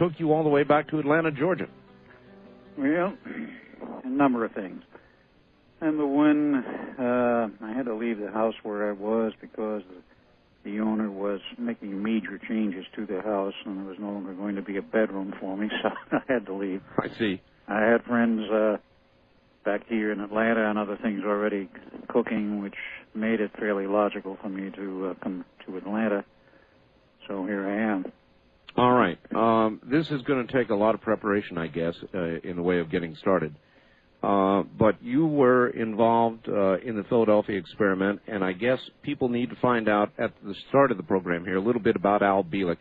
took you all the way back to Atlanta, Georgia? Well, a number of things. Number one, I had to leave the house where I was because the owner was making major changes to the house, and there was no longer going to be a bedroom for me, so I had to leave. I see. I had friends back here in Atlanta and other things already cooking, which made it fairly logical for me to come to Atlanta. So here I am. All right. This is going to take a lot of preparation, I guess, in the way of getting started. But you were involved in the Philadelphia experiment, and I guess people need to find out at the start of the program here a little bit about Al Bielek,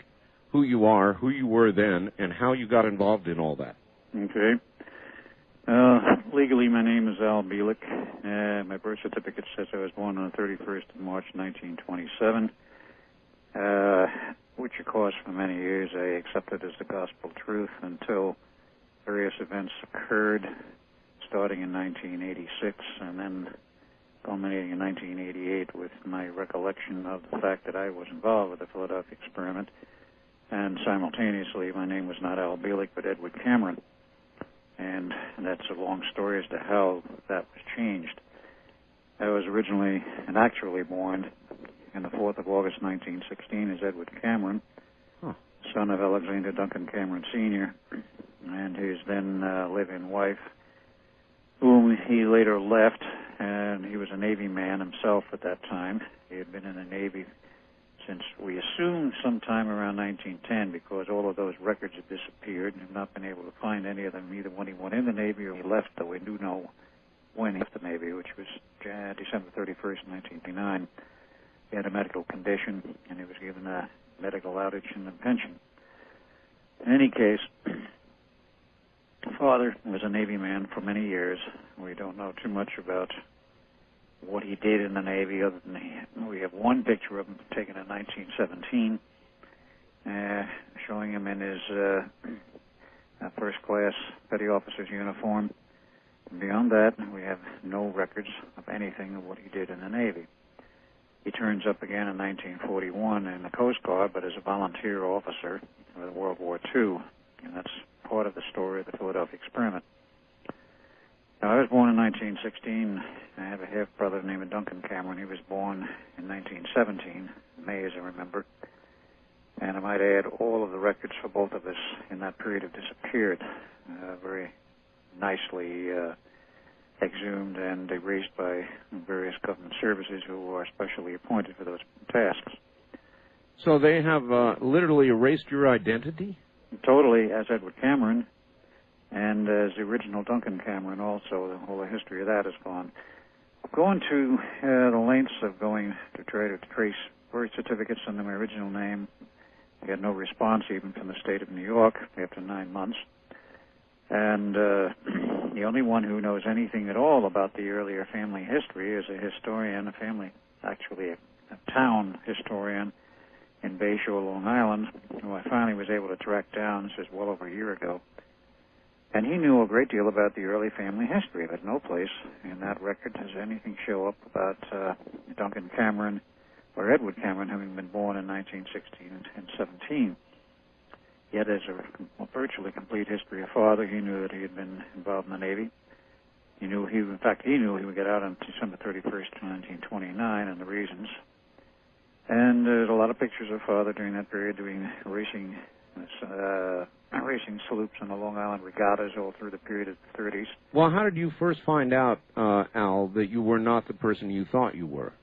who you are, who you were then, and how you got involved in all that. Okay. Legally, my name is Al Bielek. My birth certificate says I was born on the 31st of March, 1927, which, of course, for many years I accepted as the gospel truth until various events occurred, starting in 1986 and then culminating in 1988 with my recollection of the fact that I was involved with the Philadelphia experiment, and simultaneously my name was not Al Bielek but Edward Cameron. And that's a long story as to how that was changed. I was originally and actually born on the 4th of August, 1916, as Edward Cameron, son of Alexander Duncan Cameron Sr., and his then live-in wife, whom he later left, and he was a Navy man himself at that time. He had been in the Navy since we assumed sometime around 1910, because all of those records have disappeared and have not been able to find any of them, either when he went in the Navy or he left, though we do know when he left the Navy, which was December 31st, 1939. He had a medical condition, and he was given a medical outage and a pension. In any case, father was a Navy man for many years. We don't know too much about what he did in the Navy, other than we have one picture of him taken in 1917, showing him in his first-class petty officer's uniform. And beyond that, we have no records of anything of what he did in the Navy. He turns up again in 1941 in the Coast Guard, but as a volunteer officer in World War II, and that's part of the story of the Philadelphia experiment. Now, I was born in 1916. I have a half-brother named Duncan Cameron. He was born in 1917, May, as I remember. And I might add, all of the records for both of us in that period have disappeared, very nicely exhumed and erased by various government services who are specially appointed for those tasks. So they have literally erased your identity? Totally, as Edward Cameron, and as the original Duncan Cameron also. The whole history of that is gone. Going to the lengths of going to try to trace birth certificates under my original name. I got no response even from the state of New York after 9 months. And the only one who knows anything at all about the earlier family history is a historian, a town historian in Bay Shore, Long Island, who I finally was able to track down. This is well over a year ago. And he knew a great deal about the early family history, but no place in that record does anything show up about Duncan Cameron or Edward Cameron having been born in 1916 and 17. Yet, as a virtually complete history of father, he knew that he had been involved in the Navy. He knew he would get out on December 31st, 1929, and the reasons. And there's a lot of pictures of father during that period doing racing salutes in the Long Island regattas all through the period of the 30s. Well, how did you first find out, Al, that you were not the person you thought you were?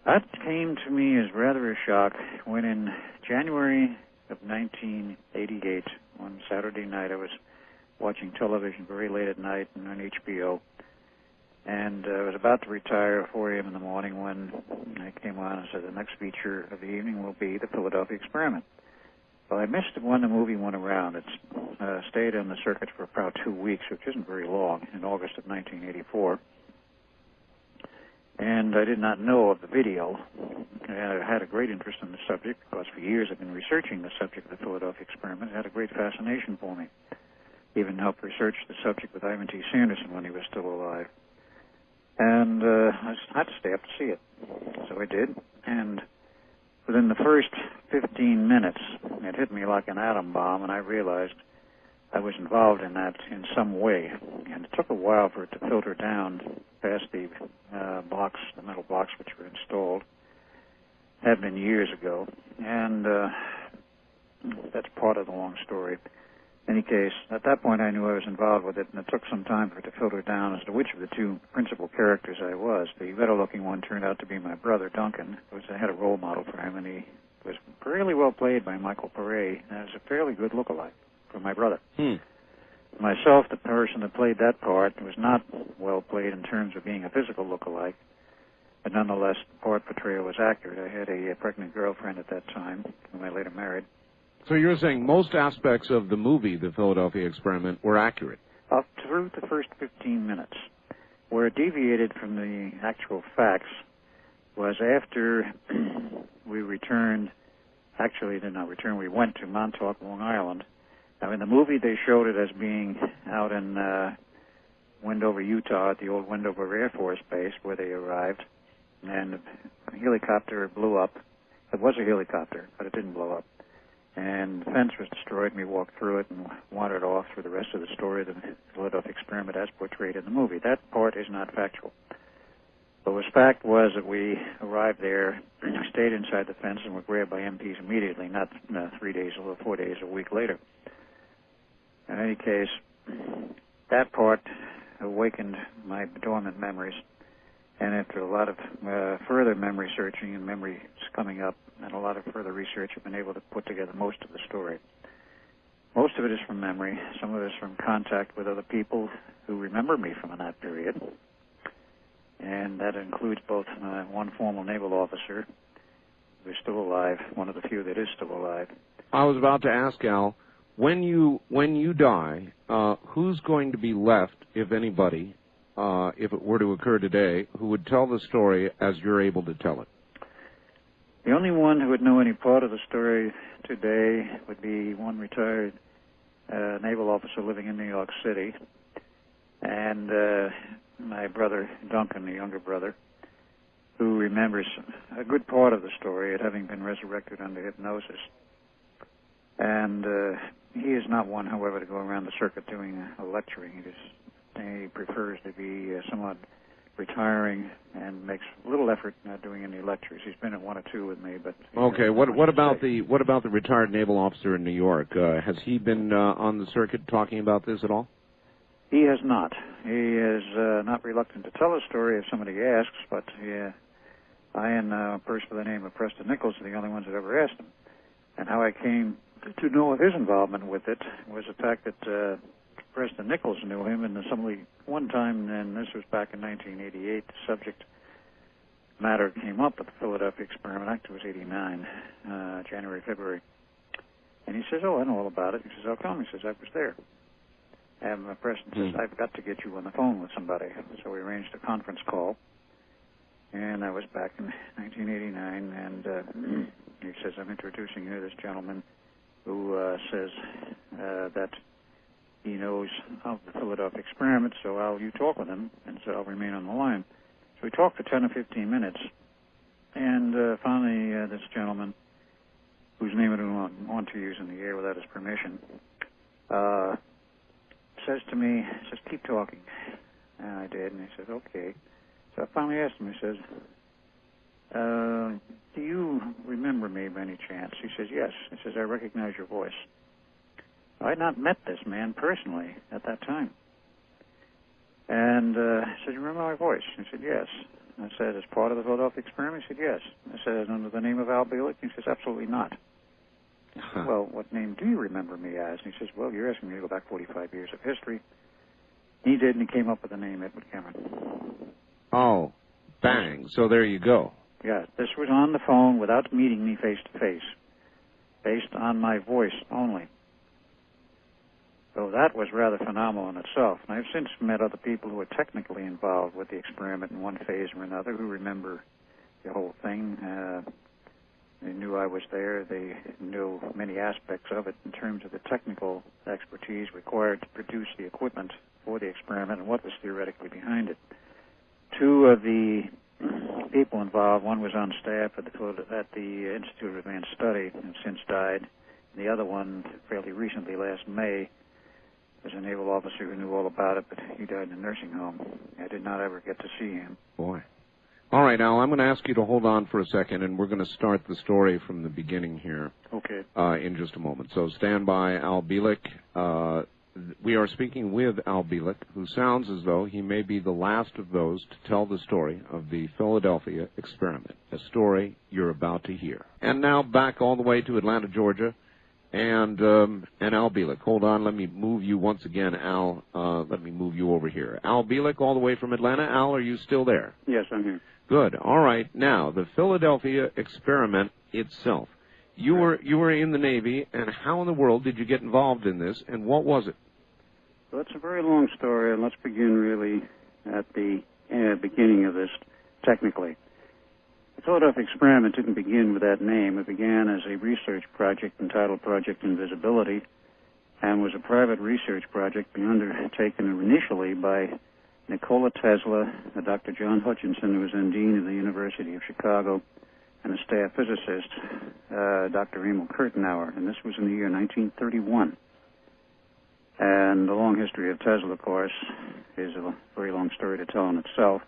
That came to me as rather a shock when in January of 1988, one Saturday night, I was watching television very late at night on HBO, and I was about to retire at 4 a.m. in the morning when I came on and said the next feature of the evening will be the Philadelphia experiment. Well, I missed it when the movie went around. It stayed on the circuit for about 2 weeks, which isn't very long, in August of 1984. And I did not know of the video. I had a great interest in the subject because for years I've been researching the subject of the Philadelphia experiment. It had a great fascination for me. Even helped research the subject with Ivan T. Sanderson when he was still alive. And I had to stay up to see it. So I did. And within the first 15 minutes, it hit me like an atom bomb, and I realized I was involved in that in some way. And it took a while for it to filter down past the blocks, the metal blocks which were installed. Had been years ago, and that's part of the long story. In any case, at that point I knew I was involved with it, and it took some time for it to filter down as to which of the two principal characters I was. The better-looking one turned out to be my brother, Duncan. I had a role model for him, and he was fairly well played by Michael Pare, and was a fairly good look-alike for my brother. Myself, the person that played that part, was not well played in terms of being a physical look-alike, but nonetheless, the part portrayal was accurate. I had a pregnant girlfriend at that time, whom I later married. So you're saying most aspects of the movie, The Philadelphia Experiment, were accurate? Up through the first 15 minutes. Where it deviated from the actual facts was after we returned, actually did not return, we went to Montauk, Long Island. Now, in the movie, they showed it as being out in Wendover, Utah, at the old Wendover Air Force Base, where they arrived, and a helicopter blew up. It was a helicopter, but it didn't blow up. And the fence was destroyed, and we walked through it and wandered off through the rest of the story of the Philadelphia Experiment as portrayed in the movie. That part is not factual. What was fact was that we arrived there, stayed inside the fence, and were grabbed by MPs immediately, not 3 days or 4 days, a week later. In any case, that part awakened my dormant memories, and after a lot of further memory searching and memories coming up and a lot of further research, I've been able to put together most of the story. Most of it is from memory. Some of it is from contact with other people who remember me from that period, and that includes both one former naval officer who is still alive, one of the few that is still alive. I was about to ask, Al, when you die, who's going to be left, if anybody, if it were to occur today, who would tell the story as you're able to tell it? The only one who would know any part of the story today would be one retired naval officer living in New York City, and my brother, Duncan, the younger brother, who remembers a good part of the story, it having been resurrected under hypnosis. And he is not one, however, to go around the circuit doing lecturing. He prefers to be somewhat retiring and makes little effort not doing any lectures. He's been at one or two with me, but okay. What about the retired naval officer in New York? Has he been on the circuit talking about this at all? He has not. He is not reluctant to tell a story if somebody asks, but I and a person by the name of Preston Nichols are the only ones that ever asked him. And how I came to know of his involvement with it was the fact that Preston Nichols knew him, and one time, and this was back in 1988, the subject matter came up at the Philadelphia Experiment. Act was 89, January, February. And he says, "Oh, I know all about it." He says, "How come?" He says, "I was there." And Preston says, "I've got to get you on the phone with somebody." So we arranged a conference call, and that was back in 1989, and he says, "I'm introducing you to this gentleman who says that he knows of the Philadelphia Experiment, so you talk with him, and so I'll remain on the line." So we talked for 10 or 15 minutes, and finally this gentleman, whose name I don't want to use in the air without his permission, says to me, "Keep talking." And I did, and he says, "Okay." So I finally asked him, he says, "Do you remember me by any chance?" He says, "Yes." He says, "I recognize your voice." I had not met this man personally at that time. And I said, "You remember my voice?" He said, "Yes." I said, "As part of the Philadelphia Experiment?" He said, "Yes." I said, "Under the name of Al Bielek?" He says, "Absolutely not." "Well, what name do you remember me as?" And he says, "Well, you're asking me to go back 45 years of history." He did, and he came up with the name Edward Cameron. Oh, bang. So there you go. Yeah, this was on the phone without meeting me face-to-face, based on my voice only. So that was rather phenomenal in itself. And I've since met other people who were technically involved with the experiment in one phase or another who remember the whole thing. They knew I was there. They knew many aspects of it in terms of the technical expertise required to produce the equipment for the experiment and what was theoretically behind it. Two of the people involved One was on staff at the Institute of Advanced Study and since died. The other one, fairly recently, last May, was a naval officer who knew all about it, but he died in a nursing home. I did not ever get to see him. Boy. All right, Al, I'm going to ask you to hold on for a second, and we're going to start the story from the beginning here. Okay. In just a moment. So stand by, Al Bielek. We are speaking with Al Bielek, who sounds as though he may be the last of those to tell the story of the Philadelphia experiment, a story you're about to hear. And now back all the way to Atlanta, Georgia, and Al Bielek. Hold on, let me move you once again, Al. Let me move you over here. Al Bielek, all the way from Atlanta. Al, are you still there? Yes, I'm here. Good. All right. Now, the Philadelphia experiment itself. You were in the Navy, and how in the world did you get involved in this, and what was it? Well, it's a very long story, and let's begin really at the beginning of this, technically. The Philadelphia experiment didn't begin with that name. It began as a research project entitled Project Invisibility, and was a private research project being undertaken initially by Nikola Tesla, Dr. John Hutchinson, who was then dean of the University of Chicago, and a staff physicist, Dr. Emil Kurtenauer, and this was in the year 1931. And the long history of Tesla, of course, is a very long story to tell in itself.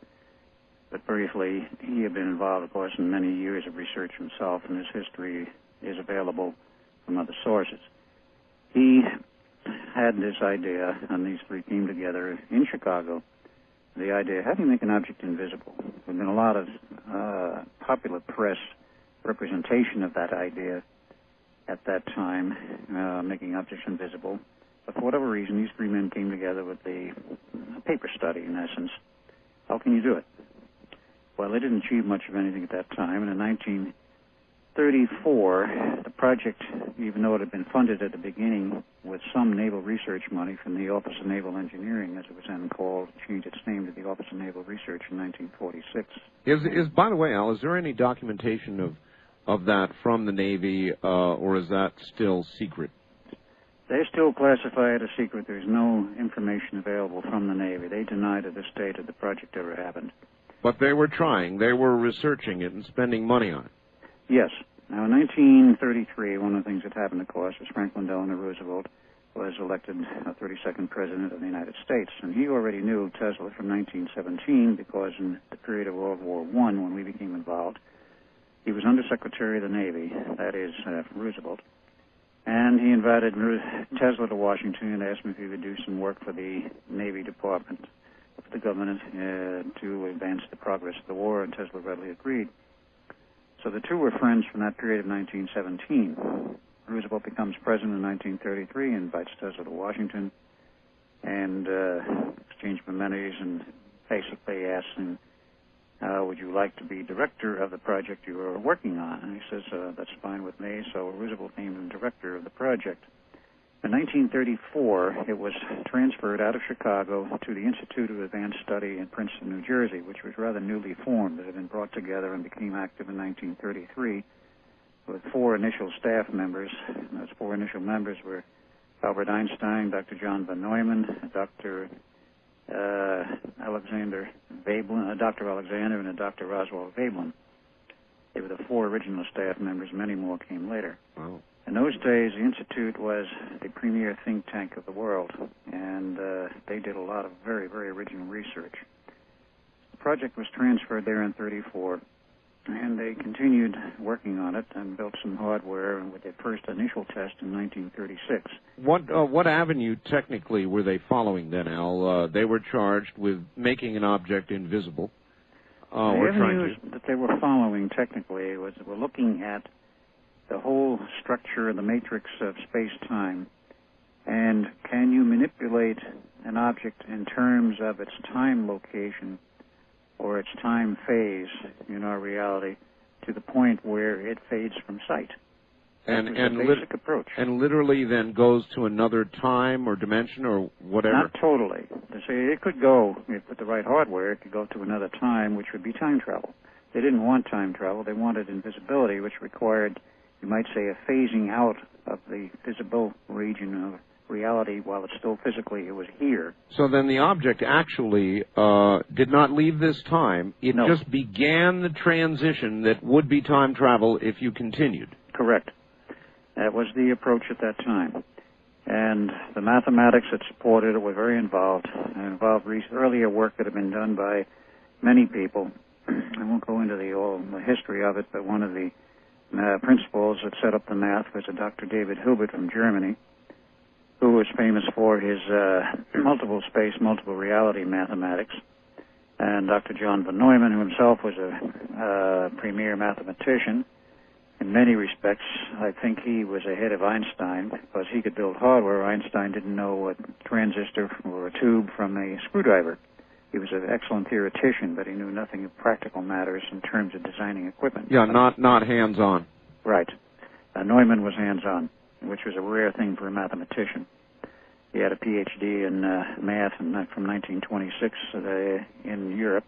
But briefly, he had been involved, of course, in many years of research himself, and his history is available from other sources. He had this idea, and these three came together in Chicago, the idea, how do you make an object invisible? There's been a lot of popular press representation of that idea at that time, making objects invisible. But for whatever reason, these three men came together with a paper study, in essence. How can you do it? Well, they didn't achieve much of anything at that time, and in 1934, the project, even though it had been funded at the beginning with some naval research money from the Office of Naval Engineering, as it was then called, changed its name to the Office of Naval Research in 1946. By the way, Al, is there any documentation of that from the Navy, or is that still secret? They still classify it as secret. There's no information available from the Navy. They deny to this day that the project ever happened. But they were trying. They were researching it and spending money on it. Yes. Now, in 1933, one of the things that happened, of course, was Franklin Delano Roosevelt was elected 32nd President of the United States. And he already knew Tesla from 1917 because in the period of World War I, when we became involved, he was Undersecretary of the Navy, that is, Roosevelt. And he invited Tesla to Washington and asked him if he would do some work for the Navy Department of the government to advance the progress of the war, and Tesla readily agreed. So the two were friends from that period of 1917. Roosevelt becomes president in 1933 and invites Tesla to Washington and exchange mementos and basically asks him, would you like to be director of the project you are working on? And he says, that's fine with me. So Roosevelt named him director of the project. In 1934, it was transferred out of Chicago to the Institute of Advanced Study in Princeton, New Jersey, which was rather newly formed. It had been brought together and became active in 1933 with four initial staff members. And those four initial members were Albert Einstein, Dr. John von Neumann, Dr. Alexander Veblen, Dr. Alexander, and Dr. Oswald Veblen. They were the four original staff members. Many more came later. Wow. In those days, the Institute was the premier think tank of the world, and they did a lot of very, very original research. The project was transferred there in 1934, and they continued working on it and built some hardware with their first initial test in 1936. What avenue technically were they following then, Al? They were charged with making an object invisible. The avenues that they were following technically was we're looking at the whole structure, the matrix of space-time, and can you manipulate an object in terms of its time location or its time phase in our reality to the point where it fades from sight? That was the basic approach. And literally then goes to another time or dimension or whatever? Not totally. They say it could go, with the right hardware, it could go to another time, which would be time travel. They didn't want time travel. They wanted invisibility, which required, you might say, a phasing out of the visible region reality while it's still physically it was here. So then the object actually did not leave this time. It No. just began the transition that would be time travel if you continued. Correct. That was the approach at that time. And the mathematics that supported it were very involved. It involved earlier work that had been done by many people. I won't go into the history of it, but one of the principals that set up the math was a Dr. David Hilbert from Germany, who was famous for his multiple space, multiple reality mathematics. And Dr. John von Neumann, who himself was a premier mathematician. In many respects, I think he was ahead of Einstein because he could build hardware. Einstein didn't know a transistor or a tube from a screwdriver. He was an excellent theoretician, but he knew nothing of practical matters in terms of designing equipment. Yeah, not hands-on. Right. Neumann was hands-on, which was a rare thing for a mathematician. He had a Ph.D. in math from 1926 in Europe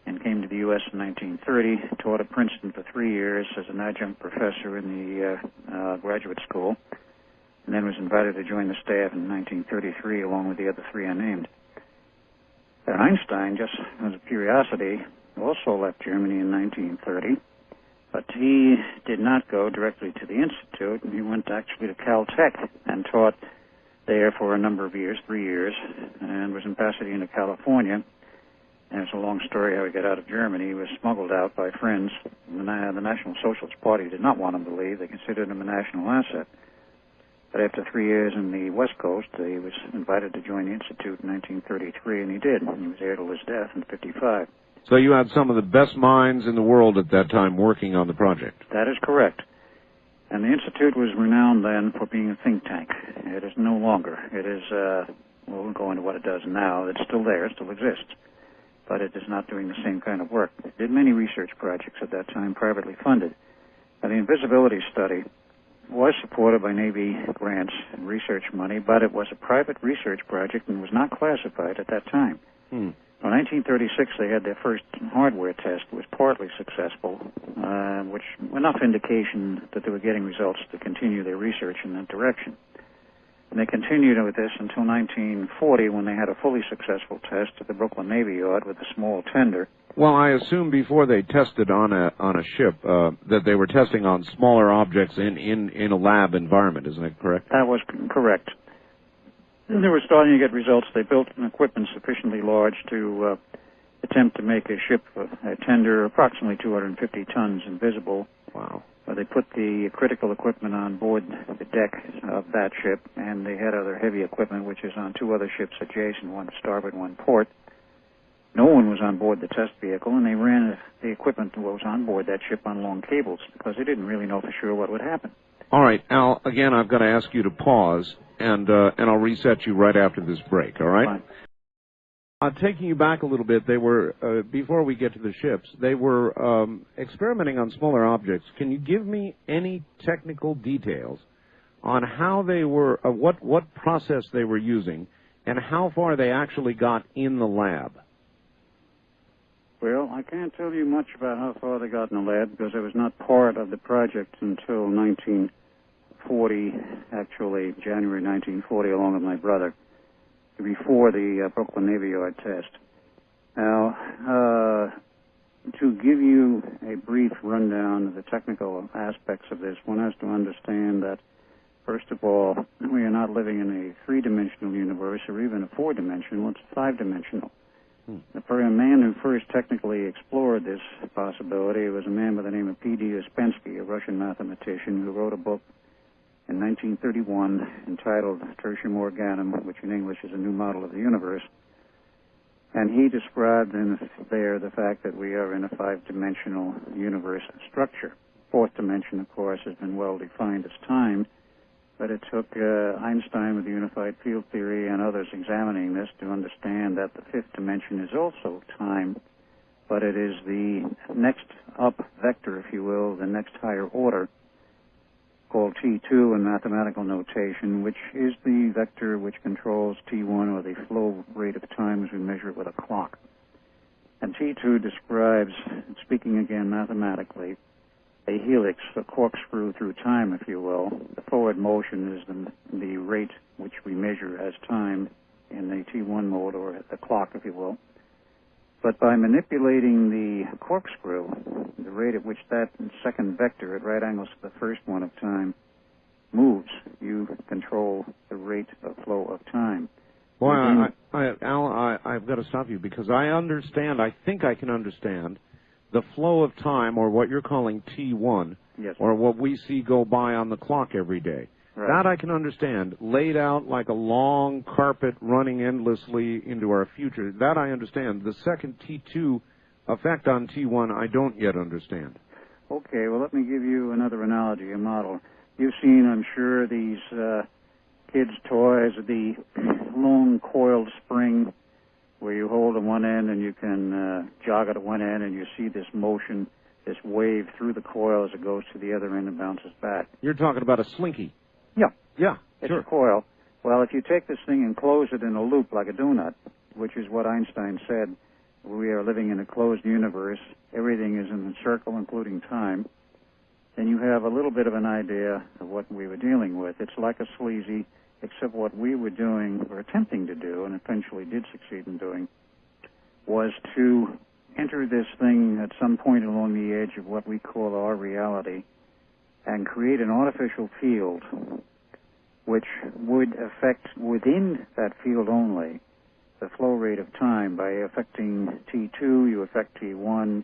and came to the U.S. in 1930, taught at Princeton for 3 years as an adjunct professor in the graduate school, and then was invited to join the staff in 1933 along with the other three I named. Einstein, just as a curiosity, also left Germany in 1930, but he did not go directly to the Institute. He went actually to Caltech and taught there for a number of years, 3 years, and was in Pasadena, California. And it's a long story how he got out of Germany. He was smuggled out by friends. The National Socialist Party did not want him to leave. They considered him a national asset. But after 3 years in the West Coast, he was invited to join the Institute in 1933, and he did. He was there till his death in 1955. So you had some of the best minds in the world at that time working on the project. That is correct. And the Institute was renowned then for being a think tank. It is no longer. It is, we won't go into what it does now. It's still there. It still exists. But it is not doing the same kind of work. It did many research projects at that time, privately funded. And the invisibility study was supported by Navy grants and research money, but it was a private research project and was not classified at that time. In 1936, they had their first hardware test. It was partly successful, which enough indication that they were getting results to continue their research in that direction. And they continued with this until 1940 when they had a fully successful test at the Brooklyn Navy Yard with a small tender. Well, I assume before they tested on a ship that they were testing on smaller objects in a lab environment. Isn't that correct? That was correct. And they were starting to get results. They built an equipment sufficiently large to attempt to make a ship, a tender, approximately 250 tons invisible. Wow. They put the critical equipment on board the deck of that ship, and they had other heavy equipment, which is on two other ships adjacent, one starboard, one port. No one was on board the test vehicle, and they ran the equipment that was on board that ship on long cables because they didn't really know for sure what would happen. All right, Al, again, I've got to ask you to pause, and I'll reset you right after this break, all right? Fine. Taking you back a little bit, they were, before we get to the ships, they were experimenting on smaller objects. Can you give me any technical details on how they were, what process they were using, and how far they actually got in the lab? Well, I can't tell you much about how far they got in the lab because I was not part of the project until 1940, actually January 1940, along with my brother, before the Brooklyn Navy Yard test. Now, to give you a brief rundown of the technical aspects of this, one has to understand that, first of all, we are not living in a three-dimensional universe or even a four-dimensional, it's five-dimensional. The man who first technically explored this possibility was a man by the name of P.D. Ouspensky, a Russian mathematician who wrote a book in 1931 entitled Tertium Organum, which in English is a new model of the universe. And he described in there the fact that we are in a five-dimensional universe structure. Fourth dimension, of course, has been well defined as time, but it took Einstein with the unified field theory and others examining this to understand that the fifth dimension is also time, but it is the next up vector, if you will, the next higher order, called T2 in mathematical notation, which is the vector which controls T1, or the flow rate of time as we measure it with a clock. And T2 describes, speaking again mathematically, a helix, a corkscrew through time, if you will. The forward motion is the rate which we measure as time in the T1 mode, or the clock, if you will. But by manipulating the corkscrew, the rate at which that second vector at right angles to the first one of time moves, you control the rate of flow of time. Well, Al, I've got to stop you because I think I can understand the flow of time, or what you're calling T1, yes, or what we see go by on the clock every day. right. That I can understand, laid out like a long carpet running endlessly into our future. That I understand. The second T2 effect on T1 I don't yet understand. Okay, well, let me give you another analogy, a model. You've seen, I'm sure, these kids' toys, the long coiled spring where you hold at one end and you can jog it at one end, and you see this motion, this wave through the coil as it goes to the other end and bounces back. You're talking about a slinky. Yeah. Yeah, It's sure. a coil. Well, if you take this thing and close it in a loop like a donut, which is what Einstein said, we are living in a closed universe, everything is in a circle, including time, then you have a little bit of an idea of what we were dealing with. It's like a sleazy, except what we were doing, or attempting to do, and eventually did succeed in doing, was to enter this thing at some point along the edge of what we call our reality and create an artificial field which would affect within that field only the flow rate of time. By affecting T2, you affect T1,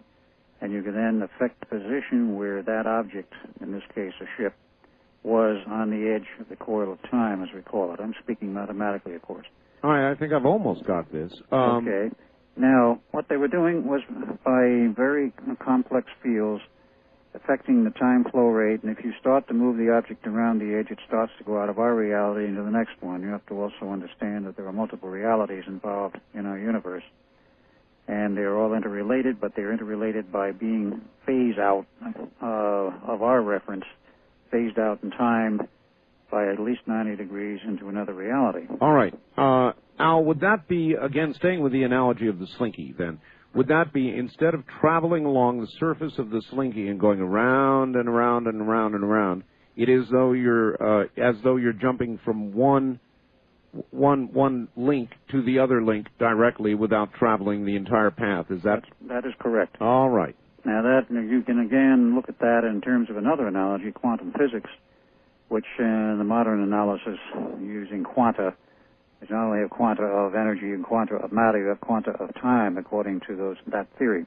and you can then affect the position where that object, in this case a ship, was on the edge of the coil of time, as we call it. I'm speaking mathematically, of course. All right, I think I've almost got this. Okay. Now, what they were doing was, by very complex fields, affecting the time flow rate, and if you start to move the object around the edge, it starts to go out of our reality into the next one. You have to also understand that there are multiple realities involved in our universe, and they're all interrelated, but they're interrelated by being phased out of our reference, phased out in time by at least 90 degrees into another reality. All right. Al, would that be, again, staying with the analogy of the slinky, then, would that be, instead of traveling along the surface of the slinky and going around and around and around and around, it is as though you're jumping from one link to the other link directly without traveling the entire path? Is that? That is correct. All right. Now, that you can again look at that in terms of another analogy, quantum physics, which in the modern analysis using quanta, is not only have quanta of energy and quanta of matter, you have quanta of time according to that theory.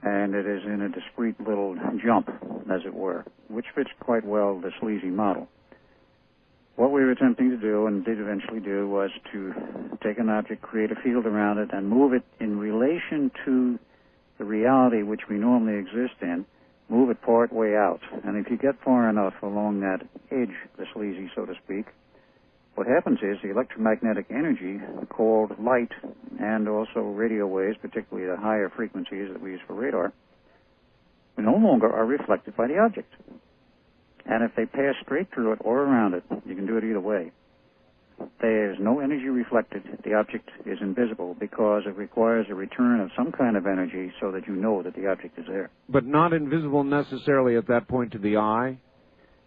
And it is in a discrete little jump, as it were, which fits quite well the sleazy model. What we were attempting to do, and did eventually do, was to take an object, create a field around it, and move it in relation to the reality which we normally exist in, move it part way out. And if you get far enough along that edge, the sleazy, so to speak, what happens is the electromagnetic energy, called light, and also radio waves, particularly the higher frequencies that we use for radar, no longer are reflected by the object. And if they pass straight through it or around it, you can do it either way. There's no energy reflected. The object is invisible because it requires a return of some kind of energy so that you know that the object is there. But not invisible necessarily at that point to the eye?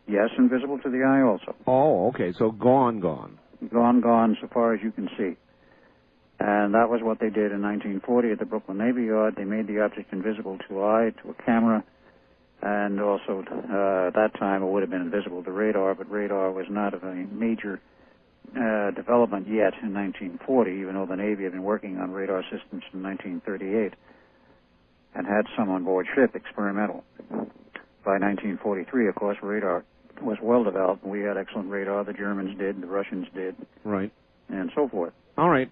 Yes, invisible to the eye also. Oh, okay, so gone. Gone so far as you can see. And that was what they did in 1940 at the Brooklyn Navy Yard. They made the object invisible to eye, to a camera, and also at that time it would have been invisible to radar, but radar was not of a major development yet in 1940, even though the Navy had been working on radar systems in 1938 and had some on board ship, experimental. By 1943, of course, radar was well developed. We had excellent radar. The Germans did, the Russians did, right, and so forth. All right.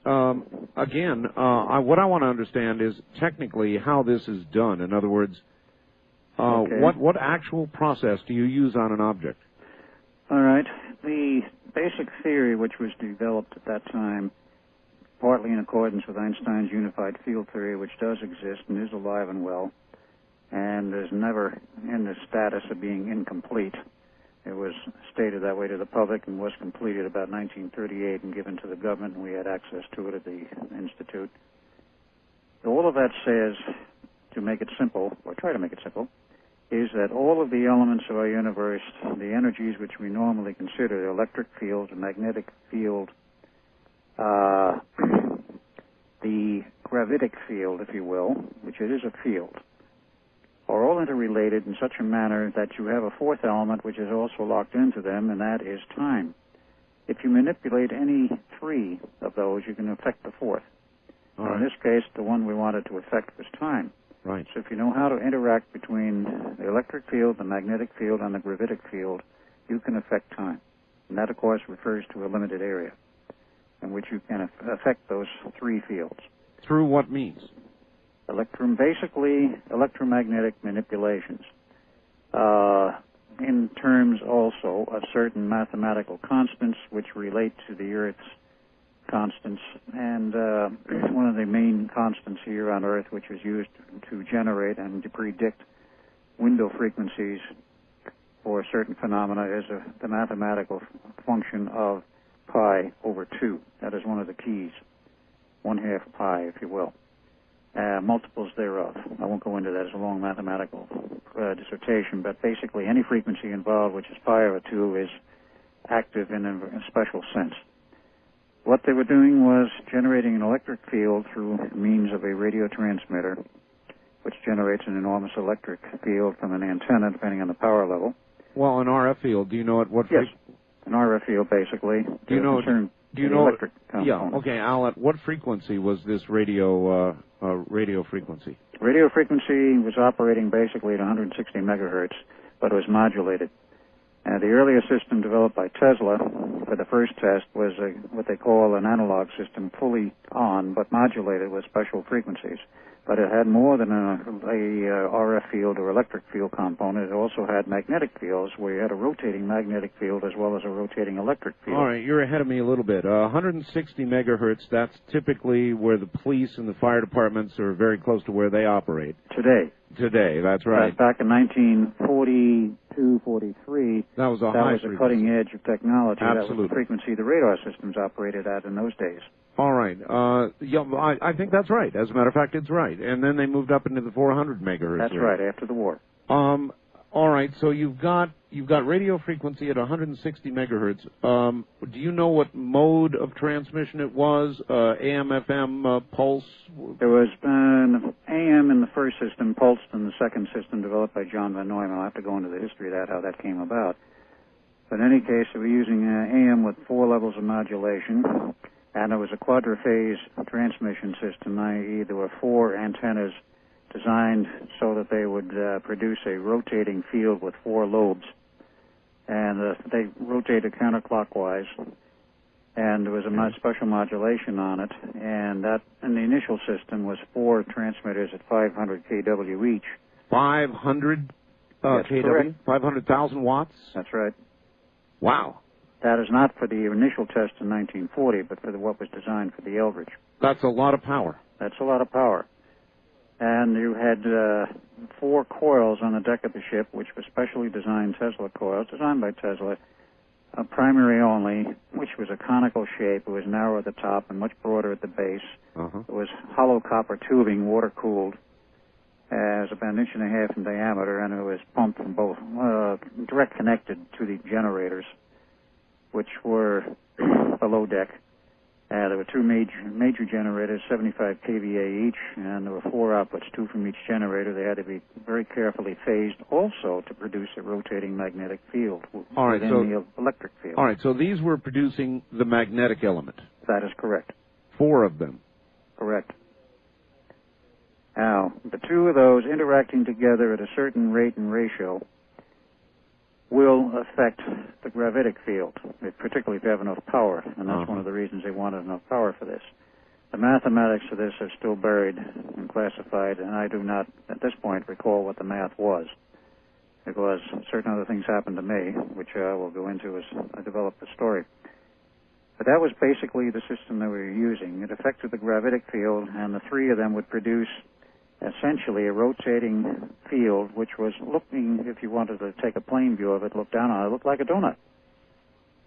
Again, what I want to understand is technically how this is done. In other words, Okay. what actual process do you use on an object? All right. The basic theory which was developed at that time, partly in accordance with Einstein's unified field theory, which does exist and is alive and well, and is never in the status of being incomplete. It was stated that way to the public and was completed about 1938 and given to the government, and we had access to it at the Institute. All of that says, to make it simple, or try to make it simple, is that all of the elements of our universe, the energies which we normally consider the electric field, the magnetic field, the gravitic field, if you will, which it is a field, are all interrelated in such a manner that you have a fourth element which is also locked into them, and that is time. If you manipulate any three of those, you can affect the fourth. In this case, the one we wanted to affect was time. Right. So if you know how to interact between the electric field, the magnetic field, and the gravitic field, you can affect time. And that, of course, refers to a limited area in which you can affect those three fields. Through what means? Basically, electromagnetic manipulations. In terms also of certain mathematical constants which relate to the Earth's constants, and one of the main constants here on Earth which is used to generate and to predict window frequencies for certain phenomena is the mathematical function of pi over 2. That is one of the keys, 1/2 pi, if you will. Multiples thereof. I won't go into that as a long mathematical dissertation, but basically any frequency involved which is pi over 2 is active in a special sense. What they were doing was generating an electric field through means of a radio transmitter, which generates an enormous electric field from an antenna, depending on the power level. Well, an RF field, do you know at what Yes, an RF field, basically. Do you know electric component. Yeah, okay, Al, at what frequency was this radio frequency? Radio frequency was operating basically at 160 megahertz, but it was modulated. The earliest system developed by Tesla for the first test was what they call an analog system, fully on but modulated with special frequencies. But it had more than a RF field or electric field component. It also had magnetic fields, where you had a rotating magnetic field as well as a rotating electric field. All right, you're ahead of me a little bit. 160 megahertz, that's typically where the police and the fire departments are very close to where they operate. Today, that's right. Back in 1942, 43, that was a cutting edge of technology. Absolutely. That was the frequency the radar systems operated at in those days. All right. I think that's right. As a matter of fact, it's right. And then they moved up into the 400 megahertz. That's right, after the war. All right. So you've got radio frequency at 160 megahertz. Do you know what mode of transmission it was? AM, FM, pulse? There was an AM in the first system, pulsed in the second system developed by John von Neumann. I'll have to go into the history of that, how that came about. But in any case, we were using AM with 4 levels of modulation. And it was a quadriphase transmission system, i.e. there were 4 antennas designed so that they would produce a rotating field with 4 lobes. And they rotated counterclockwise, and there was a special modulation on it. And that, in the initial system, was 4 transmitters at 500 kW each. 500 kW? Correct. 500,000 watts? That's right. Wow. That is not for the initial test in 1940, but for what was designed for the Eldridge. That's a lot of power. That's a lot of power. And you had 4 coils on the deck of the ship, which were specially designed Tesla coils, designed by Tesla, primary only, which was a conical shape. It was narrow at the top and much broader at the base. It was hollow copper tubing, water-cooled, as about 1.5 inches in diameter, and it was pumped from both, direct connected to the generators, which were below deck. There were 2 major generators, 75 kVA each, and there were 4 outputs, 2 from each generator. They had to be very carefully phased also to produce a rotating magnetic field within the electric field. All right, so these were producing the magnetic element. That is correct. 4 of them. Correct. Now, the 2 of those interacting together at a certain rate and ratio will affect the gravitic field, particularly if you have enough power, and that's one of the reasons they wanted enough power for this. The mathematics of this are still buried and classified, and I do not, at this point, recall what the math was, because certain other things happened to me, which I will go into as I develop the story. But that was basically the system that we were using. It affected the gravitic field, and the 3 of them would produce essentially a rotating field, which was looking, if you wanted to take a plane view of it, look down on it, looked like a donut.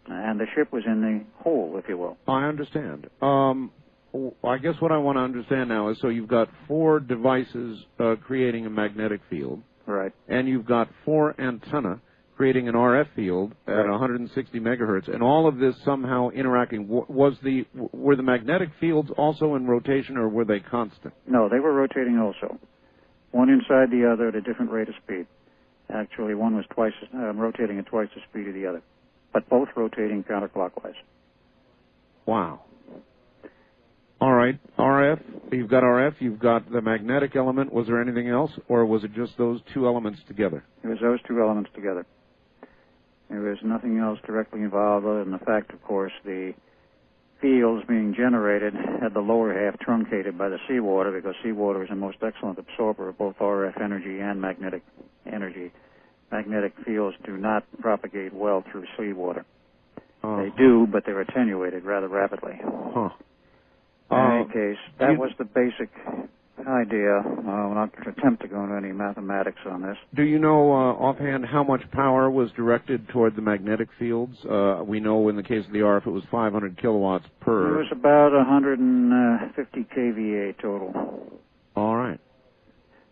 And the ship was in the hole, if you will. I understand. I guess what I want to understand now is, so you've got 4 devices creating a magnetic field. Right. And you've got 4 antennae creating an RF field at 160 megahertz, and all of this somehow interacting. Were the magnetic fields also in rotation, or were they constant? No, they were rotating also. One inside the other at a different rate of speed. Actually, one was rotating at twice the speed of the other, but both rotating counterclockwise. Wow. All right, RF, you've got the magnetic element. Was there anything else, or was it just those two elements together? It was those two elements together. There was nothing else directly involved other than the fact, of course, the fields being generated had the lower half truncated by the seawater, because seawater is a most excellent absorber of both RF energy and magnetic energy. Magnetic fields do not propagate well through seawater. They do, but they're attenuated rather rapidly. Huh. In any case, that was the basic idea. I'll not attempt to go into any mathematics on this. Do you know offhand how much power was directed toward the magnetic fields? We know in the case of the RF it was 500 kilowatts per. It was about 150 kVA total. All right.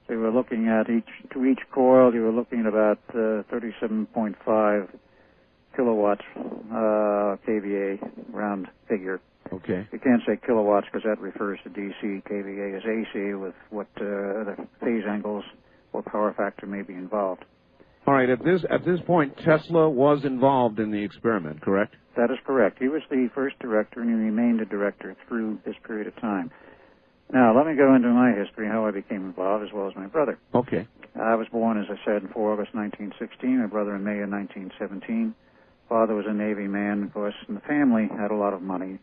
They were looking at each coil, you were looking at about 37.5 kilowatts kVA, round figure. Okay. You can't say kilowatts because that refers to DC. kVA is AC with what the phase angles or power factor may be involved. All right. At this point, Tesla was involved in the experiment, correct? That is correct. He was the first director, and he remained a director through this period of time. Now, let me go into my history, how I became involved, as well as my brother. Okay. I was born, as I said, in August 1916. My brother in May of 1917. Father was a Navy man, of course, and the family had a lot of money.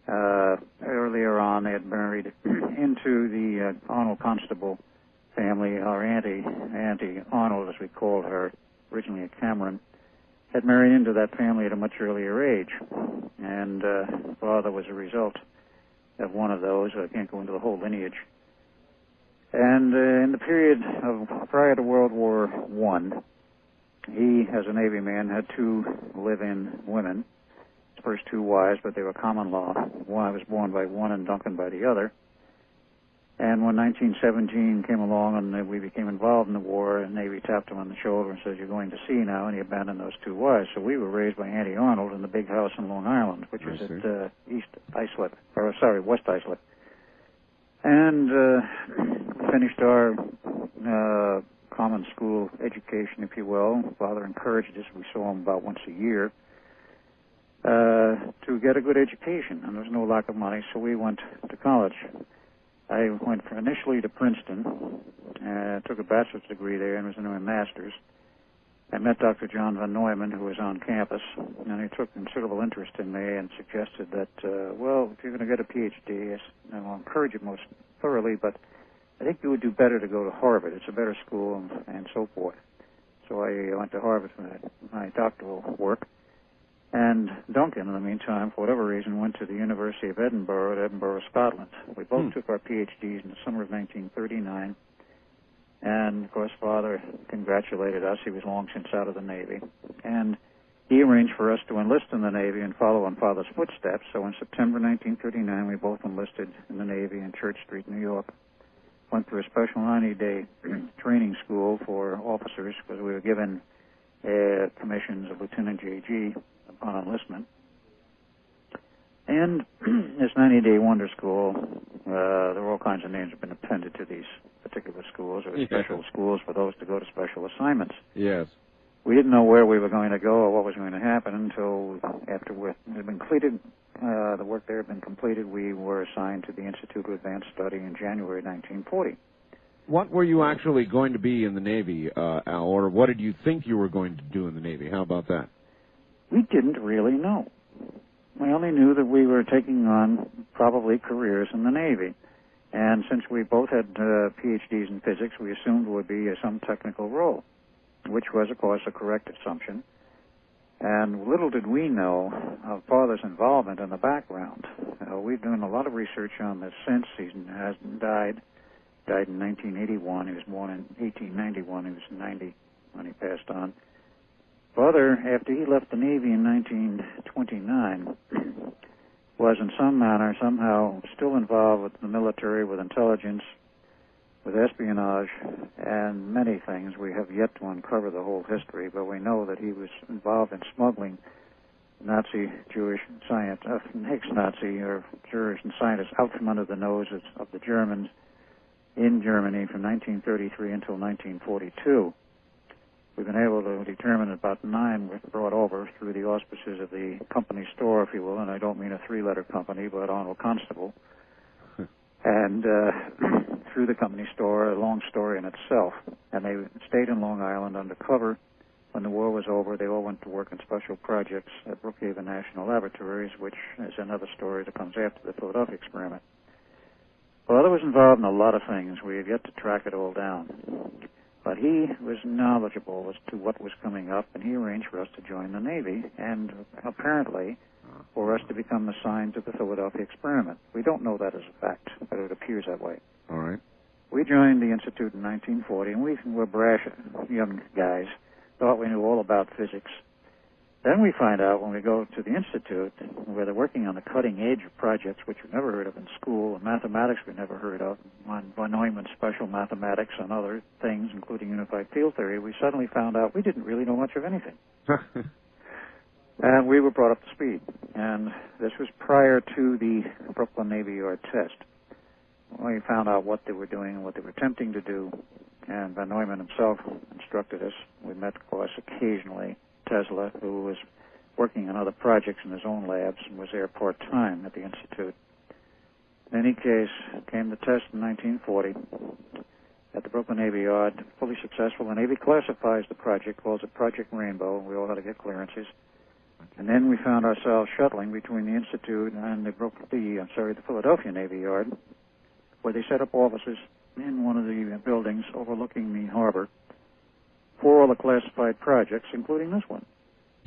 Earlier on, they had married into the Arnold Constable family. Our Auntie Arnold, as we called her, originally a Cameron, had married into that family at a much earlier age. And Father was a result of one of those. I can't go into the whole lineage. And in the period prior to World War I, he, as a Navy man, had 2 live-in women. His first 2 wives, but they were common law. One was born by one and Duncan by the other. And when 1917 came along and we became involved in the war, the Navy tapped him on the shoulder and said, "You're going to sea now," and he abandoned those 2 wives. So we were raised by Auntie Arnold in the big house in Long Island, which is at West Islip. And finished our common school education, if you will. Father encouraged us. We saw him about once a year to get a good education, and there was no lack of money, so we went to college. I went initially to Princeton, took a bachelor's degree there, and was in a master's. I met Dr. John von Neumann, who was on campus, and he took considerable interest in me and suggested that, if you're going to get a PhD, I'll encourage it most thoroughly, but I think you would do better to go to Harvard. It's a better school, and so forth. So I went to Harvard for my doctoral work. And Duncan, in the meantime, for whatever reason, went to the University of Edinburgh, at Edinburgh, Scotland. We both took our PhDs in the summer of 1939. And, of course, Father congratulated us. He was long since out of the Navy. And he arranged for us to enlist in the Navy and follow in Father's footsteps. So in September 1939, we both enlisted in the Navy in Church Street, New York. Went through a special 90-day training school for officers because we were given commissions of Lieutenant JG upon enlistment. And this 90-day wonder school, there were all kinds of names have been appended to these particular schools, or special schools for those to go to special assignments. Yes. We didn't know where we were going to go or what was going to happen until after it had been completed, the work there had been completed, we were assigned to the Institute of Advanced Study in January 1940. What were you actually going to be in the Navy, Al, or what did you think you were going to do in the Navy? How about that? We didn't really know. We only knew that we were taking on probably careers in the Navy. And since we both had PhDs in physics, we assumed it would be some technical role, which was, of course, a correct assumption. And little did we know of Father's involvement in the background. We've done a lot of research on this since. He has died in 1981. He was born in 1891. He was 90 when he passed on. Father, after he left the Navy in 1929, was in some manner, somehow, still involved with the military, with intelligence, with espionage and many things. We have yet to uncover the whole history, but we know that he was involved in smuggling Nazi Jewish science, ex-Nazi or Jewish scientists out from under the noses of the Germans in Germany from 1933 until 1942. We've been able to determine about 9 were brought over through the auspices of the company store, if you will, and I don't mean a 3-letter company, but Arnold Constable. And through the company store, a long story in itself. And they stayed in Long Island undercover. When the war was over, they all went to work on special projects at Brookhaven National Laboratories, which is another story that comes after the Philadelphia experiment. Well, was involved in a lot of things. We have yet to track it all down. But he was knowledgeable as to what was coming up, and he arranged for us to join the Navy, and apparently for us to become assigned to the Philadelphia experiment. We don't know that as a fact, but it appears that way. All right. We joined the Institute in 1940, and we were brash young guys, thought we knew all about physics. Then we find out when we go to the Institute, where they're working on the cutting edge of projects which we've never heard of in school, and mathematics we've never heard of, on von Neumann's special mathematics and other things, including unified field theory, we suddenly found out we didn't really know much of anything. And we were brought up to speed. And this was prior to the Brooklyn Navy Yard test. We found out what they were doing and what they were attempting to do, and von Neumann himself instructed us. We met, of course, occasionally Tesla, who was working on other projects in his own labs and was there part-time at the Institute. In any case, came the test in 1940 at the Brooklyn Navy Yard, fully successful. The Navy classifies the project, calls it Project Rainbow. We all had to get clearances. And then we found ourselves shuttling between the Institute and the Philadelphia Navy Yard, where they set up offices in one of the buildings overlooking the harbor for all the classified projects, including this one.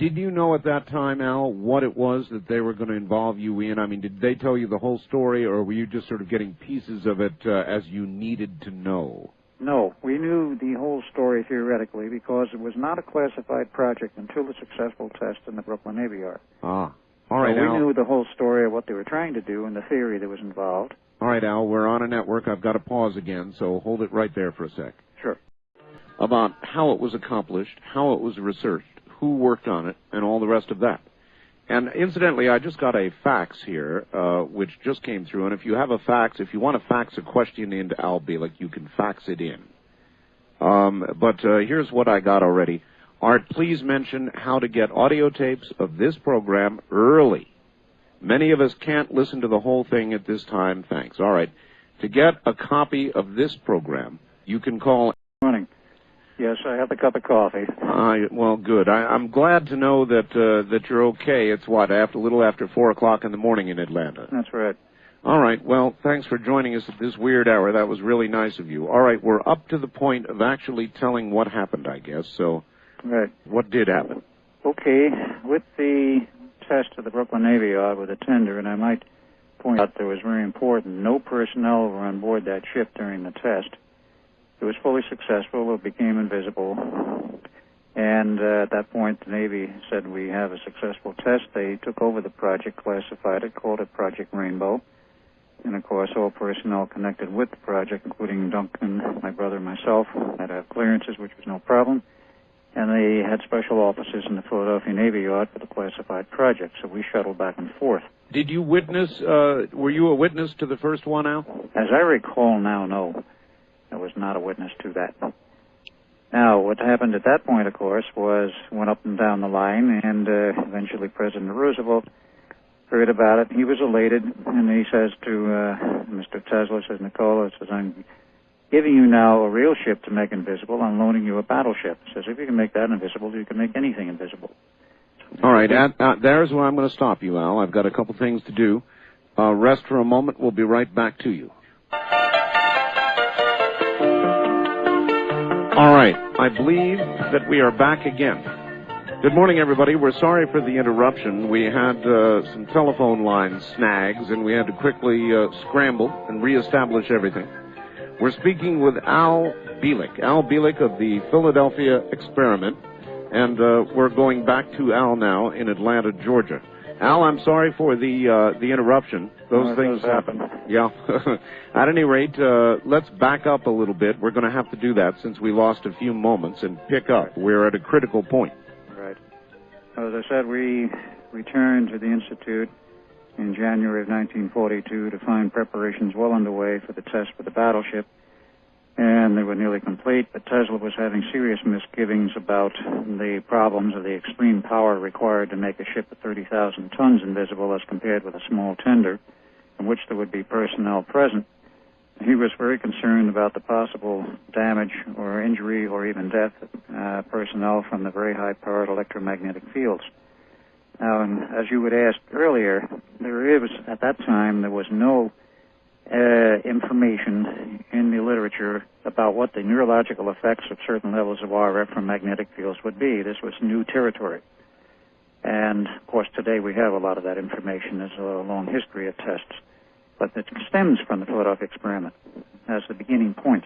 Did you know at that time, Al, what it was that they were going to involve you in? I mean, did they tell you the whole story, or were you just sort of getting pieces of it as you needed to know? No, we knew the whole story theoretically because it was not a classified project until the successful test in the Brooklyn Navy Yard. Ah, all right, so Al. we knew the whole story of what they were trying to do and the theory that was involved. All right, Al, we're on a network. I've got to pause again, so hold it right there for a sec. Sure. About how it was accomplished, how it was researched, who worked on it, and all the rest of that. And incidentally, I just got a fax here, which just came through. And if you have a fax, if you want to fax a question into Al Bielek, you can fax it in. But here's what I got already. Art, please mention how to get audio tapes of this program early. Many of us can't listen to the whole thing at this time. Thanks. All right. To get a copy of this program, you can call... Morning. Yes, I have a cup of coffee. Well, good. I'm glad to know that you're okay. It's a little after 4 o'clock in the morning in Atlanta. That's right. All right. Well, thanks for joining us at this weird hour. That was really nice of you. All right, we're up to the point of actually telling what happened, I guess. So, right. What did happen? Okay. With the test of the Brooklyn Navy Yard with a tender, and I might point out that was very important, no personnel were on board that ship during the test. It was fully successful. It became invisible. And at that point, the Navy said, we have a successful test. They took over the project, classified it, called it Project Rainbow. And, of course, all personnel connected with the project, including Duncan, my brother, and myself, had to have clearances, which was no problem. And they had special offices in the Philadelphia Navy Yard for the classified project, so we shuttled back and forth. Did you witness, were you a witness to the first one, Al? As I recall now, no. I was not a witness to that. Now, what happened at that point, of course, was went up and down the line, and eventually President Roosevelt heard about it. He was elated, and he says to Mr. Tesla, says, Nicola, says, I'm giving you now a real ship to make invisible. I'm loaning you a battleship. He says, if you can make that invisible, you can make anything invisible. All right, there's where I'm going to stop you, Al. I've got a couple things to do. Rest for a moment. We'll be right back to you. All right, I believe that we are back again. Good morning, everybody. We're sorry for the interruption. We had some telephone line snags, and we had to quickly scramble and reestablish everything. We're speaking with Al Bielek of the Philadelphia Experiment, and we're going back to Al now in Atlanta, Georgia. Al, I'm sorry for the interruption. Those things happen. Yeah. At any rate, let's back up a little bit. We're going to have to do that since we lost a few moments and pick up. Right. We're at a critical point. Right. As I said, we returned to the Institute in January of 1942 to find preparations well underway for the test for the battleship, and they were nearly complete, but Tesla was having serious misgivings about the problems of the extreme power required to make a ship of 30,000 tons invisible as compared with a small tender in which there would be personnel present. He was very concerned about the possible damage or injury or even death of personnel from the very high-powered electromagnetic fields. Now, as you had asked earlier, at that time, there was no information in the literature about what the neurological effects of certain levels of RF from magnetic fields would be. This was new territory. And, of course, today we have a lot of that information. There's a long history of tests. But it stems from the Philadelphia experiment as the beginning point.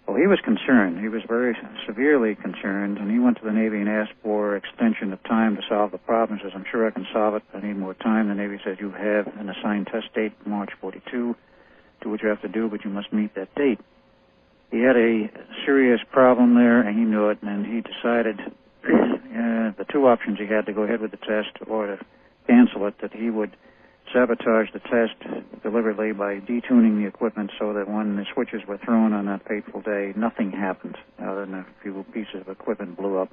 Well, he was concerned. He was very severely concerned, and he went to the Navy and asked for extension of time to solve the problem. He says, I'm sure I can solve it. I need more time. The Navy says, you have an assigned test date, March 42. Do what you have to do, but you must meet that date. He had a serious problem there, and he knew it, and he decided the two options he had to go ahead with the test or to cancel it, that he would sabotage the test deliberately by detuning the equipment so that when the switches were thrown on that fateful day, nothing happened other than a few pieces of equipment blew up.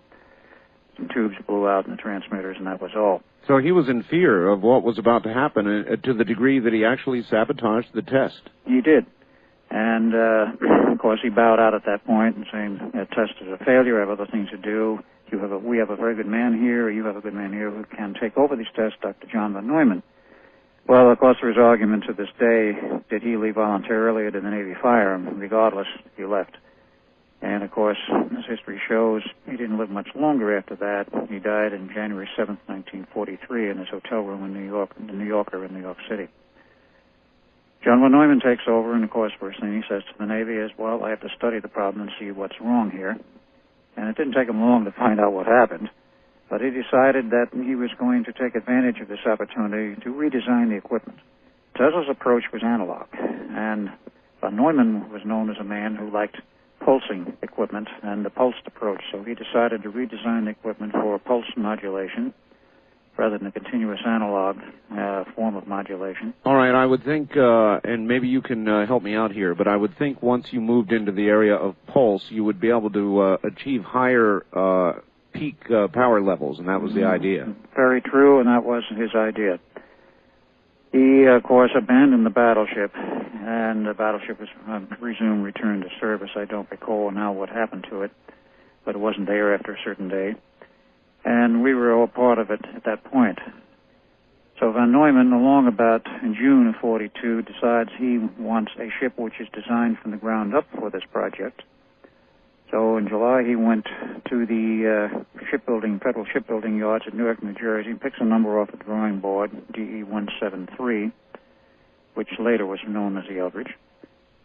Some tubes blew out in the transmitters, and that was all. So he was in fear of what was about to happen to the degree that he actually sabotaged the test. He did. And, of course, he bowed out at that point and saying, the test is a failure, I have other things to do. We have a very good man here, you have a good man here who can take over these tests, Dr. John von Neumann. Well, of course, there's argument to this day, did he leave voluntarily or did the Navy fire him? Regardless, he left. And, of course, as history shows, he didn't live much longer after that. He died on January 7th, 1943, in his hotel room in New York, the New Yorker in New York City. John von Neumann takes over, and, of course, first thing he says to the Navy is, well, I have to study the problem and see what's wrong here. And it didn't take him long to find out what happened. But he decided that he was going to take advantage of this opportunity to redesign the equipment. Tesla's approach was analog, and von Neumann was known as a man who liked pulsing equipment and the pulsed approach, so he decided to redesign the equipment for pulse modulation rather than a continuous analog form of modulation. All right, I would think, and maybe you can help me out here, but I would think once you moved into the area of pulse, you would be able to achieve higher peak power levels, and that was the idea. Very true, and that was his idea. He, of course, abandoned the battleship, and the battleship was resumed return to service. I don't recall now what happened to it, but it wasn't there after a certain day. And we were all part of it at that point. So von Neumann, along about in June of 42, decides he wants a ship which is designed from the ground up for this project. So in July, he went to the federal shipbuilding yards at Newark, New Jersey, picks a number off the drawing board, DE-173, which later was known as the Eldridge,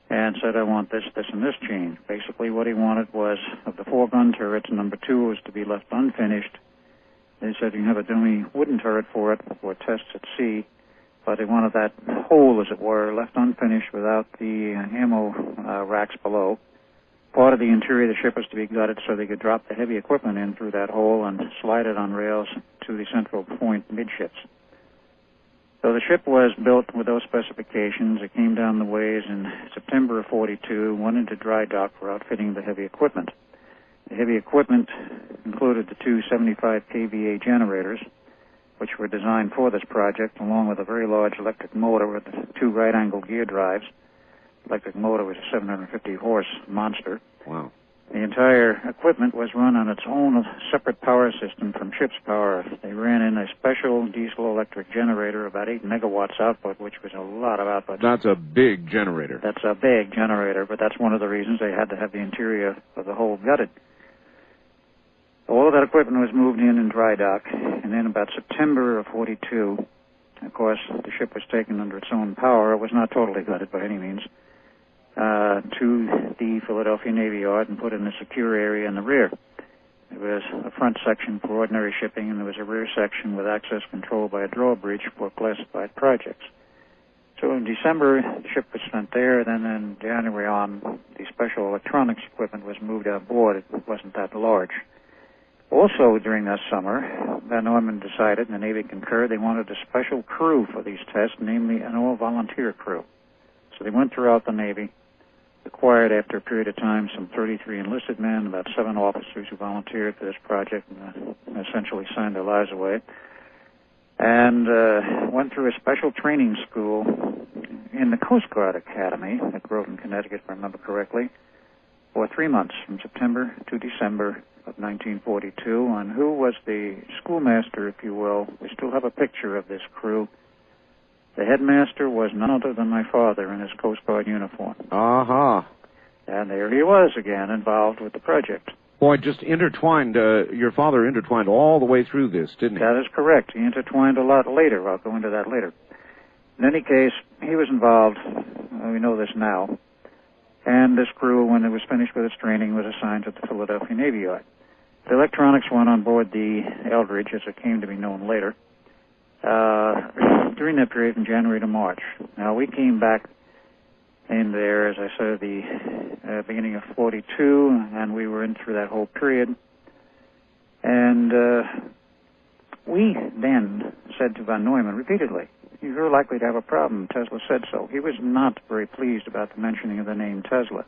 and said, I want this, this, and this change. Basically, what he wanted was, of the 4 gun turrets, number 2 was to be left unfinished. They said you can have a dummy wooden turret for it for tests at sea, but they wanted that hole, as it were, left unfinished without the ammo racks below. Part of the interior of the ship was to be gutted so they could drop the heavy equipment in through that hole and slide it on rails to the central point midships. So the ship was built with those specifications. It came down the ways in September of 42, went into dry dock for outfitting the heavy equipment. The heavy equipment included the 2 75 kVA generators, which were designed for this project, along with a very large electric motor with 2 right-angle gear drives. Electric motor was a 750-horse monster. Wow. The entire equipment was run on its own separate power system from ship's power. They ran in a special diesel-electric generator, about 8 megawatts output, which was a lot of output. That's a big generator. That's a big generator, but that's one of the reasons they had to have the interior of the hull gutted. All of that equipment was moved in dry dock, and then about September of 42, of course, the ship was taken under its own power. It was not totally gutted by any means. To the Philadelphia Navy Yard and put in a secure area in the rear. There was a front section for ordinary shipping, and there was a rear section with access control by a drawbridge for classified projects. So in December, the ship was sent there. Then in January on, the special electronics equipment was moved on board. It wasn't that large. Also during that summer, Van Neumann decided, and the Navy concurred, they wanted a special crew for these tests, namely an all-volunteer crew. So they went throughout the Navy, acquired after a period of time some 33 enlisted men, about 7 officers who volunteered for this project and essentially signed their lives away, and went through a special training school in the Coast Guard Academy at Groveland, Connecticut, if I remember correctly, for 3 months, from September to December of 1942. And who was the schoolmaster, if you will? We still have a picture of this crew. The headmaster was none other than my father in his Coast Guard uniform. Uh-huh. And there he was again, involved with the project. Boy, just intertwined, your father intertwined all the way through this, didn't he? That is correct. He intertwined a lot later. I'll go into that later. In any case, he was involved. We know this now. And this crew, when it was finished with its training, was assigned to the Philadelphia Navy Yard. The electronics went on board the Eldridge, as it came to be known later, during that period from January to March. Now, we came back in there, as I said, the beginning of 42, and we were in through that whole period. And we then said to Van Neumann repeatedly, "You're likely to have a problem. Tesla said so." He was not very pleased about the mentioning of the name Tesla.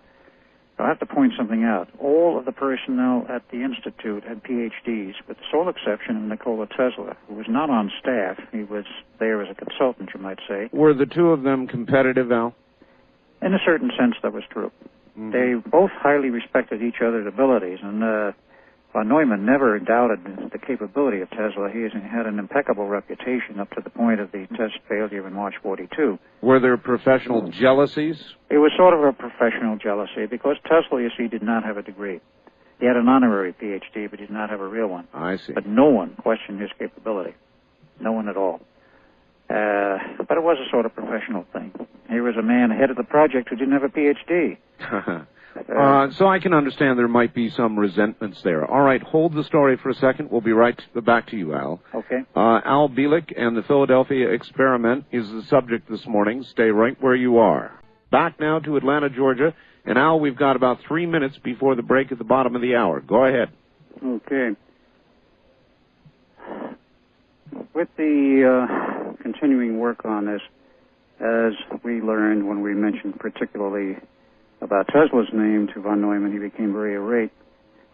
I have to point something out. All of the personnel at the Institute had PhDs, with the sole exception of Nikola Tesla, who was not on staff. He was there as a consultant, you might say. Were the two of them competitive, Al? In a certain sense, that was true. Mm-hmm. They both highly respected each other's abilities, and Von Neumann never doubted the capability of Tesla. He had an impeccable reputation up to the point of the test failure in March 42. Were there professional jealousies? It was sort of a professional jealousy, because Tesla, you see, did not have a degree. He had an honorary PhD, but he did not have a real one. I see. But no one questioned his capability. No one at all. But it was a sort of professional thing. Here was a man head of the project who didn't have a PhD. So I can understand there might be some resentments there. All right, hold the story for a second. We'll be right back to you, Al. Okay. Al Bielek and the Philadelphia experiment is the subject this morning. Stay right where you are. Back now to Atlanta, Georgia. And Al, we've got about 3 minutes before the break at the bottom of the hour. Go ahead. Okay. With the continuing work on this, as we learned when we mentioned particularly about Tesla's name to Von Neumann, he became very irate.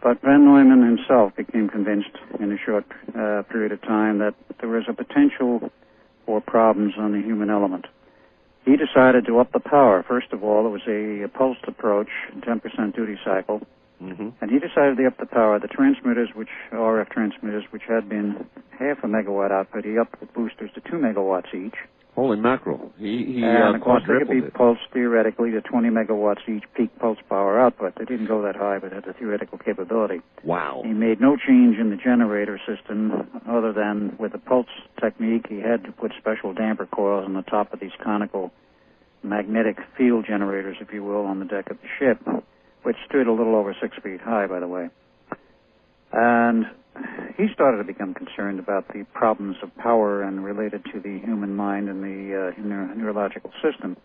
But Van Neumann himself became convinced in a short period of time that there was a potential for problems on the human element. He decided to up the power. First of all, it was a pulsed approach, 10% duty cycle. Mm-hmm. And he decided to up the power. The transmitters, RF transmitters, which had been half a megawatt output, he upped the boosters to 2 megawatts each. Holy mackerel. He and of course, they could be it. pulsed theoretically to 20 megawatts each peak pulse power output. They didn't go that high, but had the theoretical capability. Wow. He made no change in the generator system other than with the pulse technique, he had to put special damper coils on the top of these conical magnetic field generators, if you will, on the deck of the ship, which stood a little over 6 feet high, by the way. And he started to become concerned about the problems of power and related to the human mind and the neurological system.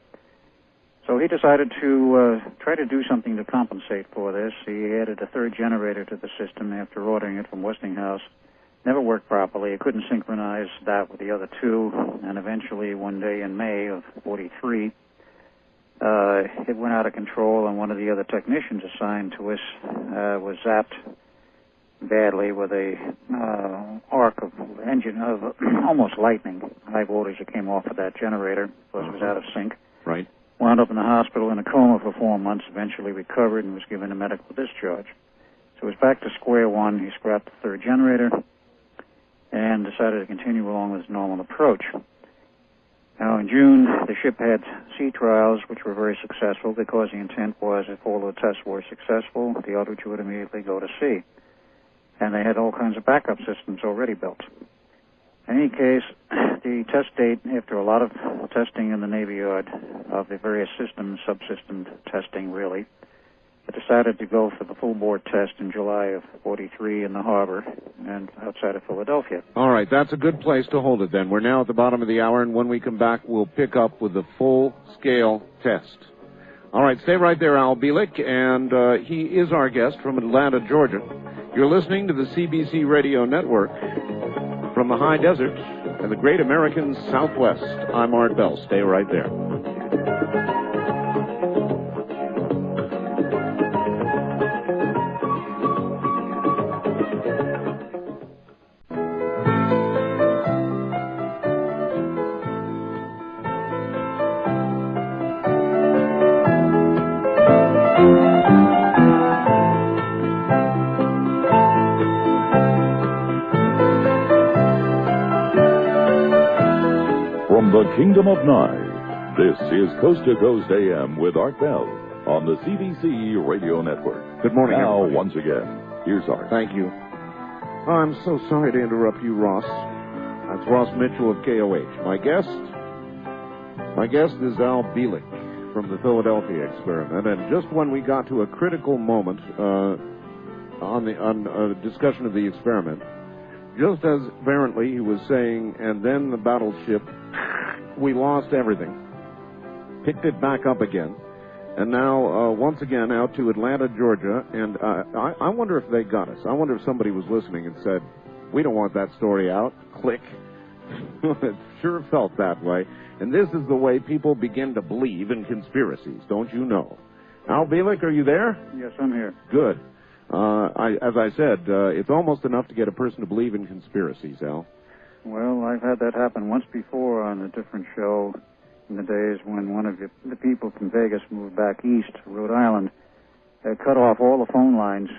So he decided to try to do something to compensate for this. He added a third generator to the system after ordering it from Westinghouse. Never worked properly. He couldn't synchronize that with the other two. And eventually, one day in May of 43, it went out of control, and one of the other technicians assigned to us was zapped badly with a arc of engine of almost lightning. High voltage that came off of that generator because it was out of sync. Right. Wound up in the hospital in a coma for 4 months, eventually recovered and was given a medical discharge. So he was back to square one. He scrapped the third generator and decided to continue along with his normal approach. Now, in June, the ship had sea trials, which were very successful because the intent was, if all the tests were successful, the Eldridge would immediately go to sea. And they had all kinds of backup systems already built. In any case, the test date, after a lot of testing in the Navy Yard of the various systems, subsystem testing really, the decided to go for the full board test in July of 43 in the harbor and outside of Philadelphia. All right, that's a good place to hold it then. We're now at the bottom of the hour, and when we come back, we'll pick up with the full-scale test. All right, stay right there, Al Bielek, and he is our guest from Atlanta, Georgia. You're listening to the CBC Radio Network from the high desert and the great American Southwest. I'm Art Bell. Stay right there. From the Kingdom of Nye, this is Coast to Coast AM with Art Bell on the CBC Radio Network. Good morning, now, everybody. once again, here's Art. Thank you. I'm so sorry to interrupt you, Ross. That's Ross Mitchell of KOH. My guest is Al Bielek from the Philadelphia Experiment. And just when we got to a critical moment on a discussion of the experiment, just as apparently he was saying, and then the battleship, we lost everything. Picked it back up again. And now, once again, out to Atlanta, Georgia. And I wonder if they got us. I wonder if somebody was listening and said, we don't want that story out. Click. It sure felt that way. And this is the way people begin to believe in conspiracies, don't you know? Al Bielek, are you there? Yes, I'm here. Good. As I said, it's almost enough to get a person to believe in conspiracies, Al. Well, I've had that happen once before on a different show in the days when one of the people from Vegas moved back east to Rhode Island. They cut off all the phone lines.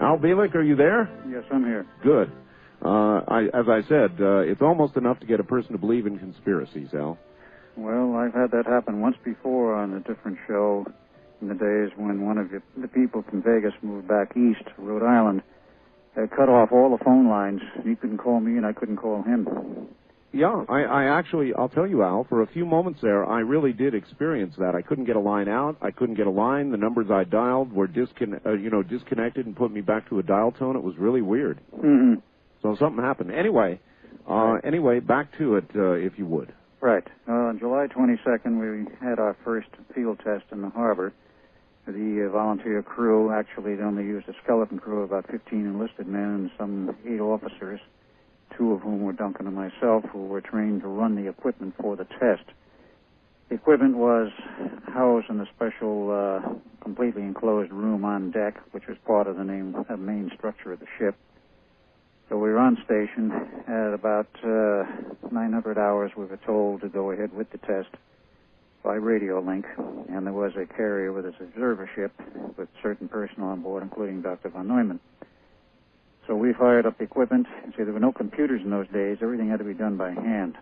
Al Bielek, are you there? Yes, I'm here. Good. As I said, it's almost enough to get a person to believe in conspiracies, Al. Well, I've had that happen once before on a different show in the days when one of the people from Vegas moved back east to Rhode Island. They cut off all the phone lines. He couldn't call me, and I couldn't call him. Yeah, I actually, I'll tell you, Al, for a few moments there, I really did experience that. I couldn't get a line out. I couldn't get a line. The numbers I dialed were disconnected and put me back to a dial tone. It was really weird. Mm-hmm. So something happened. Anyway, back to it, if you would. Right. On July 22nd, we had our first field test in the harbor. The volunteer crew, actually, they only used a skeleton crew of about 15 enlisted men and some 8 officers, 2 of whom were Duncan and myself, who were trained to run the equipment for the test. The equipment was housed in a special, completely enclosed room on deck, which was part of the main structure of the ship. So we were on station. At about 900 hours, we were told to go ahead with the test by radio link, and there was a carrier with its observer ship with certain personnel on board, including Dr. von Neumann. So we fired up the equipment. See, there were no computers in those days. Everything had to be done by hand.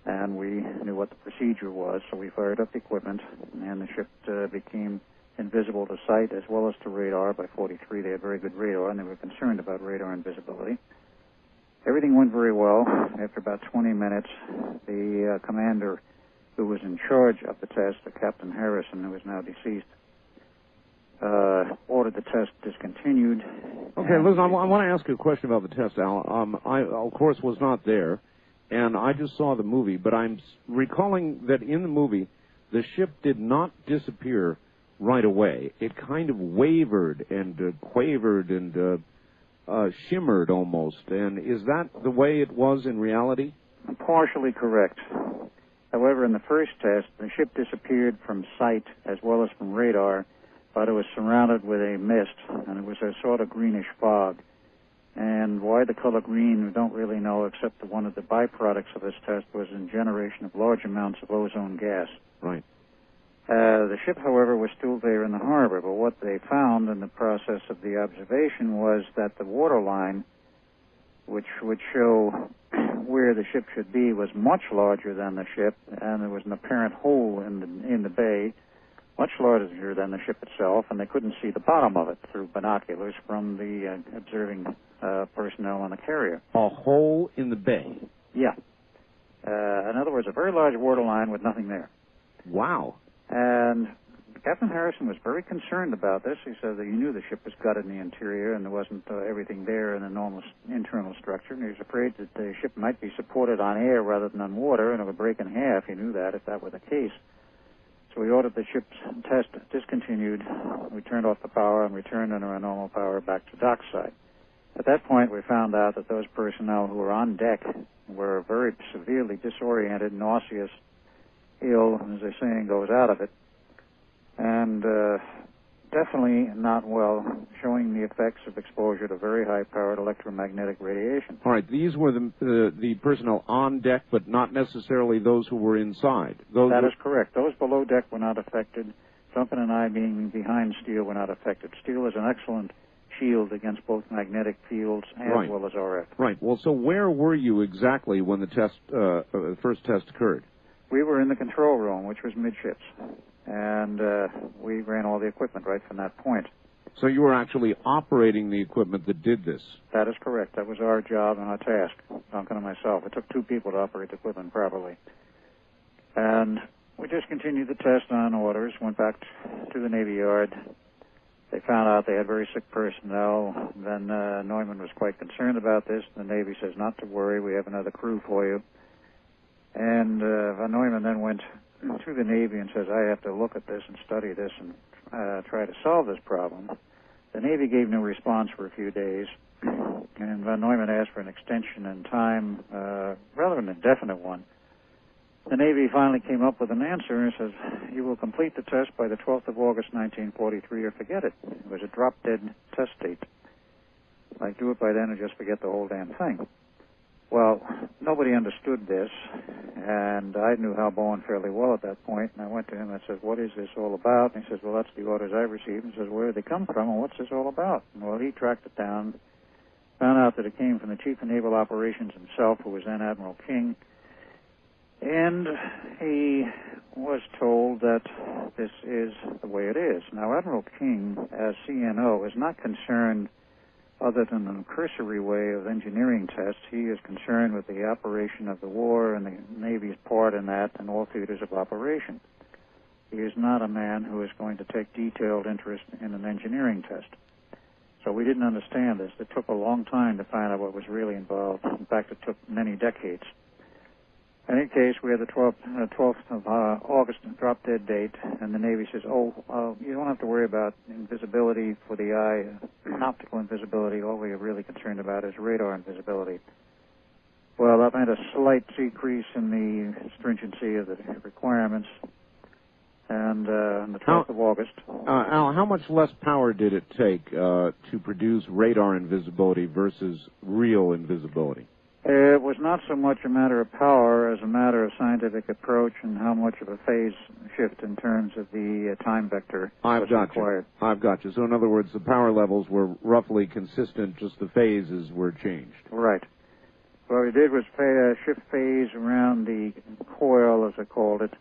And we knew what the procedure was, so we fired up the equipment, and the ship became invisible to sight as well as to radar. By 43, they had very good radar, and they were concerned about radar invisibility. Everything went very well. After about 20 minutes, the commander who was in charge of the test, Captain Harrison, who is now deceased, ordered the test discontinued. Okay, listen, I want to ask you a question about the test, Al. I, of course, was not there, and I just saw the movie, but I'm recalling that in the movie, the ship did not disappear right away. It kind of wavered and quavered and shimmered almost. And is that the way it was in reality? Partially correct. However, in the first test, the ship disappeared from sight as well as from radar, but it was surrounded with a mist, and it was a sort of greenish fog. And why the color green, we don't really know, except that one of the byproducts of this test was a generation of large amounts of ozone gas. Right. The ship, however, was still there in the harbor, but what they found in the process of the observation was that the water line, which would show where the ship should be, was much larger than the ship, and there was an apparent hole in the bay, much larger than the ship itself, and they couldn't see the bottom of it through binoculars from the observing personnel on the carrier. A hole in the bay? Yeah. In other words, a very large water line with nothing there. Wow. And Captain Harrison was very concerned about this. He said that he knew the ship was gutted in the interior and there wasn't everything there in the normal internal structure, and he was afraid that the ship might be supported on air rather than on water, and it would break in half. He knew that if that were the case. So we ordered the ship's test discontinued. We turned off the power and returned under our normal power back to dockside. At that point, we found out that those personnel who were on deck were very severely disoriented, nauseous, ill, as the saying goes, out of it, and definitely not well, showing the effects of exposure to very high-powered electromagnetic radiation. All right, these were the personnel on deck, but not necessarily those who were inside. That is correct. Those below deck were not affected. Duncan and I, being behind steel, were not affected. Steel is an excellent shield against both magnetic fields as well as RF. Right. Well, so where were you exactly when the first test occurred? We were in the control room, which was midships, and we ran all the equipment right from that point. So you were actually operating the equipment that did this? That is correct. That was our job and our task, Duncan and myself. It took two people to operate the equipment properly. And we just continued the test on orders, went back to the Navy Yard. They found out they had very sick personnel. Then Neumann was quite concerned about this. The Navy says, not to worry, we have another crew for you. And von Neumann then went to the Navy and says, I have to look at this and study this and try to solve this problem. The Navy gave no response for a few days, and von Neumann asked for an extension in time, rather an indefinite one. The Navy finally came up with an answer and says, you will complete the test by the 12th of August, 1943, or forget it. It was a drop-dead test date. Like, do it by then or just forget the whole damn thing. Well, nobody understood this, and I knew Hal Bowen fairly well at that point, and I went to him and said, what is this all about? And he says, well, that's the orders I received. And he says, where did they come from, and what's this all about? And, well, he tracked it down, found out that it came from the Chief of Naval Operations himself, who was then Admiral King, and he was told that this is the way it is. Now, Admiral King, as CNO, is not concerned other than an cursory way of engineering tests. He is concerned with the operation of the war and the Navy's part in that and all theaters of operation. He is not a man who is going to take detailed interest in an engineering test. So we didn't understand this. It took a long time to find out what was really involved. In fact, it took many decades. In any case, we had the 12th of August drop-dead date, and the Navy says, you don't have to worry about invisibility for the eye, optical invisibility. All we are really concerned about is radar invisibility. Well, that meant a slight decrease in the stringency of the requirements, and on the 12th of August... Al, how much less power did it take to produce radar invisibility versus real invisibility? It was not so much a matter of power as a matter of scientific approach and how much of a phase shift in terms of the time vector was required. I've got you. So in other words, the power levels were roughly consistent, just the phases were changed. Right. What we did was shift phase around the coil, as I called it,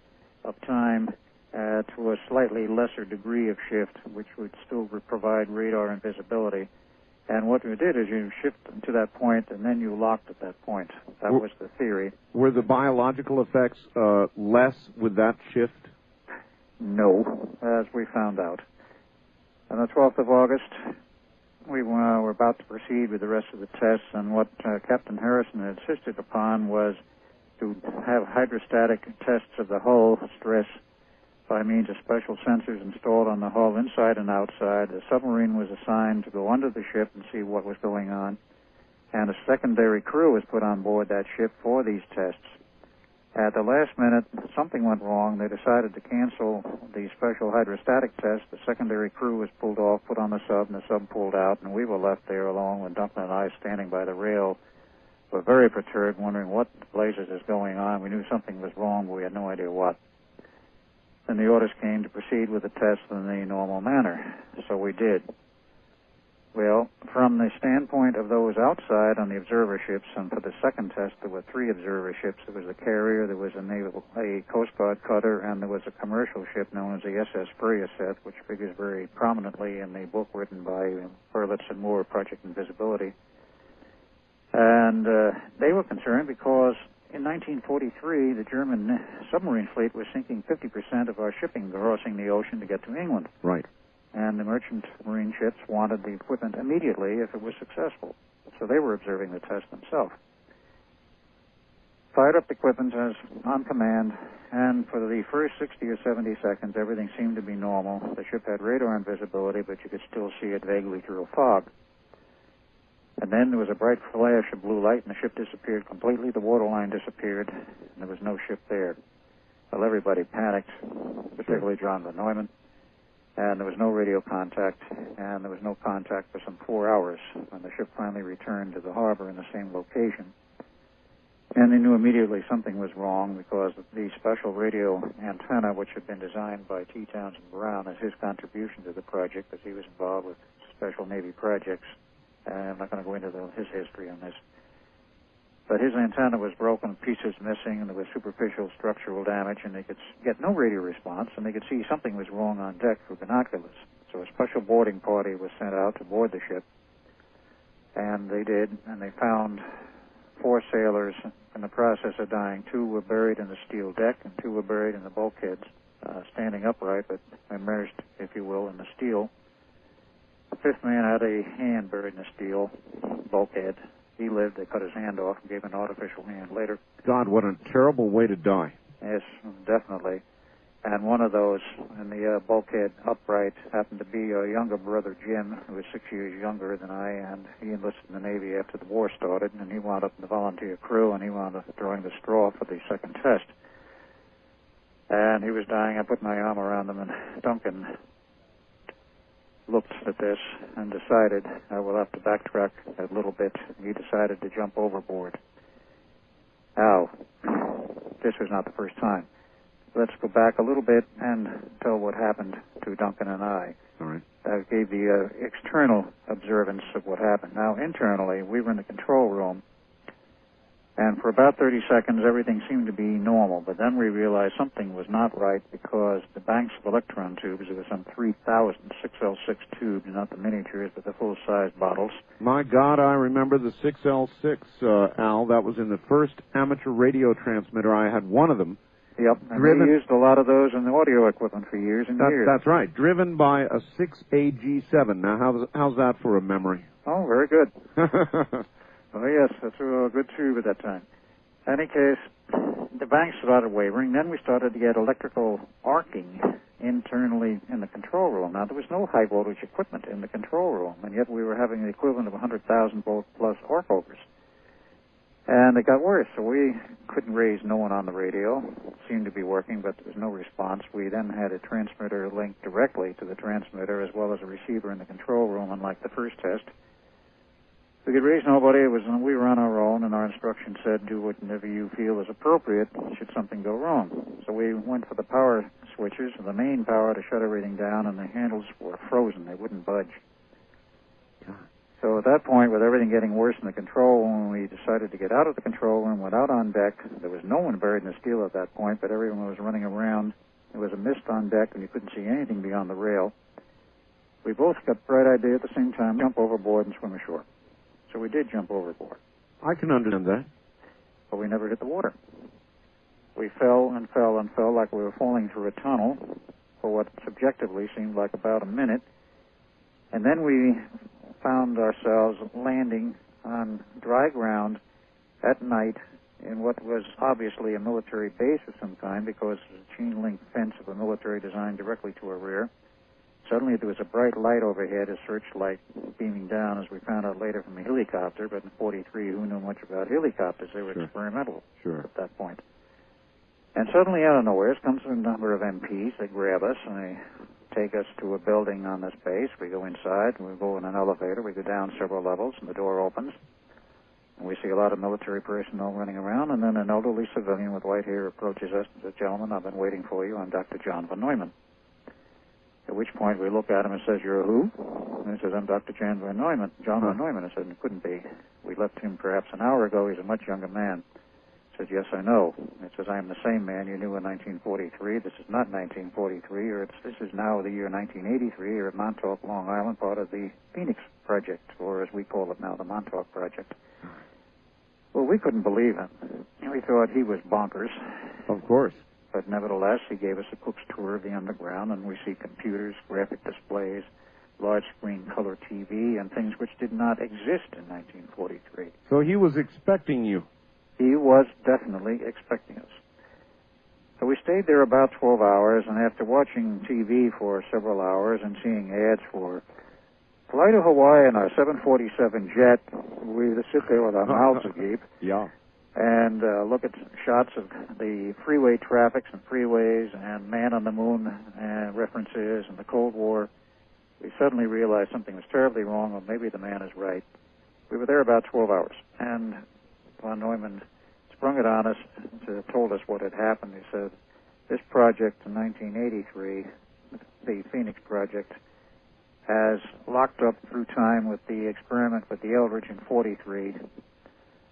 of time to a slightly lesser degree of shift, which would still provide radar invisibility. And what we did is you shift to that point, and then you locked at that point. That was the theory. Were the biological effects less with that shift? No, as we found out. On the 12th of August, we were about to proceed with the rest of the tests, and what Captain Harrison had insisted upon was to have hydrostatic tests of the hull stress by means of special sensors installed on the hull inside and outside. The submarine was assigned to go under the ship and see what was going on, and a secondary crew was put on board that ship for these tests. At the last minute, something went wrong. They decided to cancel the special hydrostatic test. The secondary crew was pulled off, put on the sub, and the sub pulled out, and we were left there alone with Duncan and I standing by the rail. We were very perturbed, wondering what blazes is going on. We knew something was wrong, but we had no idea what. And the orders came to proceed with the test in the normal manner. So we did. Well, from the standpoint of those outside on the observer ships, and for the second test, there were 3 observer ships. There was a carrier, there was a Coast Guard cutter, and there was a commercial ship known as the SS Furiaset, which figures very prominently in the book written by Hurlitz and Moore, Project Invisibility. And they were concerned because in 1943, the German submarine fleet was sinking 50% of our shipping crossing the ocean to get to England. Right. And the merchant marine ships wanted the equipment immediately if it was successful. So they were observing the test themselves. Fired up the equipment as on command, and for the first 60 or 70 seconds, everything seemed to be normal. The ship had radar invisibility, but you could still see it vaguely through a fog. And then there was a bright flash of blue light, and the ship disappeared completely. The waterline disappeared, and there was no ship there. Well, everybody panicked, particularly John von Neumann. And there was no radio contact, and there was no contact for some 4 hours when the ship finally returned to the harbor in the same location. And they knew immediately something was wrong because the special radio antenna, which had been designed by T. Townsend Brown as his contribution to the project, because he was involved with special Navy projects. I'm not going to go into his history on this. But his antenna was broken, pieces missing, and there was superficial structural damage, and they could get no radio response, and they could see something was wrong on deck through binoculars. So a special boarding party was sent out to board the ship, and they did, and they found 4 sailors in the process of dying. 2 were buried in the steel deck, and 2 were buried in the bulkheads, standing upright, but immersed, if you will, in the steel. The 5th man had a hand buried in the steel bulkhead. He lived. They cut his hand off and gave him an artificial hand later. God, what a terrible way to die. Yes, definitely. And one of those in the bulkhead upright happened to be our younger brother, Jim, who was 6 years younger than I, and he enlisted in the Navy after the war started, and he wound up in the volunteer crew, and he wound up drawing the straw for the second test. And he was dying. I put my arm around him, and Duncan looked at this and decided, I will have to backtrack a little bit. He decided to jump overboard. Now, this was not the first time. Let's go back a little bit and tell what happened to Duncan and I. All right. I gave the external observance of what happened. Now, internally, we were in the control room, and for about 30 seconds, everything seemed to be normal. But then we realized something was not right because the banks of electron tubes, there were some 3,000 6L6 tubes, not the miniatures, but the full-size bottles. My God, I remember the 6L6, Al. That was in the first amateur radio transmitter. I had one of them. Yep, and we used a lot of those in the audio equipment for years and years. That's right. Driven by a 6AG7. Now, how's that for a memory? Oh, very good. Oh, yes, that's a good tube at that time. In any case, the banks started wavering. Then we started to get electrical arcing internally in the control room. Now, there was no high-voltage equipment in the control room, and yet we were having the equivalent of 100,000 volt plus arc overs. And it got worse, so we couldn't raise no one on the radio. It seemed to be working, but there was no response. We then had a transmitter linked directly to the transmitter as well as a receiver in the control room, unlike the first test. We could raise nobody. We were on our own, and our instruction said, do whatever you feel is appropriate should something go wrong. So we went for the power switches, the main power to shut everything down, and the handles were frozen. They wouldn't budge. So at that point, with everything getting worse in the control room, we decided to get out of the control room, went out on deck. There was no one buried in the steel at that point, but everyone was running around. There was a mist on deck, and you couldn't see anything beyond the rail. We both got the bright idea at the same time, jump overboard and swim ashore. So we did jump overboard. I can understand that. But we never hit the water. We fell and fell and fell like we were falling through a tunnel for what subjectively seemed like about a minute. And then we found ourselves landing on dry ground at night in what was obviously a military base of some kind because it was a chain-link fence of a military design directly to our rear. Suddenly there was a bright light overhead, a searchlight beaming down, as we found out later from a helicopter, but in 43, who knew much about helicopters? They were experimental at that point. And suddenly out of nowhere comes a number of MPs. They grab us and they take us to a building on this base. We go inside, and we go in an elevator. We go down several levels, and the door opens. And we see a lot of military personnel running around, and then an elderly civilian with white hair approaches us and says, "Gentlemen, I've been waiting for you. I'm Dr. John von Neumann." At which point we look at him and says, "You're who?" And he says, "I'm Dr. John von Neumann." John von Neumann. I said, "It couldn't be. We left him perhaps an hour ago. He's a much younger man." He says, "Yes, I know." He says, "I am the same man you knew in 1943. This is not 1943, this is now the year 1983 here at Montauk, Long Island, part of the Phoenix Project, or as we call it now, the Montauk Project." Well, we couldn't believe him. We thought he was bonkers. Of course. But nevertheless, he gave us a cook's tour of the underground, and we see computers, graphic displays, large-screen color TV, and things which did not exist in 1943. So he was expecting you. He was definitely expecting us. So we stayed there about 12 hours, and after watching TV for several hours and seeing ads for flight to Hawaii in our 747 jet, we would sit there with our mouths agape. Yeah. And look at shots of the freeway traffics and freeways and man on the moon and references and the Cold War. We suddenly realized something was terribly wrong, or maybe the man is right. We were there about 12 hours, and von Neumann sprung it on us, told us what had happened. He said, this project in 1983, the Phoenix project, has locked up through time with the experiment with the Eldridge in 43.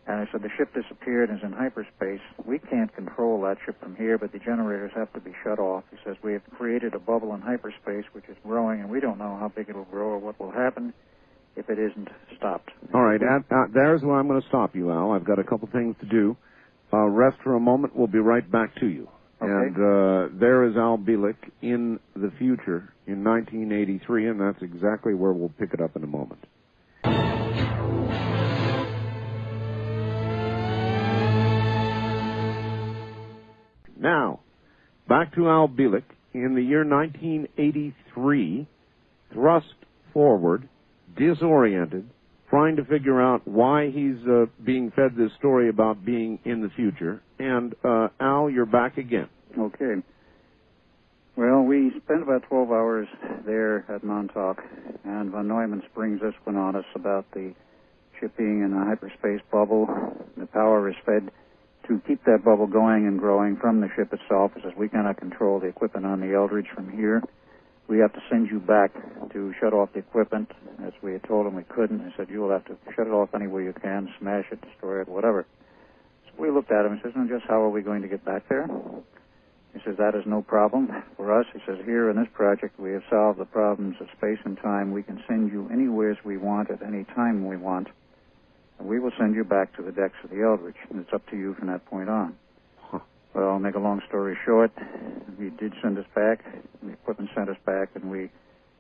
And I said, the ship disappeared and is in hyperspace. We can't control that ship from here, but the generators have to be shut off. He says, we have created a bubble in hyperspace which is growing, and we don't know how big it will grow or what will happen if it isn't stopped. All right, there's where I'm going to stop you, Al. I've got a couple things to do. Rest for a moment. We'll be right back to you. Okay. And there is Al Bielek in the future in 1983, and that's exactly where we'll pick it up in a moment. Now, back to Al Bielek in the year 1983, thrust forward, disoriented, trying to figure out why he's being fed this story about being in the future. And, Al, you're back again. Okay. Well, we spent about 12 hours there at Montauk, and von Neumann springs this one on us about the ship being in a hyperspace bubble. The power is fed to keep that bubble going and growing from the ship itself. It says we cannot control the equipment on the Eldridge from here. We have to send you back to shut off the equipment. As we had told him we couldn't, he said, you will have to shut it off any way you can, smash it, destroy it, whatever. So we looked at him and says, no, just how are we going to get back there? He says, that is no problem for us. He says, here in this project we have solved the problems of space and time. We can send you anywhere we want at any time we want. And we will send you back to the decks of the Eldridge, and it's up to you from that point on. Well, I'll make a long story short. He did send us back. The equipment sent us back, and we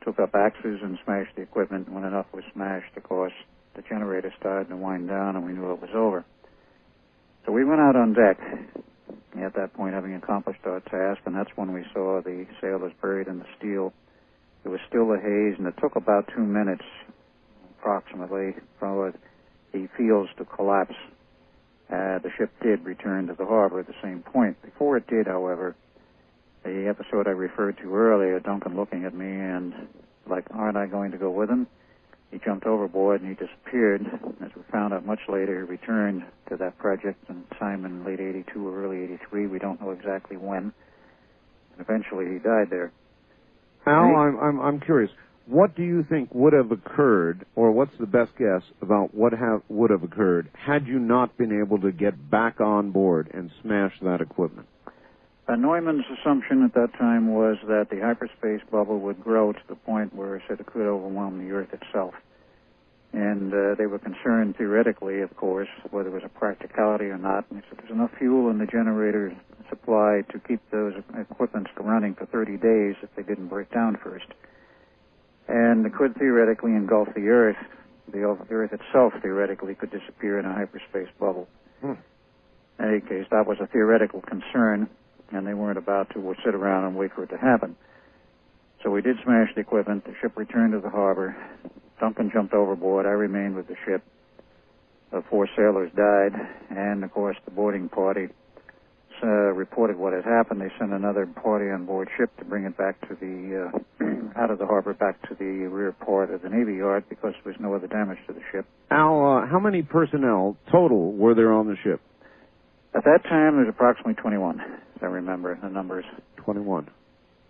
took up axes and smashed the equipment. When enough was smashed, of course, the generator started to wind down, and we knew it was over. So we went out on deck, at that point having accomplished our task, and that's when we saw the sailors buried in the steel. There was still a haze, and it took about 2 minutes, approximately, for the fields to collapse. The ship did return to the harbor at the same point. Before it did, however, the episode I referred to earlier, Duncan looking at me and like, aren't I going to go with him? He jumped overboard and he disappeared. As we found out much later, he returned to that project sometime in late 82 or early 83. We don't know exactly when. And eventually he died there. Al, I'm curious. What do you think would have occurred, or what's the best guess about what would have occurred had you not been able to get back on board and smash that equipment? Neumann's assumption at that time was that the hyperspace bubble would grow to the point where it could overwhelm the Earth itself. And they were concerned, theoretically, of course, whether it was a practicality or not. And they said there's enough fuel in the generator supply to keep those equipments running for 30 days if they didn't break down first. And it could theoretically engulf the Earth. The Earth itself theoretically could disappear in a hyperspace bubble. In any case, that was a theoretical concern, and they weren't about to sit around and wait for it to happen. So we did smash the equipment. The ship returned to the harbor. Duncan jumped overboard. I remained with the ship. 4 sailors died, and, of course, the boarding party reported what had happened. They sent another party on board ship to bring it back to the out of the harbor back to the rear part of the Navy Yard because there was no other damage to the ship. Al, how many personnel total were there on the ship? At that time, there was approximately 21, as I remember the numbers. 21.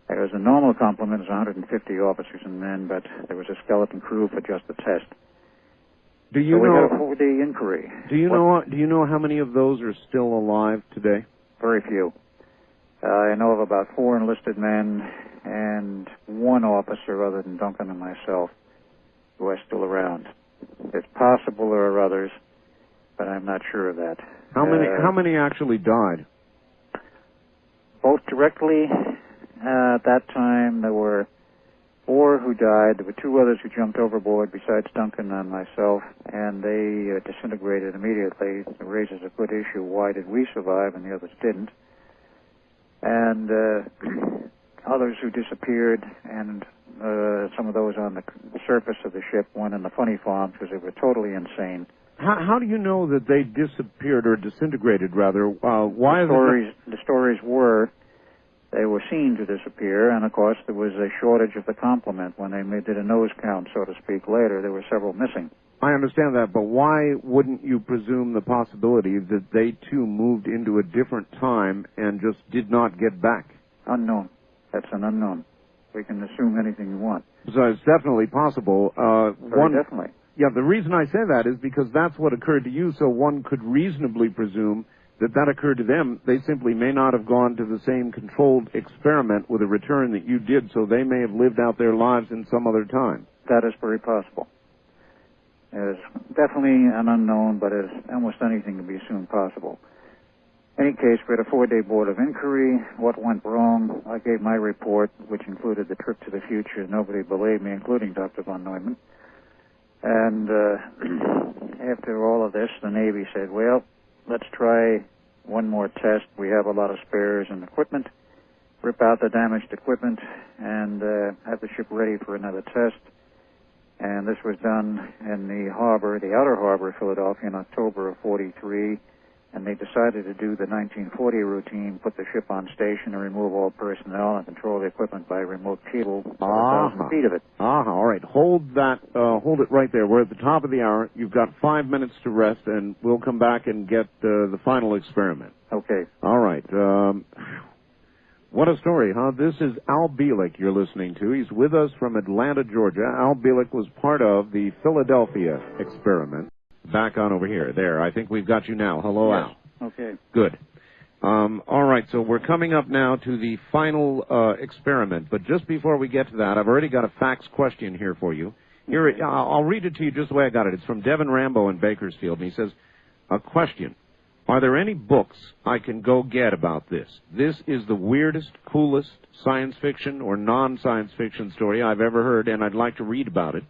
There was a normal complement of 150 officers and men, but there was a skeleton crew for just the test. Do you so we know? had a 4-day inquiry. Do you know how many of those are still alive today? Very few. I know of about 4 enlisted men and 1 officer other than Duncan and myself who are still around. It's possible there are others. but I'm not sure of that. How many actually died? Both directly. At that time, there were 4 who died. There were 2 others who jumped overboard besides Duncan and myself, and they disintegrated immediately. It raises a good issue. Why did we survive and the others didn't? And others who disappeared, and some of those on the surface of the ship went in the funny farm because they were totally insane. How do you know that they disappeared or disintegrated, rather? Why the stories were they were seen to disappear, and of course there was a shortage of the complement. When they did a nose count, so to speak, later, there were several missing. I understand that, but why wouldn't you presume the possibility that they too moved into a different time and just did not get back? Unknown. That's an unknown. We can assume anything you want. So it's definitely possible. Definitely. Yeah, the reason I say that is because that's what occurred to you, so one could reasonably presume that occurred to them. They simply may not have gone to the same controlled experiment with a return that you did, so they may have lived out their lives in some other time. That is very possible. It is definitely an unknown, but as almost anything can be assumed possible. In any case, we had a 4-day board of inquiry. What went wrong? I gave my report, which included the trip to the future. Nobody believed me, including Dr. von Neumann. And after all of this, the Navy said, well, let's try one more test. We have a lot of spares and equipment. Rip out the damaged equipment and have the ship ready for another test. And this was done in the harbor, the outer harbor of Philadelphia, in October of 43. And they decided to do the 1940 routine, put the ship on station and remove all personnel and control the equipment by remote cable, 1,000 feet of it. All right. Hold it right there. We're at the top of the hour. You've got 5 minutes to rest, and we'll come back and get the final experiment. Okay. All right. What a story, huh? This is Al Bielek you're listening to. He's with us from Atlanta, Georgia. Al Bielek was part of the Philadelphia experiment. Back on over here. There, I think we've got you now. Hello, yes. Al. Okay. Good. All right, so we're coming up now to the final experiment. But just before we get to that, I've already got a fax question here for you. Here, I'll read it to you just the way I got it. It's from Devin Rambo in Bakersfield, and he says, a question. Are there any books I can go get about this? This is the weirdest, coolest science fiction or non-science fiction story I've ever heard, and I'd like to read about it.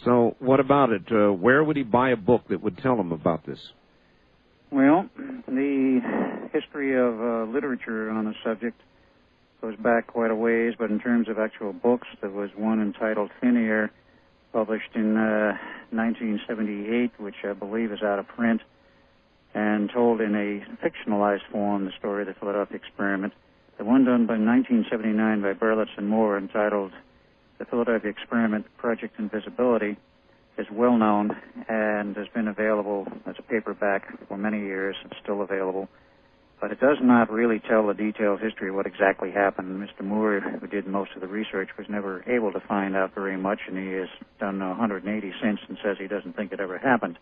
So what about it? Where would he buy a book that would tell him about this? Well, the history of literature on the subject goes back quite a ways, but in terms of actual books, there was one entitled Thin Air, published in 1978, which I believe is out of print, and told in a fictionalized form the story of the Philadelphia experiment. The one done by 1979 by Berlitz and Moore, entitled The Philadelphia Experiment, Project Invisibility, is well known and has been available as a paperback for many years. It's still available. But it does not really tell the detailed history of what exactly happened. Mr. Moore, who did most of the research, was never able to find out very much, and he has done 180 since and says he doesn't think it ever happened.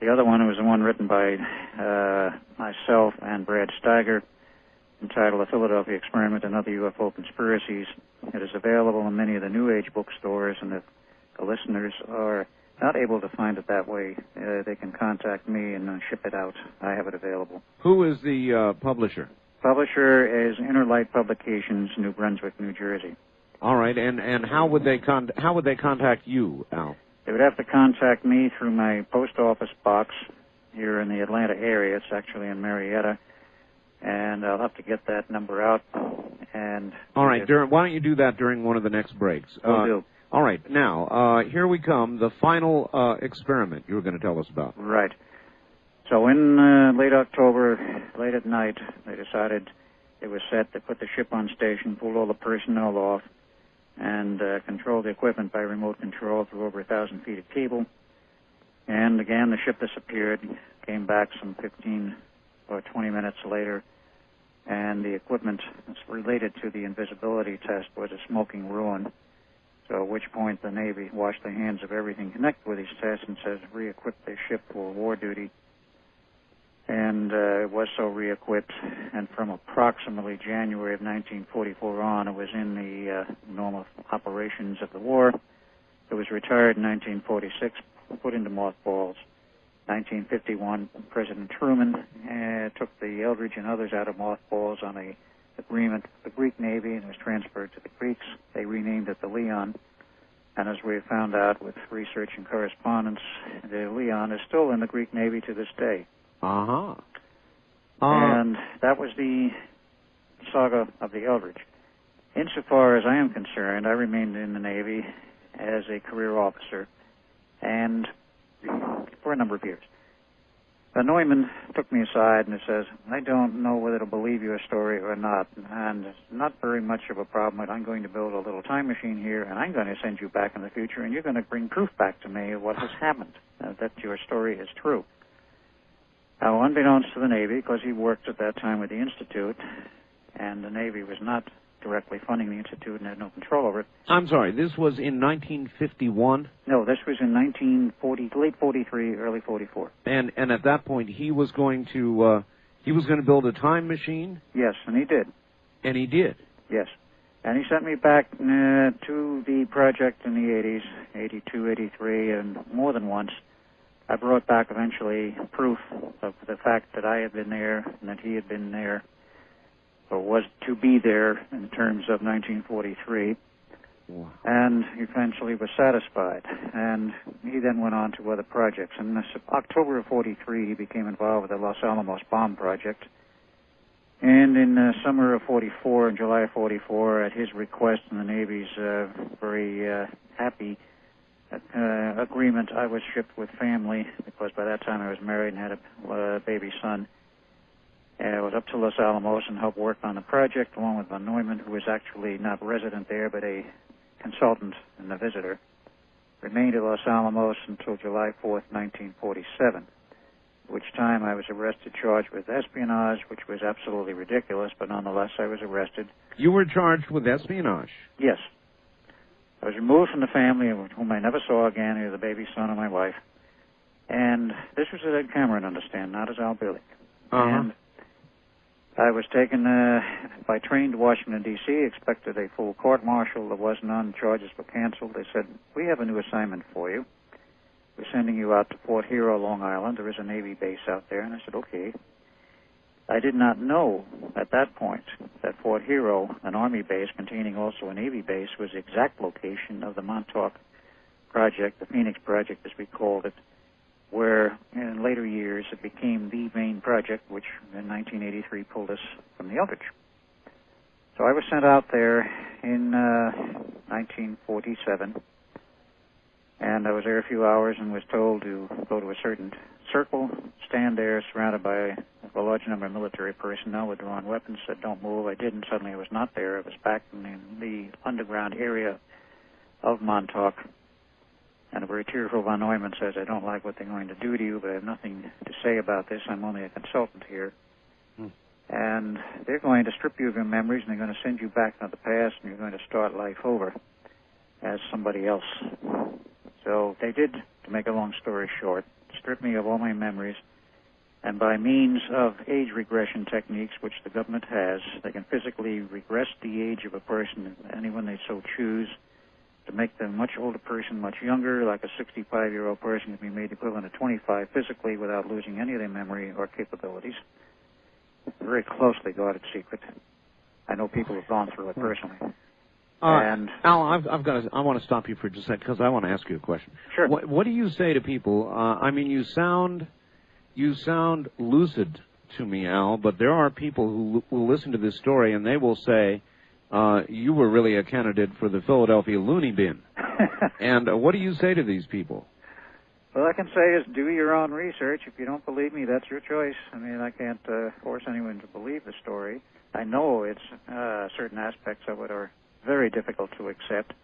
The other one was the one written by myself and Brad Steiger, entitled The Philadelphia Experiment and Other UFO Conspiracies. It is available in many of the New Age bookstores, and if the listeners are not able to find it that way, they can contact me and ship it out. I have it available. Who is the publisher? Publisher is Inner Light Publications, New Brunswick, New Jersey. All right, and how would they contact you, Al? They would have to contact me through my post office box here in the Atlanta area. It's actually in Marietta. And I'll have to get that number out. And all right, why don't you do that during one of the next breaks? Will do. All right, now, here we come, the final experiment you were going to tell us about. Right. So in late October, late at night, they decided it was set to put the ship on station, pull all the personnel off, and control the equipment by remote control through over 1,000 feet of cable. And again, the ship disappeared, came back some 15 or 20 minutes later, and the equipment that's related to the invisibility test was a smoking ruin. So at which point the Navy washed their hands of everything connected with these tests and says re-equip their ship for war duty. And it was so re-equipped, and from approximately January of 1944 on, it was in the normal operations of the war. It was retired in 1946, put into mothballs, 1951, President Truman took the Eldridge and others out of mothballs on a agreement with the Greek Navy, and it was transferred to the Greeks. They renamed it the Leon. And as we have found out with research and correspondence, the Leon is still in the Greek Navy to this day. Uh-huh. And that was the saga of the Eldridge. Insofar as I am concerned, I remained in the Navy as a career officer, and for a number of years. Neumann took me aside and says, I don't know whether to believe your story or not, and it's not very much of a problem, but I'm going to build a little time machine here, and I'm going to send you back in the future, and you're going to bring proof back to me of what has happened, that your story is true. Now, unbeknownst to the Navy, because he worked at that time with the Institute, and the Navy was not directly funding the Institute and had no control over it. I'm sorry, this was in 1951? No, this was in 1940, late 43, early 44. And at that point, he was going to build a time machine? Yes, and he did. And he did? Yes. And he sent me back to the project in the 80s, 82, 83, and more than once. I brought back eventually proof of the fact that I had been there and that he had been there, or was to be there in terms of 1943, wow. And eventually was satisfied. And he then went on to other projects. In October of 43, he became involved with the Los Alamos bomb project. And in the summer of 44, in July of 44, at his request and the Navy's very happy agreement, I was shipped with family, because by that time I was married and had a baby son. I was up to Los Alamos and helped work on the project along with von Neumann, who was actually not resident there, but a consultant and a visitor. Remained at Los Alamos until July 4th, 1947, which time I was arrested, charged with espionage, which was absolutely ridiculous, but nonetheless I was arrested. You were charged with espionage? Yes. I was removed from the family, whom I never saw again, either the baby son or my wife. And this was as Ed Cameron, understand, not as Al Bielek. Uh-huh. And I was taken by train to Washington, D.C., expected a full court-martial. There was none. Charges were canceled. They said, we have a new assignment for you. We're sending you out to Fort Hero, Long Island. There is a Navy base out there. And I said, okay. I did not know at that point that Fort Hero, an Army base containing also a Navy base, was the exact location of the Montauk Project, the Phoenix Project as we called it, where in later years it became the main project, which in 1983 pulled us from the Eldridge. So I was sent out there in 1947, and I was there a few hours and was told to go to a certain circle, stand there surrounded by a large number of military personnel with drawn weapons, said don't move. I did, and suddenly I was not there. I was back in the underground area of Montauk. And a very tearful von Neumann says, I don't like what they're going to do to you, but I have nothing to say about this. I'm only a consultant here. And they're going to strip you of your memories, and they're going to send you back into the past, and you're going to start life over as somebody else. So they did, to make a long story short, strip me of all my memories. And by means of age regression techniques, which the government has, they can physically regress the age of a person, anyone they so choose, to make the much older person much younger, like a 65-year-old person can be made equivalent to 25 physically without losing any of their memory or capabilities. A very closely guarded secret. I know people who've gone through it personally. And Al, I want to stop you for just a second because I want to ask you a question. Sure. What do you say to people? I mean, you sound lucid to me, Al, but there are people who will listen to this story and they will say, you were really a candidate for the Philadelphia loony bin. And what do you say to these people? Well, I can say is do your own research. If you don't believe me, that's your choice. I mean, I can't force anyone to believe the story. I know it's certain aspects of it are very difficult to accept,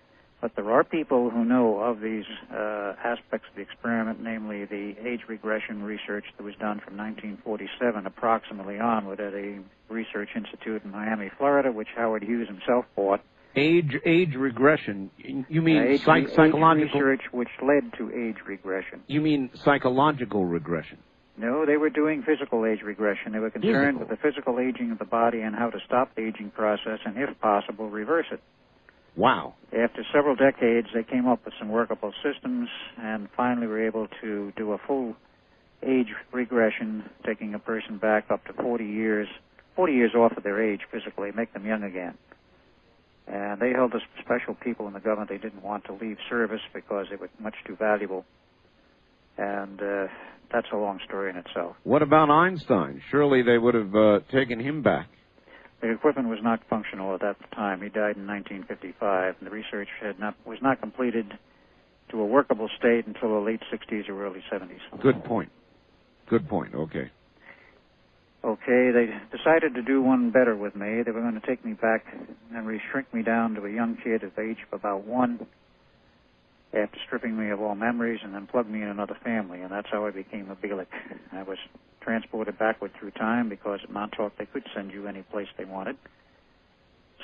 but there are people who know of these aspects of the experiment, namely the age regression research that was done from 1947 approximately onward at a research institute in Miami, Florida, which Howard Hughes himself bought. Age regression? You mean psychological research, which led to age regression? You mean psychological regression? No, they were doing physical age regression. They were concerned with the physical aging of the body and how to stop the aging process and, if possible, reverse it. Wow. After several decades, they came up with some workable systems and finally were able to do a full age regression, taking a person back up to 40 years off of their age physically, make them young again. And they held us special people in the government. They didn't want to leave service because they were much too valuable. And that's a long story in itself. What about Einstein? Surely they would have taken him back. The equipment was not functional at that time. He died in 1955, and the research was not completed to a workable state until the late 60s or early 70s. Good point. Good point. Okay. Okay, they decided to do one better with me. They were going to take me back and shrink me down to a young kid at the age of about 1, after stripping me of all memories, and then plug me in another family, and that's how I became a Bielek. I was transported backward through time because at Montauk they could send you any place they wanted.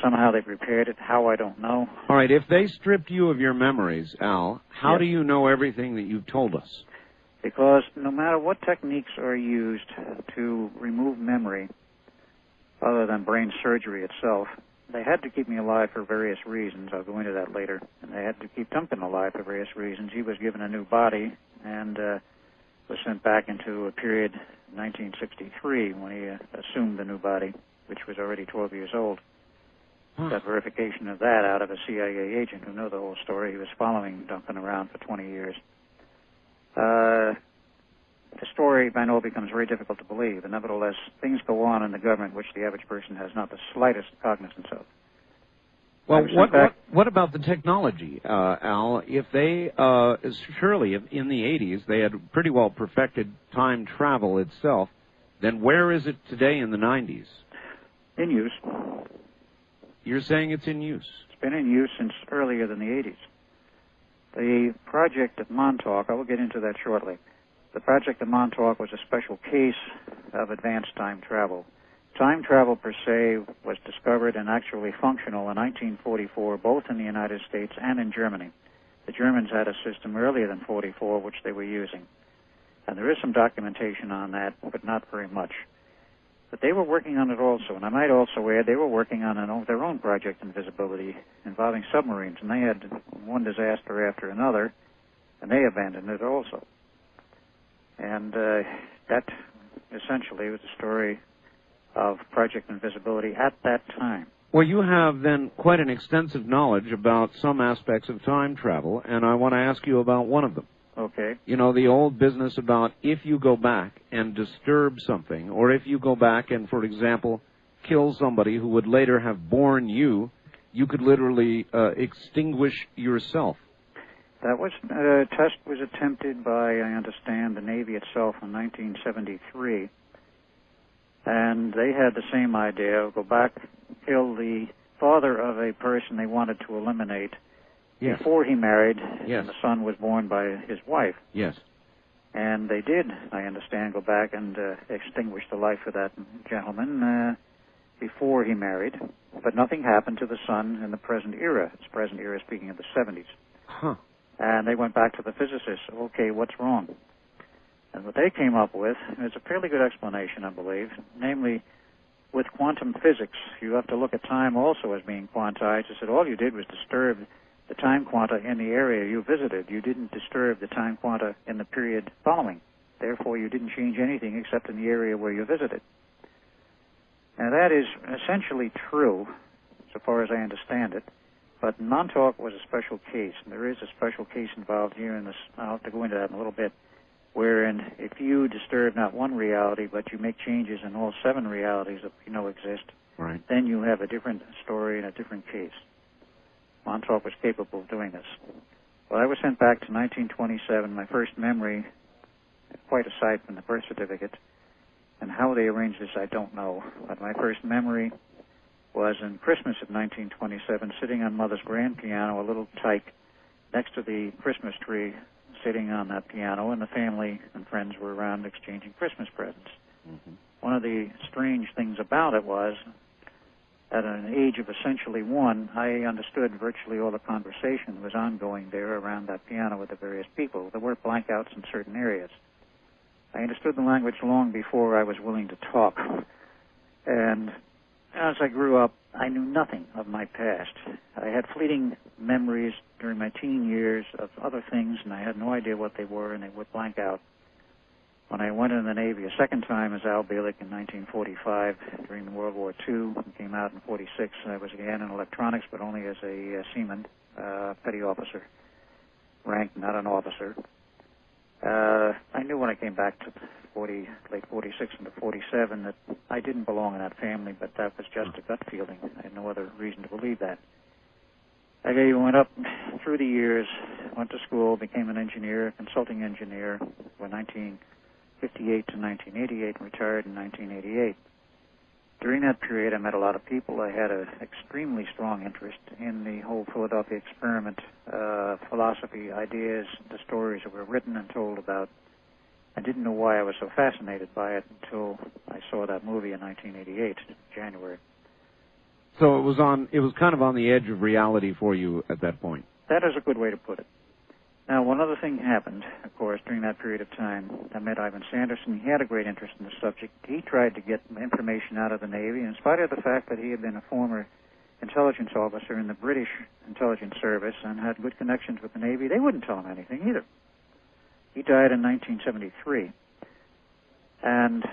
Somehow they prepared it. How, I don't know. All right, if they stripped you of your memories, Al, how Yes. do you know everything that you've told us? Because no matter what techniques are used to remove memory, other than brain surgery itself, they had to keep me alive for various reasons. I'll go into that later. And they had to keep Duncan alive for various reasons. He was given a new body and was sent back into a period, 1963, when he assumed the new body, which was already 12 years old. Got verification of that out of a CIA agent who knew the whole story. He was following Duncan around for 20 years. The story, I know, becomes very difficult to believe, and nevertheless, things go on in the government which the average person has not the slightest cognizance of. Well, what about the technology, Al? If they, surely in the 80s, they had pretty well perfected time travel itself, then where is it today in the 90s? In use. You're saying it's in use? It's been in use since earlier than the 80s. The project at Montauk, I will get into that shortly. The project at Montauk was a special case of advanced time travel. Time travel per se was discovered and actually functional in 1944, both in the United States and in Germany. The Germans had a system earlier than 44, which they were using. And there is some documentation on that, but not very much. But they were working on it also, and I might also add they were working on their own project Invisibility involving submarines, and they had one disaster after another, and they abandoned it also. And that essentially was the story of Project Invisibility at that time. Well, you have then quite an extensive knowledge about some aspects of time travel, and I want to ask you about one of them. Okay. You know, the old business about if you go back and disturb something, or if you go back and, for example, kill somebody who would later have born you, you could literally extinguish yourself. That test was attempted by, I understand, the Navy itself in 1973. And they had the same idea, go back, kill the father of a person they wanted to eliminate before he married, and the son was born by his wife. Yes. And they did, I understand, go back and extinguish the life of that gentleman before he married. But nothing happened to the son in the present era. It's present era speaking of the 70s. Huh. And they went back to the physicists. Okay, what's wrong? And what they came up with is a fairly good explanation, I believe. Namely, with quantum physics, you have to look at time also as being quantized. They said all you did was disturb the time quanta in the area you visited. You didn't disturb the time quanta in the period following. Therefore, you didn't change anything except in the area where you visited. Now, that is essentially true, so far as I understand it. But Montauk was a special case, and there is a special case involved here in this. I'll have to go into that in a little bit, wherein if you disturb not one reality, but you make changes in all 7 realities that we know exist, right, then you have a different story and a different case. Montauk was capable of doing this. Well, I was sent back to 1927. My first memory, quite aside from the birth certificate, and how they arranged this, I don't know. But my first memory was in Christmas of 1927, sitting on Mother's grand piano, a little tyke, next to the Christmas tree, sitting on that piano, and the family and friends were around exchanging Christmas presents. Mm-hmm. One of the strange things about it was, at an age of essentially 1, I understood virtually all the conversation that was ongoing there around that piano with the various people. There were blankouts in certain areas. I understood the language long before I was willing to talk. And as I grew up, I knew nothing of my past. I had fleeting memories during my teen years of other things, and I had no idea what they were, and they would blank out. When I went in the Navy a second time as Al Bielek in 1945 during the World War II, and came out in 46, I was again in electronics, but only as a seaman, petty officer, rank, not an officer. I knew when I came back to late 46 into 47 that I didn't belong in that family, but that was just a gut feeling. I had no other reason to believe that. I went up through the years, went to school, became an engineer, consulting engineer, from 1958 to 1988, and retired in 1988. During that period, I met a lot of people. I had an extremely strong interest in the whole Philadelphia experiment, philosophy, ideas, the stories that were written and told about. I didn't know why I was so fascinated by it until I saw that movie in 1988, January. So it was kind of on the edge of reality for you at that point. That is a good way to put it. Now, one other thing happened, of course, during that period of time. I met Ivan Sanderson. He had a great interest in the subject. He tried to get information out of the Navy, in spite of the fact that he had been a former intelligence officer in the British intelligence service and had good connections with the Navy. They wouldn't tell him anything either. He died in 1973. And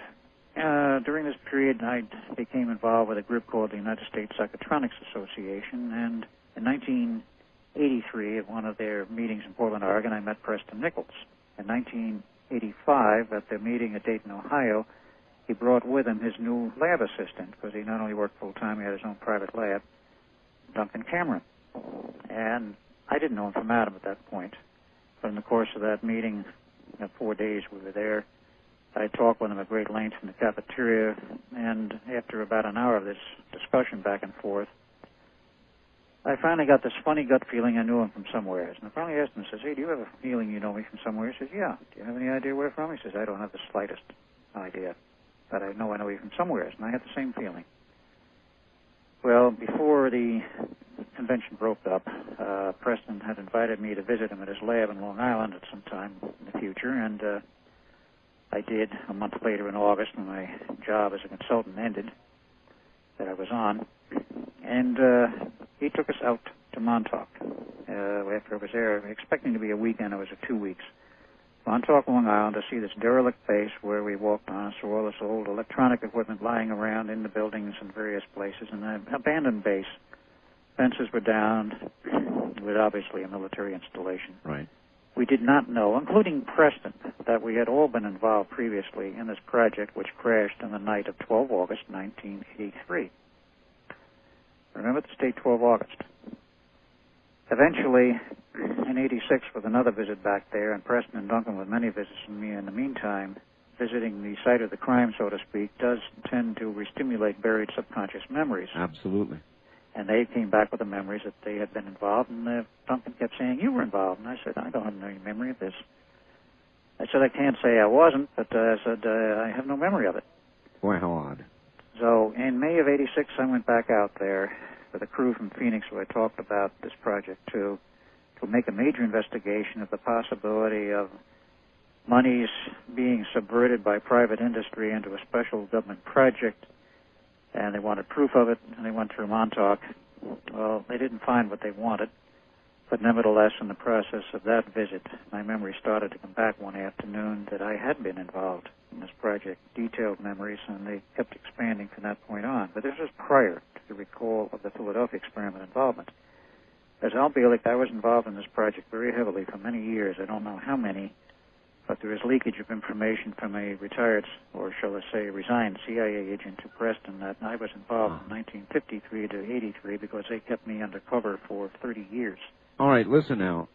during this period, I became involved with a group called the United States Psychotronics Association, and in 1983, at one of their meetings in Portland, Oregon, I met Preston Nichols. In 1985, at their meeting at Dayton, Ohio, he brought with him his new lab assistant, because he not only worked full-time, he had his own private lab, Duncan Cameron. And I didn't know him from Adam at that point. But in the course of that meeting, 4 days we were there, I talked with him at great length in the cafeteria, and after about an hour of this discussion back and forth, I finally got this funny gut feeling I knew him from somewhere. And I finally asked him, I says, hey, do you have a feeling you know me from somewhere? He says, yeah. Do you have any idea where from? He says, I don't have the slightest idea, but I know you from somewhere. And I had the same feeling. Well, before the convention broke up, Preston had invited me to visit him at his lab in Long Island at some time in the future, and I did a month later in August when my job as a consultant ended that I was on. And he took us out to Montauk after I was there, expecting to be a weekend. It was 2 weeks. Montauk, Long Island, to see this derelict base where we walked on, saw all this old electronic equipment lying around in the buildings in various places, and an abandoned base. Fences were down, with obviously a military installation. Right. We did not know, including Preston, that we had all been involved previously in this project, which crashed on the night of 12 August 1983. Remember this date, 12 August. Eventually, in 86, with another visit back there, and Preston and Duncan with many visits from me in the meantime, visiting the site of the crime, so to speak, does tend to re-stimulate buried subconscious memories. Absolutely. And they came back with the memories that they had been involved, and Duncan kept saying, you were involved. And I said, I don't have any memory of this. I said, I can't say I wasn't, but I said, I have no memory of it. Boy, how odd. So in May of 86, I went back out there with a crew from Phoenix who I talked about this project to make a major investigation of the possibility of monies being subverted by private industry into a special government project, and they wanted proof of it, and they went through Montauk. Well, they didn't find what they wanted, but nevertheless, in the process of that visit, my memory started to come back one afternoon that I had been involved in this project, detailed memories, and they kept expanding from that point on. But this was prior to the recall of the Philadelphia experiment involvement. As Al Bielek, I was involved in this project very heavily for many years. I don't know how many, but there is leakage of information from a retired, or shall I say, resigned CIA agent to Preston that I was involved from 1953 to 83 because they kept me undercover for 30 years. All right, listen now.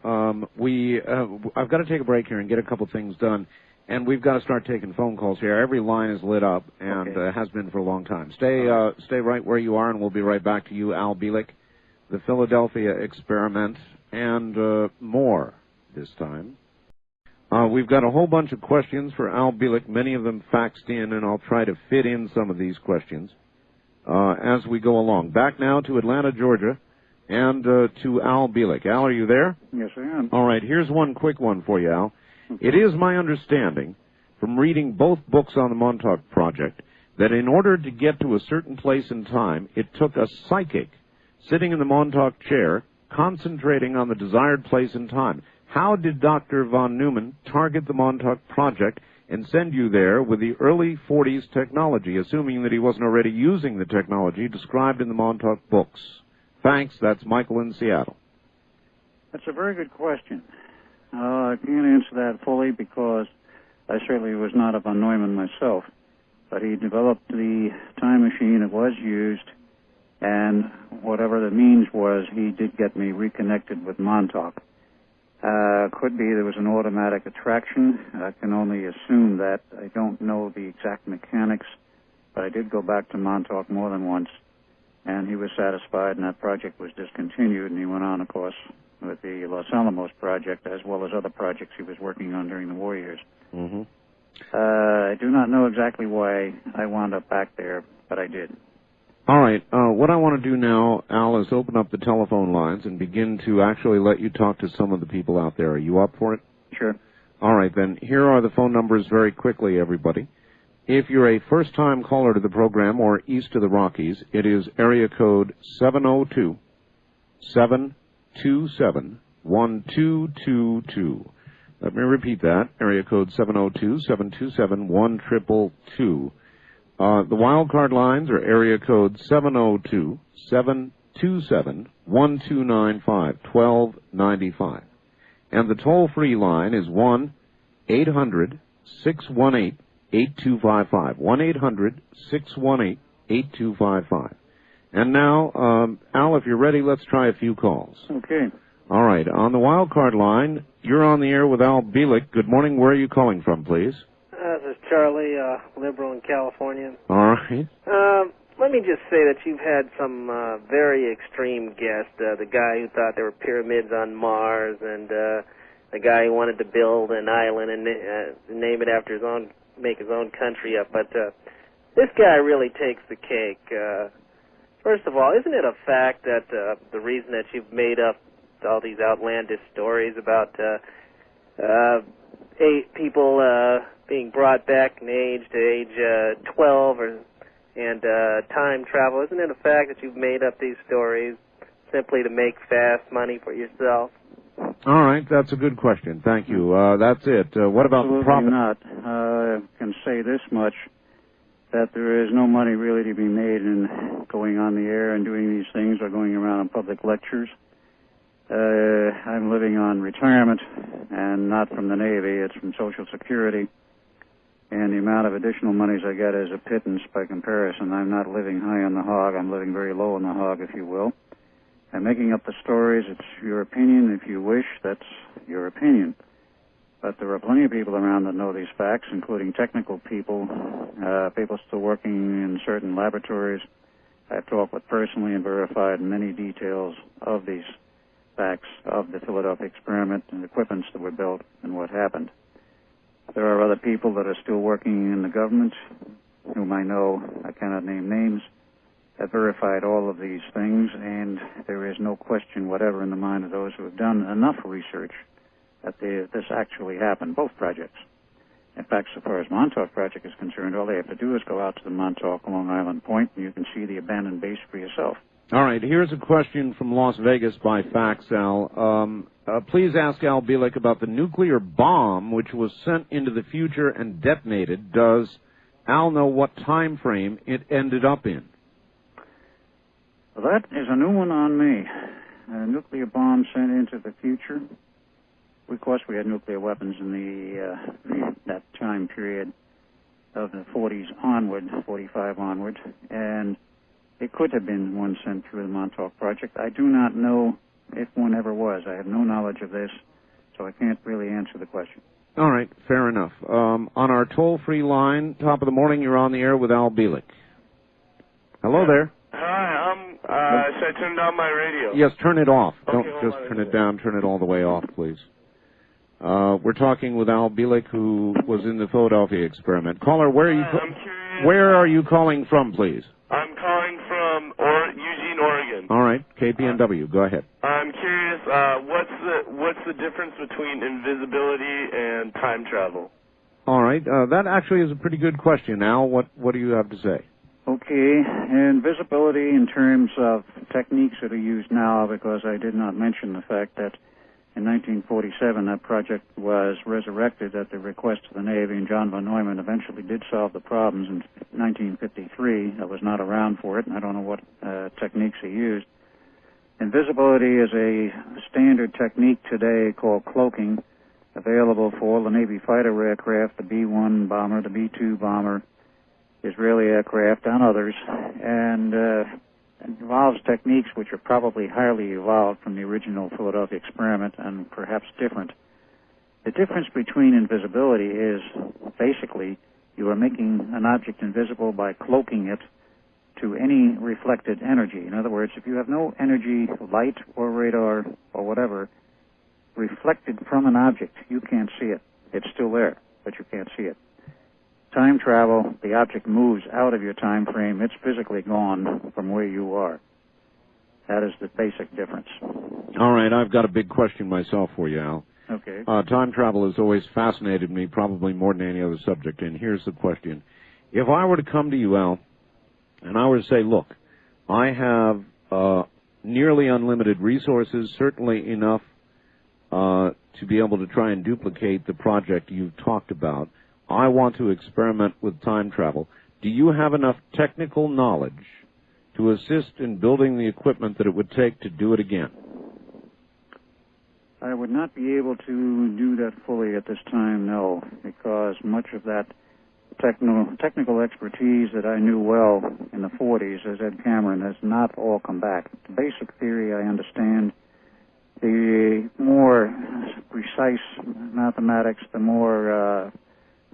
I've got to take a break here and get a couple things done, and we've got to start taking phone calls here. Every line is lit up and has been for a long time. Stay right where you are, and we'll be right back to you, Al Bielek, the Philadelphia experiment, and more this time. We've got a whole bunch of questions for Al Bielek, many of them faxed in, and I'll try to fit in some of these questions as we go along. Back now to Atlanta, Georgia, and to Al Bielek. Al, are you there? Yes, I am. All right, here's one quick one for you, Al. It is my understanding, from reading both books on the Montauk Project, that in order to get to a certain place in time, it took a psychic sitting in the Montauk chair, concentrating on the desired place in time. How did Dr. von Neumann target the Montauk Project and send you there with the early 40s technology, assuming that he wasn't already using the technology described in the Montauk books? Thanks. That's Michael in Seattle. That's a very good question. I can't answer that fully because I certainly was not a von Neumann myself. But he developed the time machine. It was used, and whatever the means was, he did get me reconnected with Montauk. Could be there was an automatic attraction. I can only assume that. I don't know the exact mechanics, but I did go back to Montauk more than once, and he was satisfied, and that project was discontinued, and he went on, of course, with the Los Alamos project, as well as other projects he was working on during the war years. Mm-hmm. I do not know exactly why I wound up back there, but I did. All right. What I want to do now, Al, is open up the telephone lines and begin to actually let you talk to some of the people out there. Are you up for it? Sure. All right, then. Here are the phone numbers very quickly, everybody. If you're a first-time caller to the program or east of the Rockies, it is area code 702-727-1222. Let me repeat that. Area code 702-727-1222. The wildcard lines are area code 702-727-1295, 1295. And the toll-free line is 1-800-618-8255, 1-800-618-8255. And now, Al, if you're ready, let's try a few calls. Okay. All right. On the wildcard line, you're on the air with Al Bielek. Good morning. Where are you calling from, please? This is Charlie, liberal in California. All right. Let me just say that you've had some very extreme guests. The guy who thought there were pyramids on Mars, and the guy who wanted to build an island and name it after his own, make his own country up. But this guy really takes the cake. First of all, isn't it a fact that the reason that you've made up all these outlandish stories about people being brought back in age to age 12 and time travel, isn't it a fact that you've made up these stories simply to make fast money for yourself? All right, that's a good question. Thank you. That's it. What about Absolutely the profit? not. I can say this much, that there is no money really to be made in going on the air and doing these things or going around in public lectures. I'm living on retirement, and not from the Navy, it's from Social Security. And the amount of additional monies I get is a pittance by comparison. I'm not living high on the hog. I'm living very low on the hog, if you will. I'm making up the stories. It's your opinion. If you wish, that's your opinion. But there are plenty of people around that know these facts, including technical people, people still working in certain laboratories. I've talked with personally and verified many details of these facts of the Philadelphia experiment and the equipments that were built and what happened. There are other people that are still working in the government, whom I know, I cannot name names, have verified all of these things, and there is no question whatever in the mind of those who have done enough research that this actually happened, both projects. In fact, so far as Montauk project is concerned, all they have to do is go out to the Montauk Long Island Point, and you can see the abandoned base for yourself. All right, here's a question from Las Vegas by fax, Al. Please ask Al Bielek about the nuclear bomb which was sent into the future and detonated. Does Al know what time frame it ended up in? Well, that is a new one on me. A nuclear bomb sent into the future. Of course, we had nuclear weapons in that time period of the 40s onward, 45 onward, and it could have been one sent through the Montauk Project. I do not know if one ever was. I have no knowledge of this, so I can't really answer the question. All right, fair enough. On our toll-free line, top of the morning, you're on the air with Al Bielek. Hello there. Hi, should I turn down my radio? Yes, turn it off. Okay, Don't just turn it down. Turn it all the way off, please. We're talking with Al Bielek, who was in the Philadelphia experiment. Caller, where are you calling from, please? I'm calling from Eugene, Oregon. All right, KPNW. Go ahead. I'm curious, what's the difference between invisibility and time travel? All right, that actually is a pretty good question. Al, what do you have to say? Okay, invisibility in terms of techniques that are used now, because I did not mention the fact that In 1947, that project was resurrected at the request of the Navy, and John von Neumann eventually did solve the problems. In 1953, I was not around for it, and I don't know what techniques he used. Invisibility is a standard technique today called cloaking, available for all the Navy fighter aircraft, the B-1 bomber, the B-2 bomber, Israeli aircraft, and others, and involves techniques which are probably highly evolved from the original Philadelphia experiment and perhaps different. The difference between invisibility is basically you are making an object invisible by cloaking it to any reflected energy. In other words, if you have no energy, light or radar or whatever, reflected from an object, you can't see it. It's still there, but you can't see it. Time travel, the object moves out of your time frame. It's physically gone from where you are. That is the basic difference. All right, I've got a big question myself for you, Al. Okay. Time travel has always fascinated me, probably more than any other subject, and here's the question. If I were to come to you, Al, and I were to say, look, I have nearly unlimited resources, certainly enough to be able to try and duplicate the project you've talked about. I want to experiment with time travel. Do you have enough technical knowledge to assist in building the equipment that it would take to do it again? I would not be able to do that fully at this time, no, because much of that technical expertise that I knew well in the 40s as Ed Cameron has not all come back. The basic theory I understand. The more precise mathematics, the more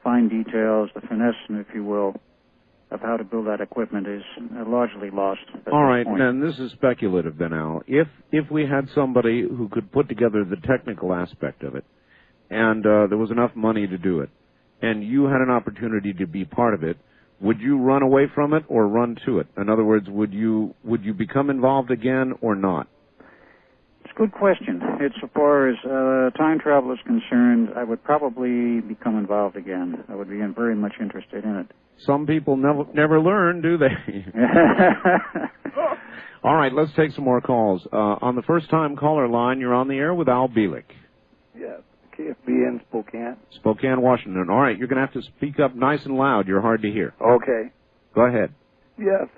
fine details, the finesse, if you will, of how to build that equipment is largely lost at this point. All right, and this is speculative then, Al. If we had somebody who could put together the technical aspect of it, and there was enough money to do it, and you had an opportunity to be part of it, would you run away from it or run to it? In other words, would you become involved again or not? It's a good question. As far as time travel is concerned, I would probably become involved again. I would be very much interested in it. Some people never learn, do they? All right, let's take some more calls. On the first-time caller line, you're on the air with Al Bielek. Yes, KFBN Spokane. Spokane, Washington. All right, you're going to have to speak up nice and loud. You're hard to hear. Okay. Go ahead. Yes,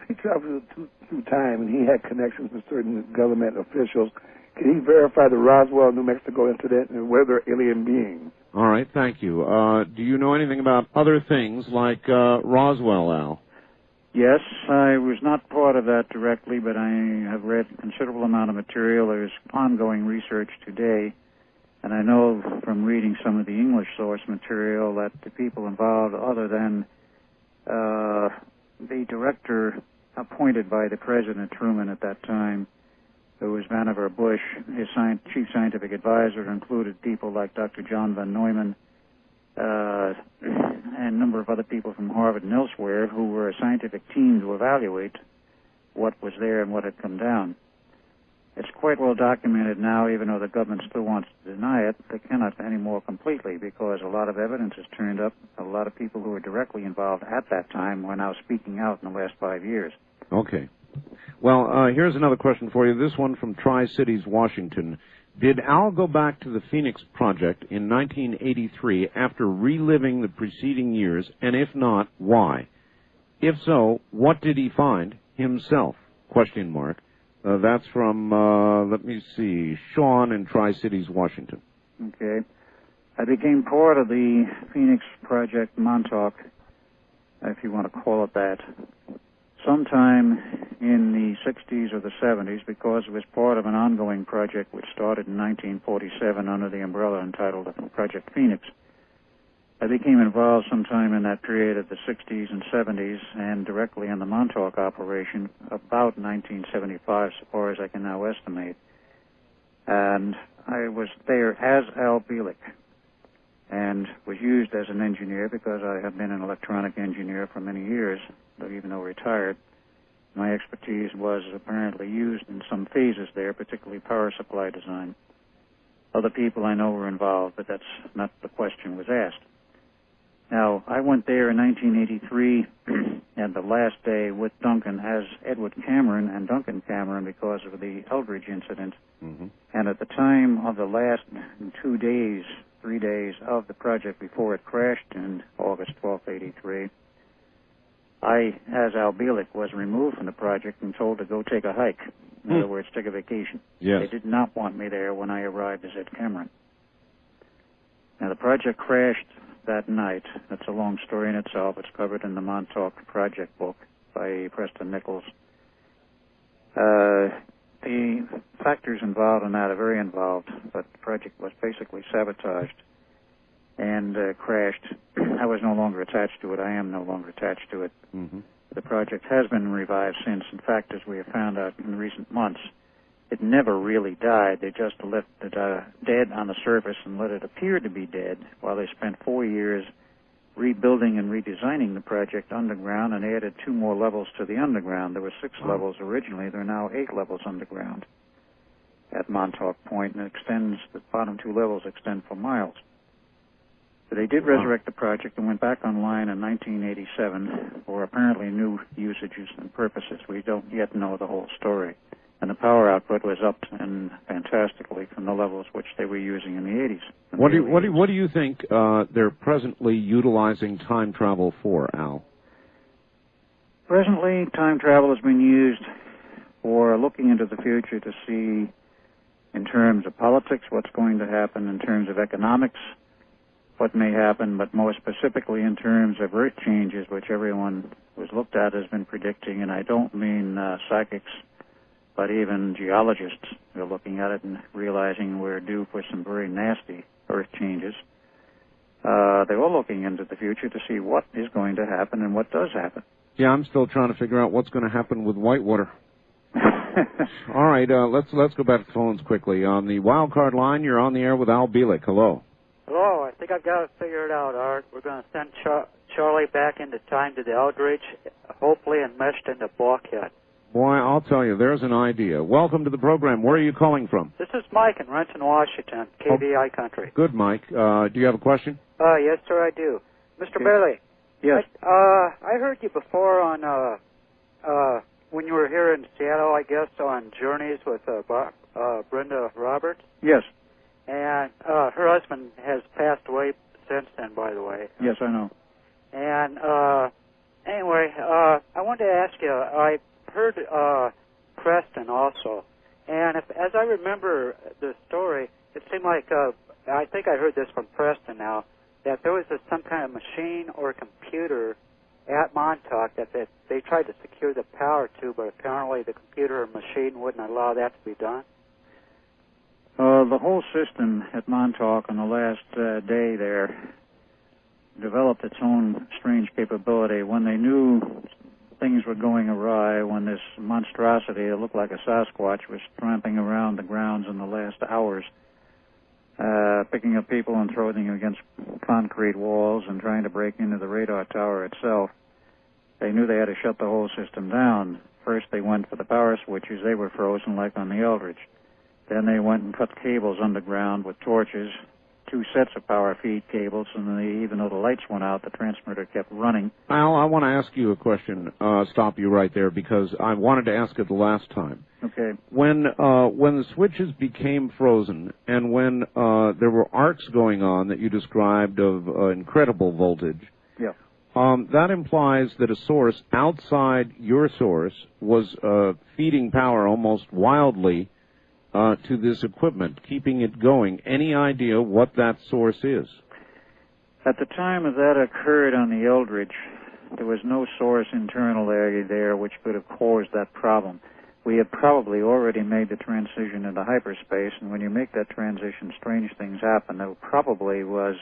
he traveled through time and he had connections with certain government officials. Can he verify the Roswell, New Mexico incident and whether alien beings? All right, thank you. Do you know anything about other things like Roswell, Al? Yes, I was not part of that directly, but I have read a considerable amount of material. There's ongoing research today, and I know from reading some of the English source material that the people involved, other than the director appointed by the President Truman at that time, who was Vannevar Bush, his chief scientific advisor included people like Dr. John von Neumann and a number of other people from Harvard and elsewhere who were a scientific team to evaluate what was there and what had come down. It's quite well documented now, even though the government still wants to deny it. They cannot anymore completely because a lot of evidence has turned up. A lot of people who were directly involved at that time were now speaking out in the last 5 years. Okay. Well, here's another question for you. This one from Tri-Cities, Washington. Did Al go back to the Phoenix Project in 1983 after reliving the preceding years, and if not, why? If so, what did he find himself? Question mark. That's from, let me see, Sean in Tri-Cities, Washington. Okay. I became part of the Phoenix Project Montauk, if you want to call it that, sometime in the 60s or the 70s because it was part of an ongoing project which started in 1947 under the umbrella entitled Project Phoenix. I became involved sometime in that period of the 60s and 70s and directly in the Montauk operation about 1975, so far as I can now estimate. And I was there as Al Bielek and was used as an engineer because I have been an electronic engineer for many years, even though retired. My expertise was apparently used in some phases there, particularly power supply design. Other people I know were involved, but that's not the question was asked. Now, I went there in 1983, and the last day with Duncan as Edward Cameron and Duncan Cameron because of the Eldridge incident. Mm-hmm. And at the time of the last 3 days of the project before it crashed in August 12th, 83, I, as Al Bielek, was removed from the project and told to go take a hike. In other words, take a vacation. Yes. They did not want me there when I arrived as Ed Cameron. Now, the project crashed that night. That's a long story in itself. It's covered in the Montauk Project book by Preston Nichols. The factors involved in that are very involved, but the project was basically sabotaged and crashed. I was no longer attached to it. I am no longer attached to it. Mm-hmm. The project has been revived since. In fact, as we have found out in recent months, it never really died. They just left it dead on the surface and let it appear to be dead while they spent 4 years rebuilding and redesigning the project underground and added 2 more levels to the underground. There were 6 levels originally. There are now 8 levels underground at Montauk Point, and the bottom 2 levels extend for miles. So they did resurrect the project and went back online in 1987 for apparently new usages and purposes. We don't yet know the whole story. And the power output was up and fantastically from the levels which they were using in the 80s. What do you think they're presently utilizing time travel for, Al? Presently, time travel has been used for looking into the future to see, in terms of politics, what's going to happen, in terms of economics, what may happen, but more specifically in terms of earth changes, which everyone who's looked at has been predicting, and I don't mean psychics, but even geologists are looking at it and realizing we're due for some very nasty earth changes. They're all looking into the future to see what is going to happen and what does happen. Yeah, I'm still trying to figure out what's going to happen with Whitewater. All right, let's go back to the phones quickly. On the wild card line, you're on the air with Al Bielek. Hello. Hello, I think I've got it figured out, Art. We're going to send Charlie back into time to the Eldridge, hopefully enmeshed into Blockhead. Boy, I'll tell you, there's an idea. Welcome to the program. Where are you calling from? This is Mike in Renton, Washington, KVI Country. Good, Mike. Do you have a question? Yes, sir, I do. Mr. Bailey. Yes. I heard you before on, when you were here in Seattle, I guess, on Journeys with Brenda Roberts. Yes. And her husband has passed away since then, by the way. Yes, I know. And anyway, I wanted to ask you, I heard Preston also. And as I remember the story, it seemed like, I think I heard this from Preston now, that there was some kind of machine or computer at Montauk that they tried to secure the power to, but apparently the computer or machine wouldn't allow that to be done. The whole system at Montauk on the last day there developed its own strange capability. When they knew things were going awry, when this monstrosity that looked like a Sasquatch was tramping around the grounds in the last hours, picking up people and throwing them against concrete walls and trying to break into the radar tower itself, they knew they had to shut the whole system down. First they went for the power switches. They were frozen like on the Eldridge. Then they went and cut cables underground with torches, 2 sets of power feed cables, and even though the lights went out, the transmitter kept running. Al, I want to ask you a question, stop you right there, because I wanted to ask it the last time. Okay. When the switches became frozen and when there were arcs going on that you described of incredible voltage, yeah, that implies that a source outside your source was feeding power almost wildly to this equipment, keeping it going. Any idea what that source is? At the time that occurred on the Eldridge, there was no source internal there which could have caused that problem. We had probably already made the transition into hyperspace, and when you make that transition, strange things happen. There probably was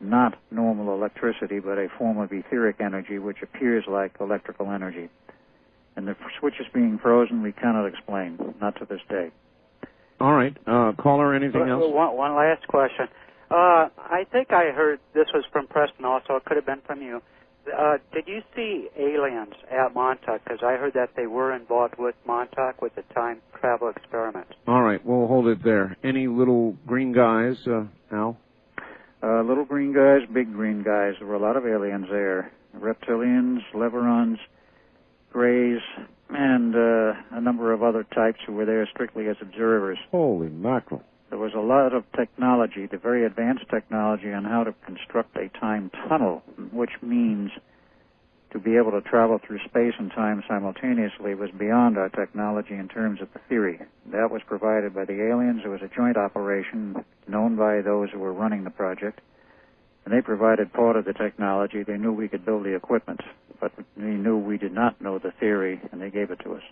not normal electricity, but a form of etheric energy which appears like electrical energy. And the switches being frozen, we cannot explain, not to this day. All right. Caller, anything else? One last question. I think I heard this was from Preston also. It could have been from you. Did you see aliens at Montauk? Because I heard that they were involved with Montauk with the time travel experiment. All right. We'll hold it there. Any little green guys, Al? Little green guys, big green guys. There were a lot of aliens there. Reptilians, Leverons, Greys, and a number of other types who were there strictly as observers. Holy mackerel. There was a lot of technology, the very advanced technology on how to construct a time tunnel, which means to be able to travel through space and time simultaneously was beyond our technology in terms of the theory. That was provided by the aliens. It was a joint operation known by those who were running the project, and they provided part of the technology. They knew we could build the equipment, but they knew we did not know the theory, and they gave it to us.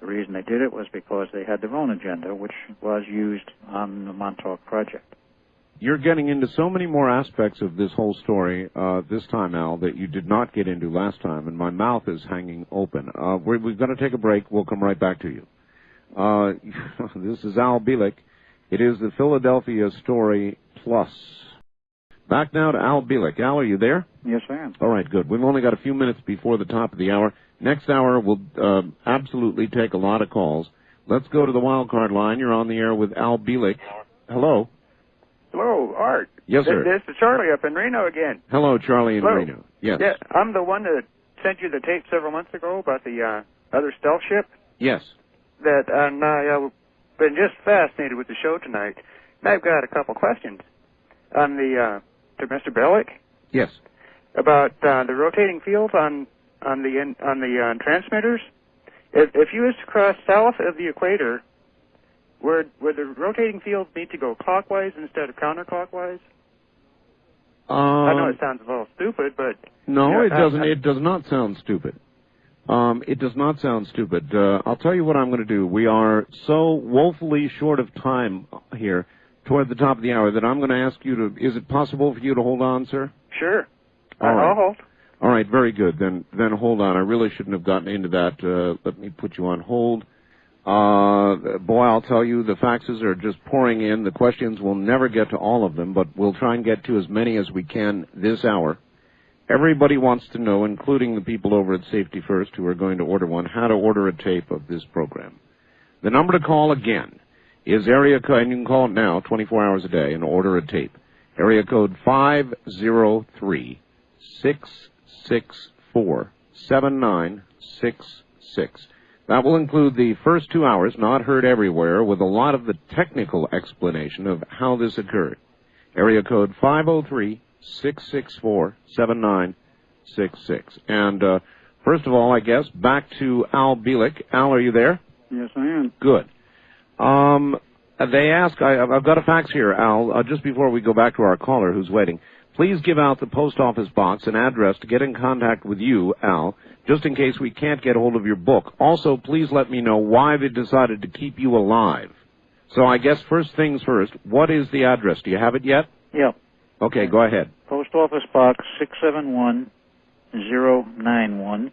The reason they did it was because they had their own agenda, which was used on the Montauk project. You're getting into so many more aspects of this whole story this time, Al, that you did not get into last time, and my mouth is hanging open. We're going to take a break. We'll come right back to you. This is Al Bielek. It is the Philadelphia Story Plus. Back now to Al Bielek. Al, are you there? Yes, I am. All right, good. We've only got a few minutes before the top of the hour. Next hour, we'll absolutely take a lot of calls. Let's go to the wild card line. You're on the air with Al Bielek. Hello. Hello, Art. Yes, sir. This is Charlie up in Reno again. Hello, Charlie in Hello. Reno. Yes. Yeah, I'm the one that sent you the tape several months ago about the other stealth ship. Yes. And I've been just fascinated with the show tonight. And I've got a couple questions on to Mr. Bielek. Yes. About the rotating fields on the transmitters. If you was to cross south of the equator, would the rotating fields need to go clockwise instead of counterclockwise? I know it sounds a little stupid, but no, it doesn't. It does not sound stupid. It does not sound stupid. I'll tell you what I'm going to do. We are so woefully short of time here toward the top of the hour that I'm going to ask you to. Is it possible for you to hold on, sir? Sure. All right. I'll hold. All right, very good. Then hold on. I really shouldn't have gotten into that. Let me put you on hold. Boy, I'll tell you, the faxes are just pouring in. The questions, we'll never get to all of them, but we'll try and get to as many as we can this hour. Everybody wants to know, including the people over at Safety First who are going to order one, how to order a tape of this program. The number to call again is area code, and you can call it now, 24 hours a day, and order a tape. Area code 503-664-7966. That will include the first 2 hours, not heard everywhere, with a lot of the technical explanation of how this occurred. Area code 503-664-7966. And first of all, I guess, back to Al Bielek. Al, are you there? Yes, I am. Good. They ask, I've got a fax here, Al, just before we go back to our caller who's waiting. Please give out the post office box and address to get in contact with you, Al, just in case we can't get hold of your book. Also, please let me know why they decided to keep you alive. So I guess first things first, what is the address? Do you have it yet? Yeah. Okay, go ahead. Post office box 671091,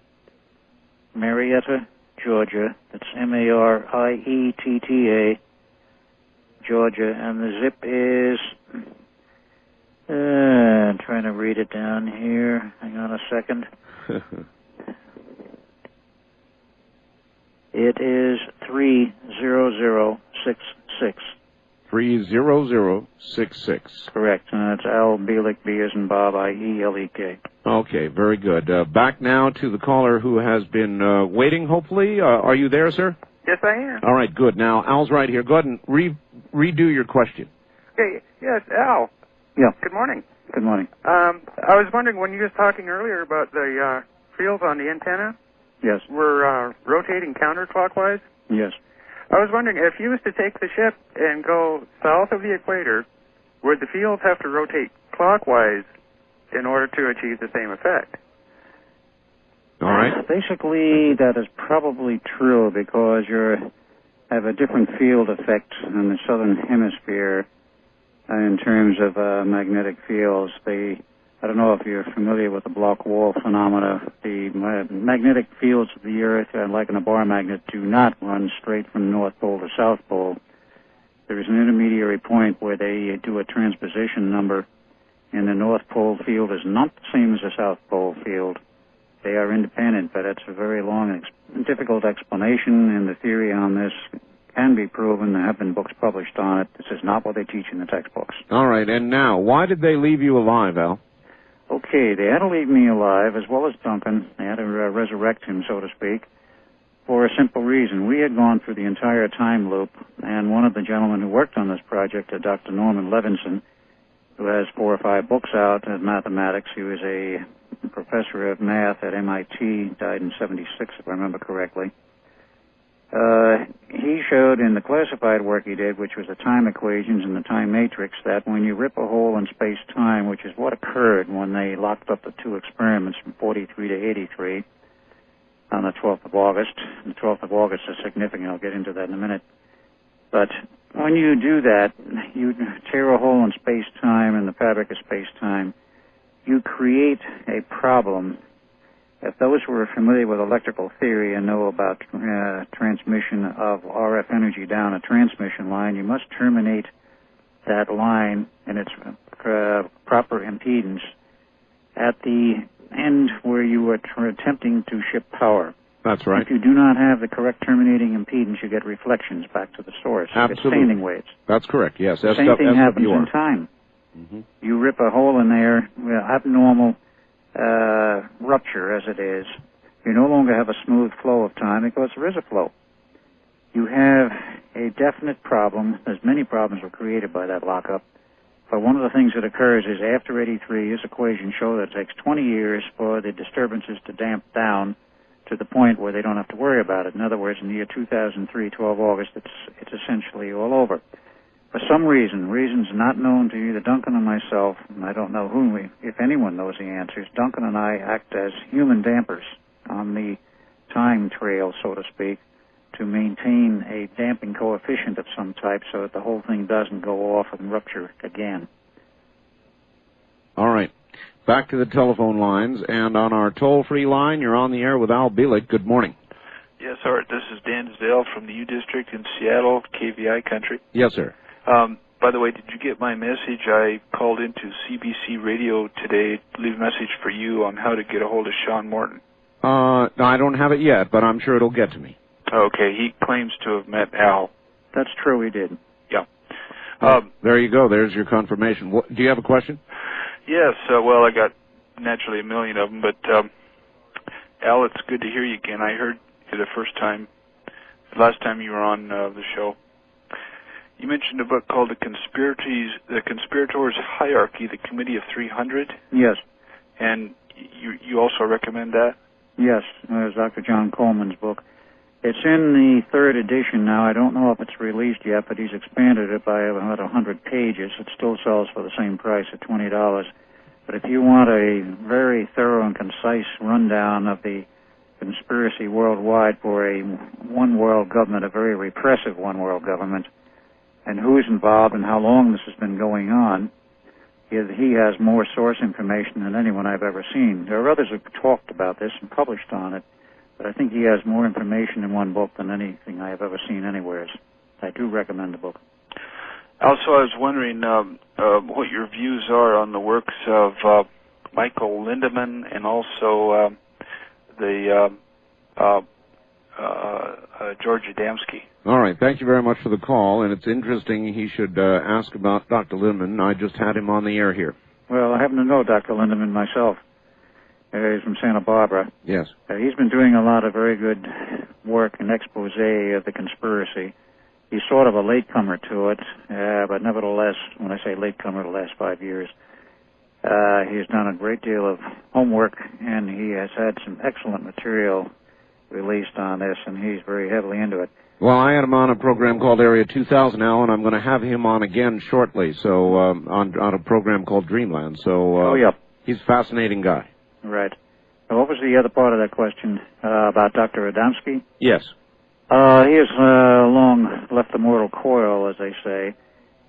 Marietta, Georgia. That's Marietta, Georgia, and the zip is... I'm trying to read it down here. Hang on a second. It is 30066. 30066. Correct. And it's Al Bielek, B as in Bob, I-E-L-E-K. Okay, very good. Back now to the caller who has been waiting, hopefully. Are you there, sir? Yes, I am. All right, good. Now, Al's right here. Go ahead and redo your question. Okay. Yes, Al. Yeah. Good morning. Good morning. I was wondering, when you were talking earlier about the fields on the antenna, Yes. were rotating counterclockwise. Yes. I was wondering, if you was to take the ship and go south of the equator, would the fields have to rotate clockwise in order to achieve the same effect? All right. Basically, that is probably true because you have a different field effect in the southern hemisphere in terms of magnetic fields. I don't know if you're familiar with the block wall phenomena. The magnetic fields of the Earth, like in a bar magnet, do not run straight from North Pole to South Pole. There is an intermediary point where they do a transposition number, and the North Pole field is not the same as the South Pole field. They are independent, but it's a very long and difficult explanation, and the theory on this can be proven. There have been books published on it. This is not what they teach in the textbooks. All right, and now, why did they leave you alive, Al? Okay, they had to leave me alive, as well as Duncan. They had to resurrect him, so to speak, for a simple reason. We had gone through the entire time loop, and one of the gentlemen who worked on this project, Dr. Norman Levinson, who has 4 or 5 books out in mathematics. He was a professor of math at MIT, died in 76, if I remember correctly. He showed in the classified work he did, which was the time equations and the time matrix, that when you rip a hole in space-time, which is what occurred when they locked up the 2 experiments from 43 to 83 on the 12th of August. The 12th of August is significant. I'll get into that in a minute. But when you do that, you tear a hole in space-time, in the fabric of space-time, you create a problem. If those who are familiar with electrical theory and know about transmission of RF energy down a transmission line, you must terminate that line in its proper impedance at the end where you are attempting to ship power. That's right. If you do not have the correct terminating impedance, you get reflections back to the source. You Absolutely. get standing waves. That's correct, yes. The same thing happens in time. Mm-hmm. You rip a hole in there, abnormal rupture as it is. You no longer have a smooth flow of time because there is a flow. You have a definite problem. There's many problems were created by that lockup. But one of the things that occurs is after 83, his equations show that it takes 20 years for the disturbances to damp down to the point where they don't have to worry about it. In other words, in the year 2003, 12 August, it's essentially all over. For some reasons not known to either Duncan or myself, and I don't know if anyone knows the answers, Duncan and I act as human dampers on the time trail, so to speak, to maintain a damping coefficient of some type so that the whole thing doesn't go off and rupture again. All right. Back to the telephone lines, and on our toll-free line, you're on the air with Al Bielek. Good morning. Yes, Art. This is Dan Zale from the U District in Seattle, KVI country. Yes, sir. By the way, did you get my message? I called into CBC Radio today to leave a message for you on how to get a hold of Sean Morton. No, I don't have it yet, but I'm sure it'll get to me. Okay, he claims to have met Al. That's true, he did. Yeah. There you go. There's your confirmation. Do you have a question? Yes, well, I got naturally a million of them, but Al, it's good to hear you again. I heard you the last time you were on the show. You mentioned a book called The Conspirators' Hierarchy, The Committee of 300. Yes. And you also recommend that? Yes, there's Dr. John Coleman's book. It's in the 3rd edition now. I don't know if it's released yet, but he's expanded it by about 100 pages. It still sells for the same price at $20. But if you want a very thorough and concise rundown of the conspiracy worldwide for a one-world government, a very repressive one-world government, and who's involved and how long this has been going on, he has more source information than anyone I've ever seen. There are others who've talked about this and published on it, but I think he has more information in one book than anything I have ever seen anywhere. I do recommend the book. Also, I was wondering what your views are on the works of Michael Lindemann and also George Adamski. All right. Thank you very much for the call, and it's interesting he should ask about Dr. Lindemann. I just had him on the air here. Well, I happen to know Dr. Lindemann myself. He's from Santa Barbara. Yes. He's been doing a lot of very good work and expose of the conspiracy. He's sort of a latecomer to it, but nevertheless, when I say latecomer, the last 5 years, he has done a great deal of homework, and he has had some excellent material released on this, and he's very heavily into it. Well, I had him on a program called Area 2000 now, and I'm going to have him on again shortly, so on a program called Dreamland. So he's a fascinating guy. Right. What was the other part of that question about Dr. Adamski? Yes. He has long left the mortal coil, as they say.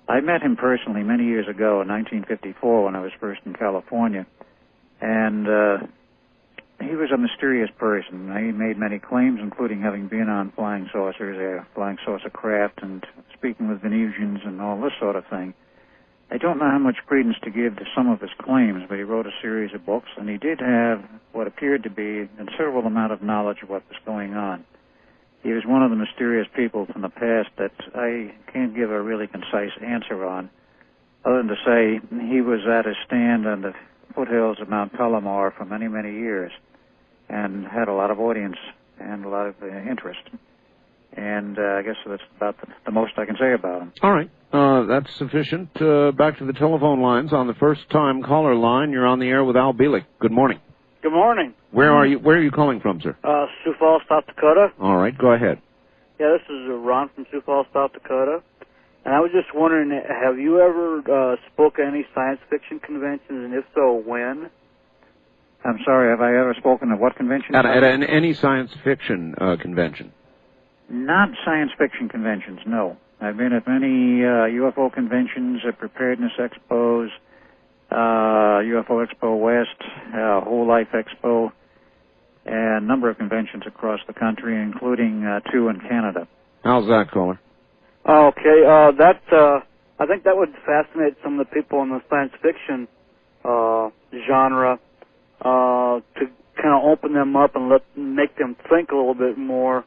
I met him personally many years ago in 1954 when I was first in California, and he was a mysterious person. He made many claims, including having been on flying saucers, flying saucer craft, and speaking with Venusians and all this sort of thing. I don't know how much credence to give to some of his claims, but he wrote a series of books, and he did have what appeared to be a considerable amount of knowledge of what was going on. He was one of the mysterious people from the past that I can't give a really concise answer on, other than to say he was at a stand on the foothills of Mount Palomar for many, many years and had a lot of audience and a lot of interest. And I guess that's about the most I can say about him. All right. That's sufficient. Back to the telephone lines. On the first-time caller line, you're on the air with Al Bielek. Good morning. Good morning. Where are you calling from, sir? Sioux Falls, South Dakota. All right, go ahead. Yeah, this is Ron from Sioux Falls, South Dakota. And I was just wondering, have you ever spoken at any science fiction conventions, and if so, when? I'm sorry, have I ever spoken at what convention? At any science fiction convention. Not science fiction conventions, no. I've been at many UFO conventions, preparedness expos, UFO Expo West, Whole Life Expo, and a number of conventions across the country, including 2 in Canada. How's that, caller? Okay, I think that would fascinate some of the people in the science fiction genre to kind of open them up and make them think a little bit more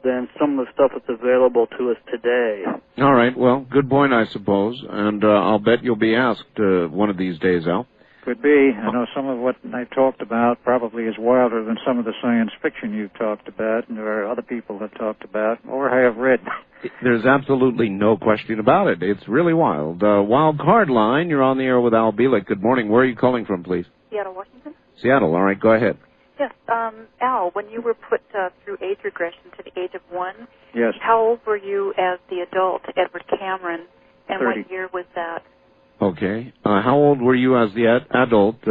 than some of the stuff that's available to us today. All right, well, good point, I suppose, and I'll bet you'll be asked one of these days, Al. Could be. I know some of what I talked about probably is wilder than some of the science fiction you've talked about, and there are other people have talked about, or have read. There's absolutely no question about it. It's really wild. Wild Card Line, you're on the air with Al Bielek. Good morning. Where are you calling from, please? Seattle, Washington. Seattle. All right, go ahead. Yes, Al, when you were put through age regression to the age of 1, yes. How old were you as the adult Edward Cameron, and 30. what year was that? Okay. How old were you as the adult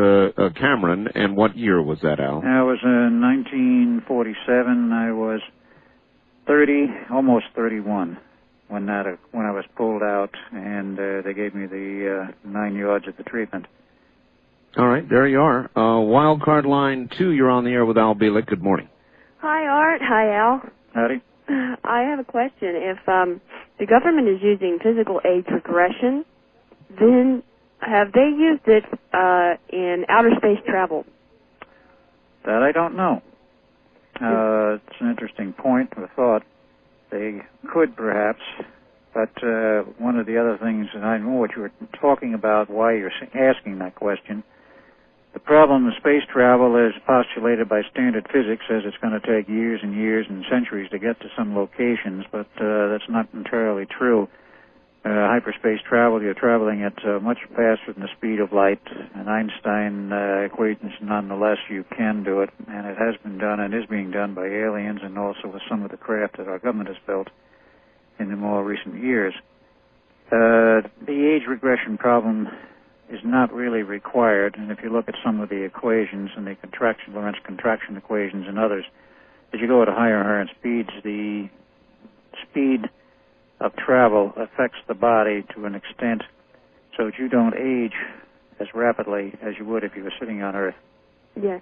Cameron, and what year was that, Al? I was in 1947. I was 30, almost 31, when I was pulled out, and they gave me the 9 yards of the treatment. All right, there you are. Wild Card Line 2, you're on the air with Al Bielek. Good morning. Hi, Art. Hi, Al. Howdy. I have a question. If the government is using physical age regression, then have they used it in outer space travel? That I don't know. It's an interesting point of thought. They could perhaps, but one of the other things, and I know what you were talking about, why you're asking that question. The problem with space travel is postulated by standard physics as it's going to take years and years and centuries to get to some locations, but that's not entirely true. Hyperspace travel, you're traveling at much faster than the speed of light, and Einstein equations, nonetheless, you can do it, and it has been done and is being done by aliens and also with some of the craft that our government has built in the more recent years. The age regression problem is not really required, and if you look at some of the equations and the Lorentz contraction equations and others, as you go at higher speeds, the speed of travel affects the body to an extent so that you don't age as rapidly as you would if you were sitting on Earth. Yes.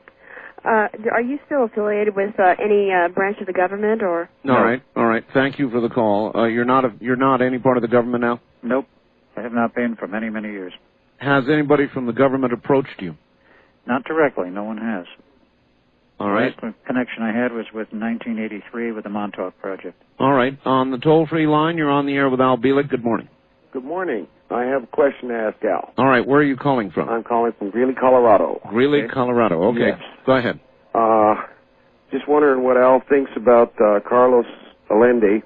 Are you still affiliated with any branch of the government, or? No. All right. Thank you for the call. You're not any part of the government now? Nope. I have not been for many, many years. Has anybody from the government approached you? Not directly. No one has. All right. The last connection I had was with 1983 with the Montauk Project. All right. On the toll-free line, you're on the air with Al Bielek. Good morning. Good morning. I have a question to ask Al. All right. Where are you calling from? I'm calling from Greeley, Colorado. Greeley, Colorado. Okay. Yes. Go ahead. Just wondering what Al thinks about Carlos Allende,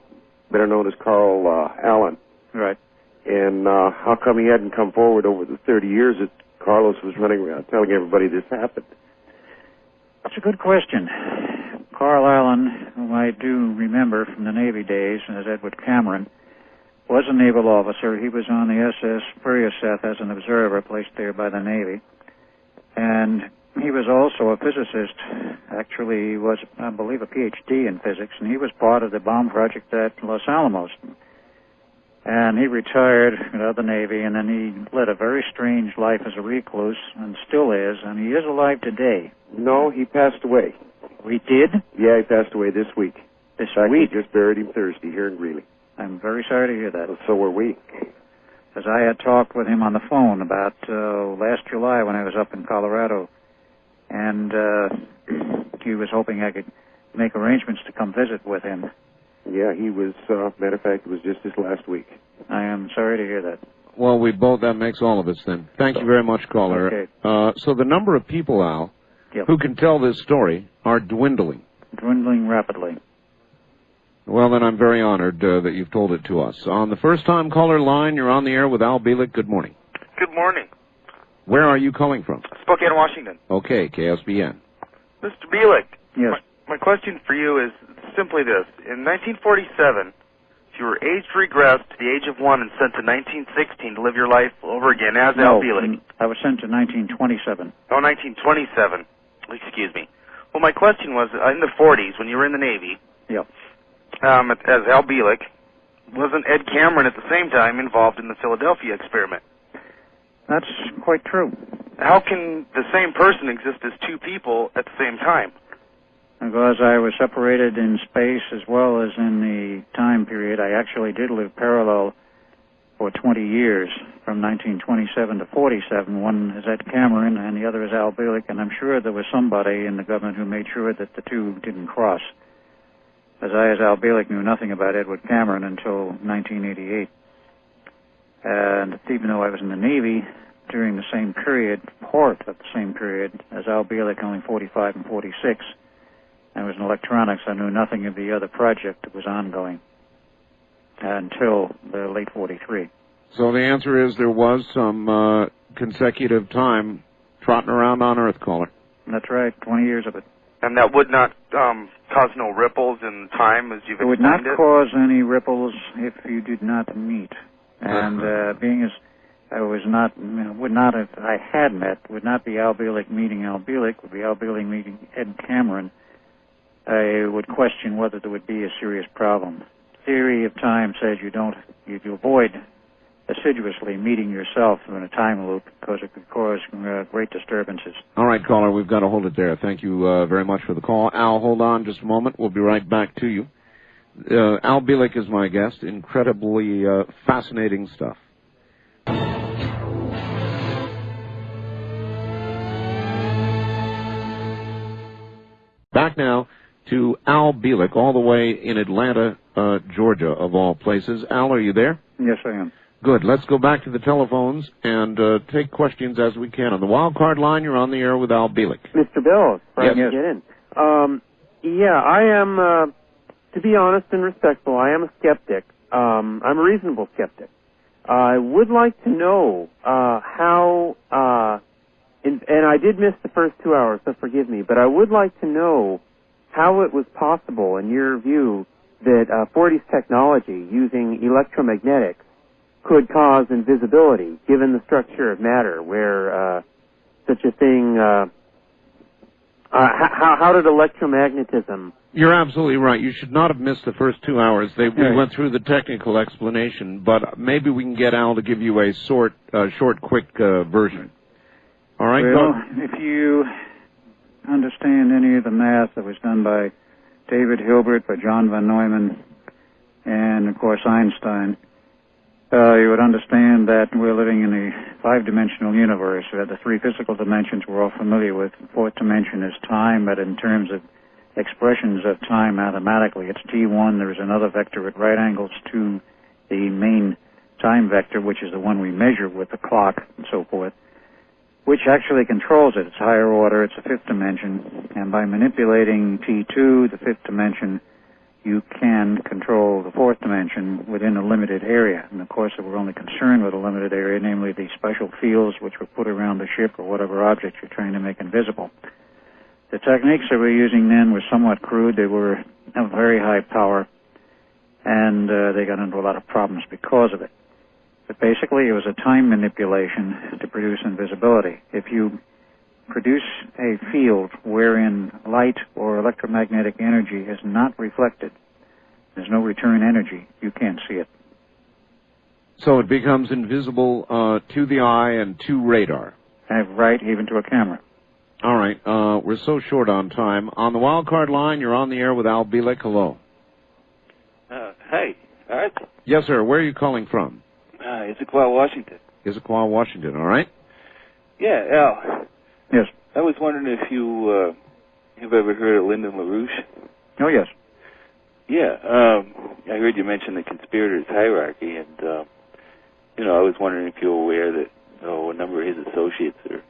better known as Carl Allen. Right. And how come he hadn't come forward over the 30 years that Carlos was running around telling everybody this happened? That's a good question. Carl Allen, whom I do remember from the Navy days as Edward Cameron, was a naval officer. He was on the SS Furioseth as an observer placed there by the Navy. And he was also a physicist. Actually, he was, I believe, a PhD in physics, and he was part of the bomb project at Los Alamos. And he retired out of the Navy, and then he led a very strange life as a recluse, and still is, and he is alive today. No, he passed away. We did? Yeah, he passed away this week. This week? We just buried him Thursday here in Greeley. I'm very sorry to hear that. Well, so were we. Because I had talked with him on the phone about last July when I was up in Colorado, and he was hoping I could make arrangements to come visit with him. Yeah, he was, matter of fact, it was just this last week. I am sorry to hear that. Well, that makes all of us then. Thank you very much, caller. Okay. So the number of people, Al, who can tell this story are dwindling. Dwindling rapidly. Well, then I'm very honored that you've told it to us. On the first-time caller line, you're on the air with Al Bielek. Good morning. Good morning. Where are you calling from? Spokane, Washington. Okay, KSBN. Mr. Bielek. Yes. My question for you is simply this. In 1947, if you were age-regressed to the age of 1 and sent to 1916 to live your life over again as Al Bielek. I was sent to 1927. Oh, 1927. Excuse me. Well, my question was, in the 40s, when you were in the Navy, Yep. As Al Bielek, wasn't Ed Cameron at the same time involved in the Philadelphia experiment? That's quite true. How can the same person exist as two people at the same time? Because I was separated in space as well as in the time period. I actually did live parallel for 20 years, from 1927 to 47. One is Ed Cameron and the other is Al Bielek, and I'm sure there was somebody in the government who made sure that the two didn't cross. As I, as Al Bielek, knew nothing about Edward Cameron until 1988. And even though I was in the Navy during the same period, part of the same period, as Al Bielek, only 45 and 46, I was in electronics. I knew nothing of the other project that was ongoing until the late 43. So the answer is there was some consecutive time trotting around on Earth, caller. That's right, 20 years of it. And that would not cause no ripples in time, as you've explained it? It would not cause any ripples if you did not meet. And being as I was not, would not, if I had met, would not be Al Bielek meeting Al Bielek, would be Al Bielek meeting Ed Cameron. I would question whether there would be a serious problem. Theory of time says you avoid assiduously meeting yourself in a time loop because it could cause great disturbances. All right, caller, we've got to hold it there. Thank you very much for the call. Al, hold on just a moment. We'll be right back to you. Al Bielek is my guest. Incredibly fascinating stuff. Back now to Al Bielek, all the way in Atlanta, Georgia, of all places. Al, are you there? Yes, I am. Good. Let's go back to the telephones and take questions as we can. On the wild card line, you're on the air with Al Bielek. Mr. Bill, yes. Get in. Yeah, I am, to be honest and respectful, I am a skeptic. I'm a reasonable skeptic. I would like to know how, and I did miss the first 2 hours, so forgive me, but I would like to know how it was possible, in your view, that 40s technology using electromagnetics could cause invisibility, given the structure of matter, where such a thing, how did electromagnetism... You're absolutely right. You should not have missed the first 2 hours. We went through the technical explanation, but maybe we can get Al to give you a short, quick version. All right? Well, if you understand any of the math that was done by David Hilbert, by John von Neumann, and, of course, Einstein, you would understand that we're living in a five-dimensional universe. We have the three physical dimensions we're all familiar with. The fourth dimension is time, but in terms of expressions of time mathematically, it's T1. There is another vector at right angles to the main time vector, which is the one we measure with the clock and so forth, which actually controls it. It's higher order. It's a fifth dimension. And by manipulating T2, the fifth dimension, you can control the fourth dimension within a limited area. And, of course, we're only concerned with a limited area, namely the special fields which were put around the ship or whatever object you're trying to make invisible. The techniques that we're using then were somewhat crude. They were of very high power, and they got into a lot of problems because of it. But basically, it was a time manipulation to produce invisibility. If you produce a field wherein light or electromagnetic energy is not reflected, there's no return energy, you can't see it. So it becomes invisible to the eye and to radar. Right, even to a camera. All right, we're so short on time. On the wild card line, you're on the air with Al Bielek. Hello. Hi, Art. Yes, sir. Where are you calling from? Issaquah, Washington. Issaquah, Washington. All right. Yeah, Al. Yes. I was wondering if you've ever heard of Lyndon LaRouche? Oh, yes. Yeah, I heard you mention the conspirators' hierarchy, and I was wondering if you're aware that a number of his associates are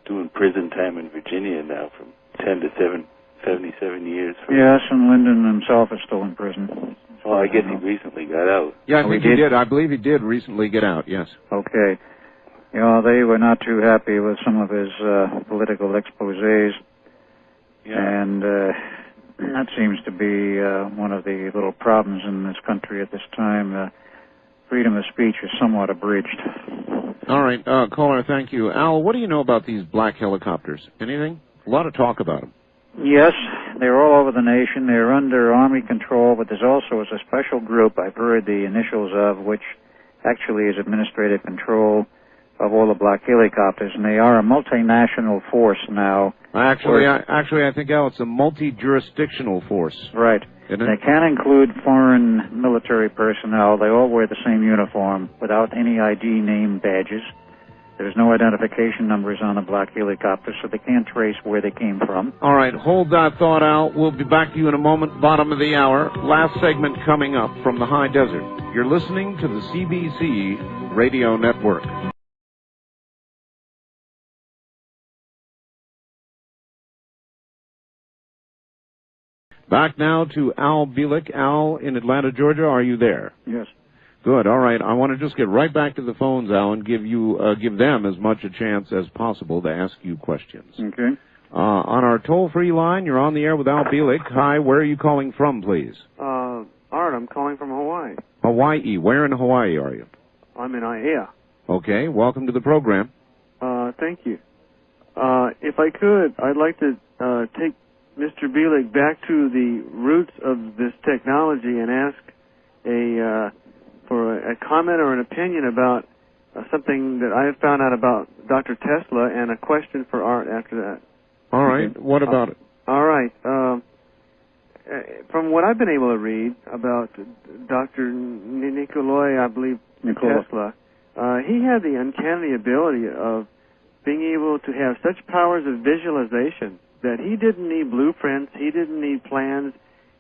doing prison time in Virginia now, from 10 to 77 years. Yes, and Lyndon himself is still in prison. Well, I guess he recently got out. Yeah, I think he did. I believe he did recently get out. Yes. Okay. They were not too happy with some of his political exposés. Yeah. And that seems to be one of the little problems in this country at this time. Freedom of speech is somewhat abridged. All right, caller, thank you. Al, what do you know about these black helicopters? Anything? A lot of talk about them. Yes, they're all over the nation. They're under Army control, but there's also a special group I've heard the initials of, which actually is administrative control of all the black helicopters, and they are a multinational force now. Actually, I think, Al, it's a multi-jurisdictional force. Right. Isn't it? They can include foreign military personnel. They all wear the same uniform without any ID name badges. There's no identification numbers on the black helicopters, so they can't trace where they came from. All right, hold that thought, Al. We'll be back to you in a moment, bottom of the hour. Last segment coming up from the high desert. You're listening to the CBC Radio Network. Back now to Al Bielek. Al in Atlanta, Georgia. Are you there? Yes. Good. All right. I want to just get right back to the phones, Al, and give them as much a chance as possible to ask you questions. Okay. On our toll-free line, you're on the air with Al Bielek. Hi. Where are you calling from, please? Art, I'm calling from Hawaii. Hawaii. Where in Hawaii are you? I'm in Aiea. Okay. Welcome to the program. Thank you. If I could, I'd like to take Mr. Bielek back to the roots of this technology and ask for a comment or an opinion about something that I have found out about Dr. Tesla, and a question for Art after that. All right. What about it? All right. From what I've been able to read about Dr. Nikolai, I believe, Tesla, he had the uncanny ability of being able to have such powers of visualization that he didn't need blueprints, he didn't need plans.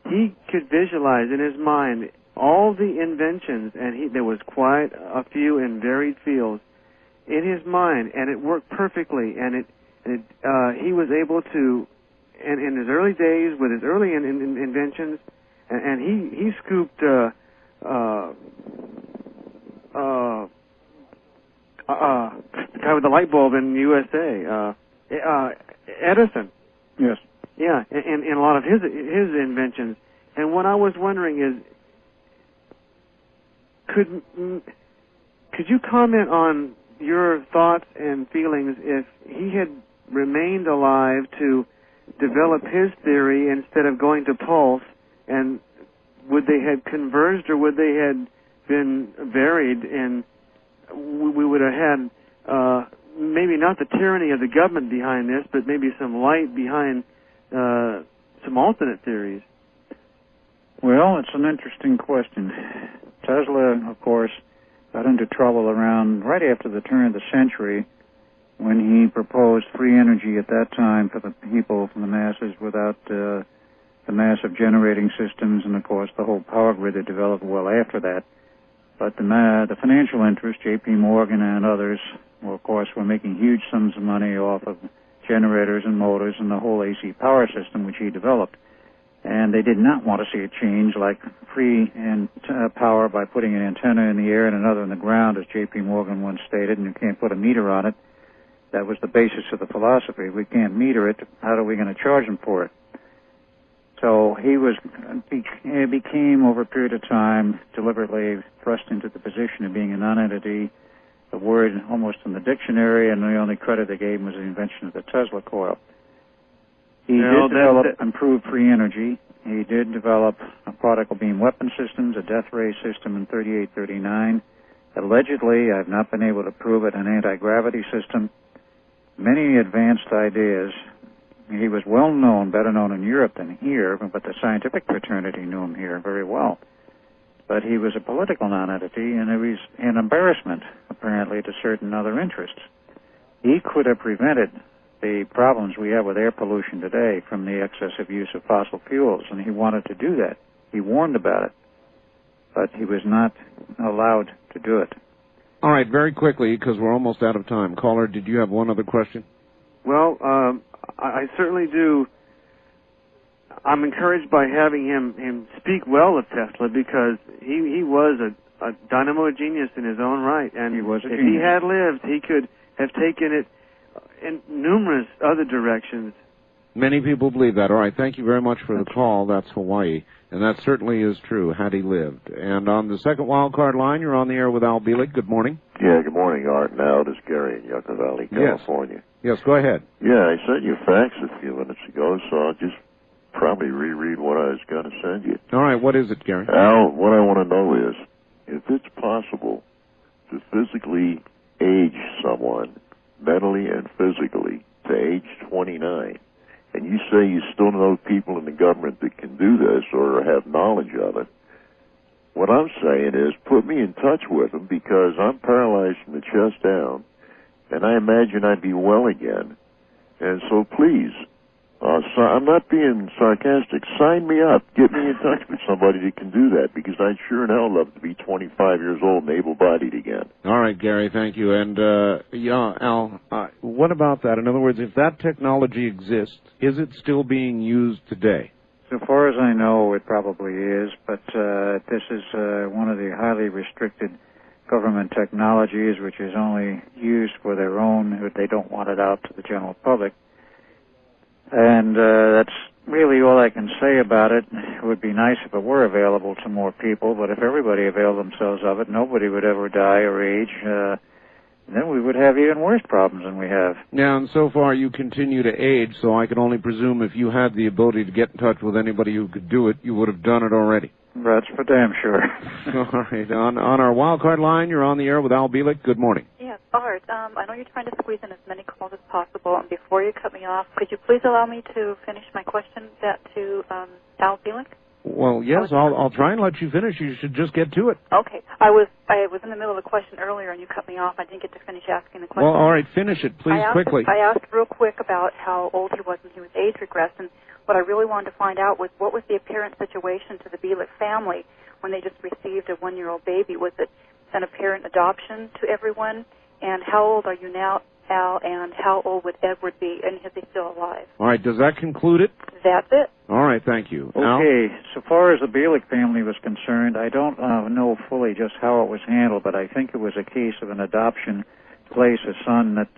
He could visualize in his mind all the inventions, and there was quite a few in varied fields in his mind, and it worked perfectly. And he was able to, and in his early days with his early inventions, and he scooped the guy with the light bulb in USA, Edison. Yes. Yeah, and a lot of his inventions. And what I was wondering is, could you comment on your thoughts and feelings if he had remained alive to develop his theory instead of going to pulse, and would they have converged, or would they have been varied, and we would have had maybe not the tyranny of the government behind this, but maybe some light behind some alternate theories? Well, it's an interesting question. Tesla, of course, got into trouble around right after the turn of the century when he proposed free energy at that time for the people, for the masses, without the massive generating systems and, of course, the whole power grid that developed well after that. But the financial interests, J.P. Morgan and others, well, of course, were making huge sums of money off of generators and motors and the whole AC power system which he developed. And they did not want to see a change like free power by putting an antenna in the air and another in the ground, as J.P. Morgan once stated, and you can't put a meter on it. That was the basis of the philosophy. We can't meter it. How are we going to charge them for it? So he became, over a period of time, deliberately thrust into the position of being a non-entity, the word almost in the dictionary, and the only credit they gave him was the invention of the Tesla coil. He did develop improved free energy. He did develop particle beam weapon systems, a death ray system in 3839. Allegedly, I've not been able to prove it, an anti-gravity system. Many advanced ideas. He was well known, better known in Europe than here, but the scientific fraternity knew him here very well. But he was a political non-entity, and it was an embarrassment, apparently, to certain other interests. He could have prevented the problems we have with air pollution today from the excessive use of fossil fuels, and he wanted to do that. he warned about it, but he was not allowed to do it. All right, very quickly, because we're almost out of time. Caller, did you have one other question? Well, I certainly do. I'm encouraged by having him speak well of Tesla, because he was a dynamo genius in his own right, and he was a if genius. he had lived, he could have taken it in numerous other directions. Many people believe that. All right, thank you very much for the call. That's Hawaii, and that certainly is true, had he lived. And on the second wild card line, you're on the air with Al Bielek. Good morning. Yeah, good morning, Art. Now, this is Gary in Yucca Valley, California. Yes, go ahead. Yeah, I sent you a fax a few minutes ago, so I'll just probably reread what I was going to send you. All right, what is it, Gary? Al, what I want to know is, if it's possible to physically age someone, mentally and physically, to age 29, and you say you still know people in the government that can do this or have knowledge of it, what I'm saying is put me in touch with them, because I'm paralyzed from the chest down, and I imagine I'd be well again. And so please, so I'm not being sarcastic, sign me up. Get me in touch with somebody that can do that, because I'd sure in hell love to be 25 years old and able-bodied again. All right, Gary, thank you. And, Al, what about that? In other words, if that technology exists, is it still being used today? So far as I know, it probably is, but this is one of the highly restricted government technologies, which is only used for their own. They don't want it out to the general public. And that's really all I can say about it. It would be nice if it were available to more people, but if everybody availed themselves of it, nobody would ever die or age. Then we would have even worse problems than we have. Now, and so far you continue to age, so I can only presume if you had the ability to get in touch with anybody who could do it, you would have done it already. That's for damn sure. All right. On our wild card line, you're on the air with Al Bielek. Good morning. Yes, Art, I know you're trying to squeeze in as many calls as possible, and before you cut me off, could you please allow me to finish my question to Al Bielek? Well, yes, I'll try and let you finish. You should just get to it. Okay. I was in the middle of a question earlier, and you cut me off. I didn't get to finish asking the question. Well, all right, finish it, please, quickly. I asked real quick about how old he was when he was age regressed, and what I really wanted to find out was what was the apparent situation to the Bielek family when they just received a 1-year-old baby. Was it an apparent adoption to everyone? And how old are you now, Al, and how old would Edward be, and is he still alive? All right, does that conclude it? That's it. All right, thank you. Okay, so far as the Bielek family was concerned, I don't know fully just how it was handled, but I think it was a case of an adoption to place a son that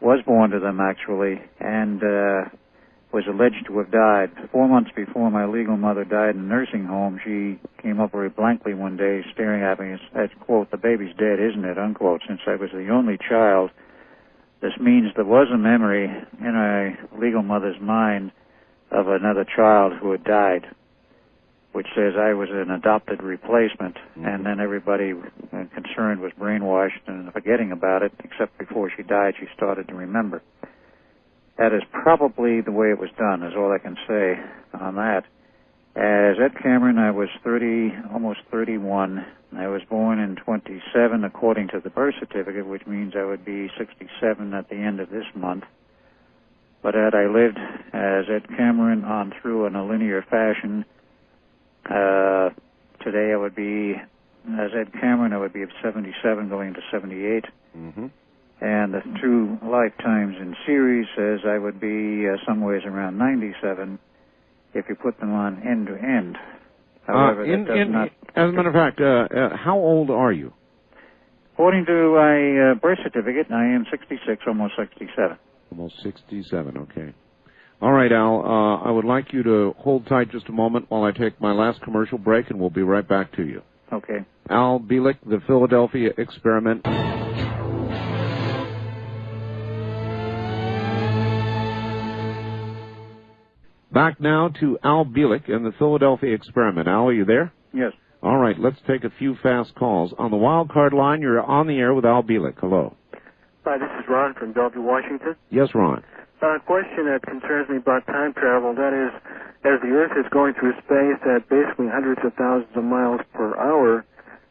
was born to them, actually, and was alleged to have died. 4 months before my legal mother died in a nursing home, she came up very blankly one day, staring at me and said, quote, "The baby's dead, isn't it?" unquote. Since I was the only child, this means there was a memory in my legal mother's mind of another child who had died, which says I was an adopted replacement, and then everybody concerned was brainwashed and forgetting about it, except before she died she started to remember. That is probably the way it was done, is all I can say on that. As Ed Cameron, I was 30, almost 31. I was born in 27 according to the birth certificate, which means I would be 67 at the end of this month. But had I lived as Ed Cameron on through in a linear fashion, today I would be, as Ed Cameron, I would be 77 going to 78. Mm-hmm. And the 2 lifetimes in series says I would be somewhere around 97 if you put them on end to end. However, that does not... As a matter of fact, how old are you? According to my birth certificate, I am 66, almost 67. Almost 67, okay. All right, Al, I would like you to hold tight just a moment while I take my last commercial break, and we'll be right back to you. Okay. Al Bielek, The Philadelphia Experiment. Back now to Al Bielek and the Philadelphia Experiment. Al, are you there? Yes. All right, let's take a few fast calls. On the wild card line, you're on the air with Al Bielek. Hello. Hi, this is Ron from Bellevue, Washington. Yes, Ron. A question that concerns me about time travel, that is, as the Earth is going through space at basically hundreds of thousands of miles per hour,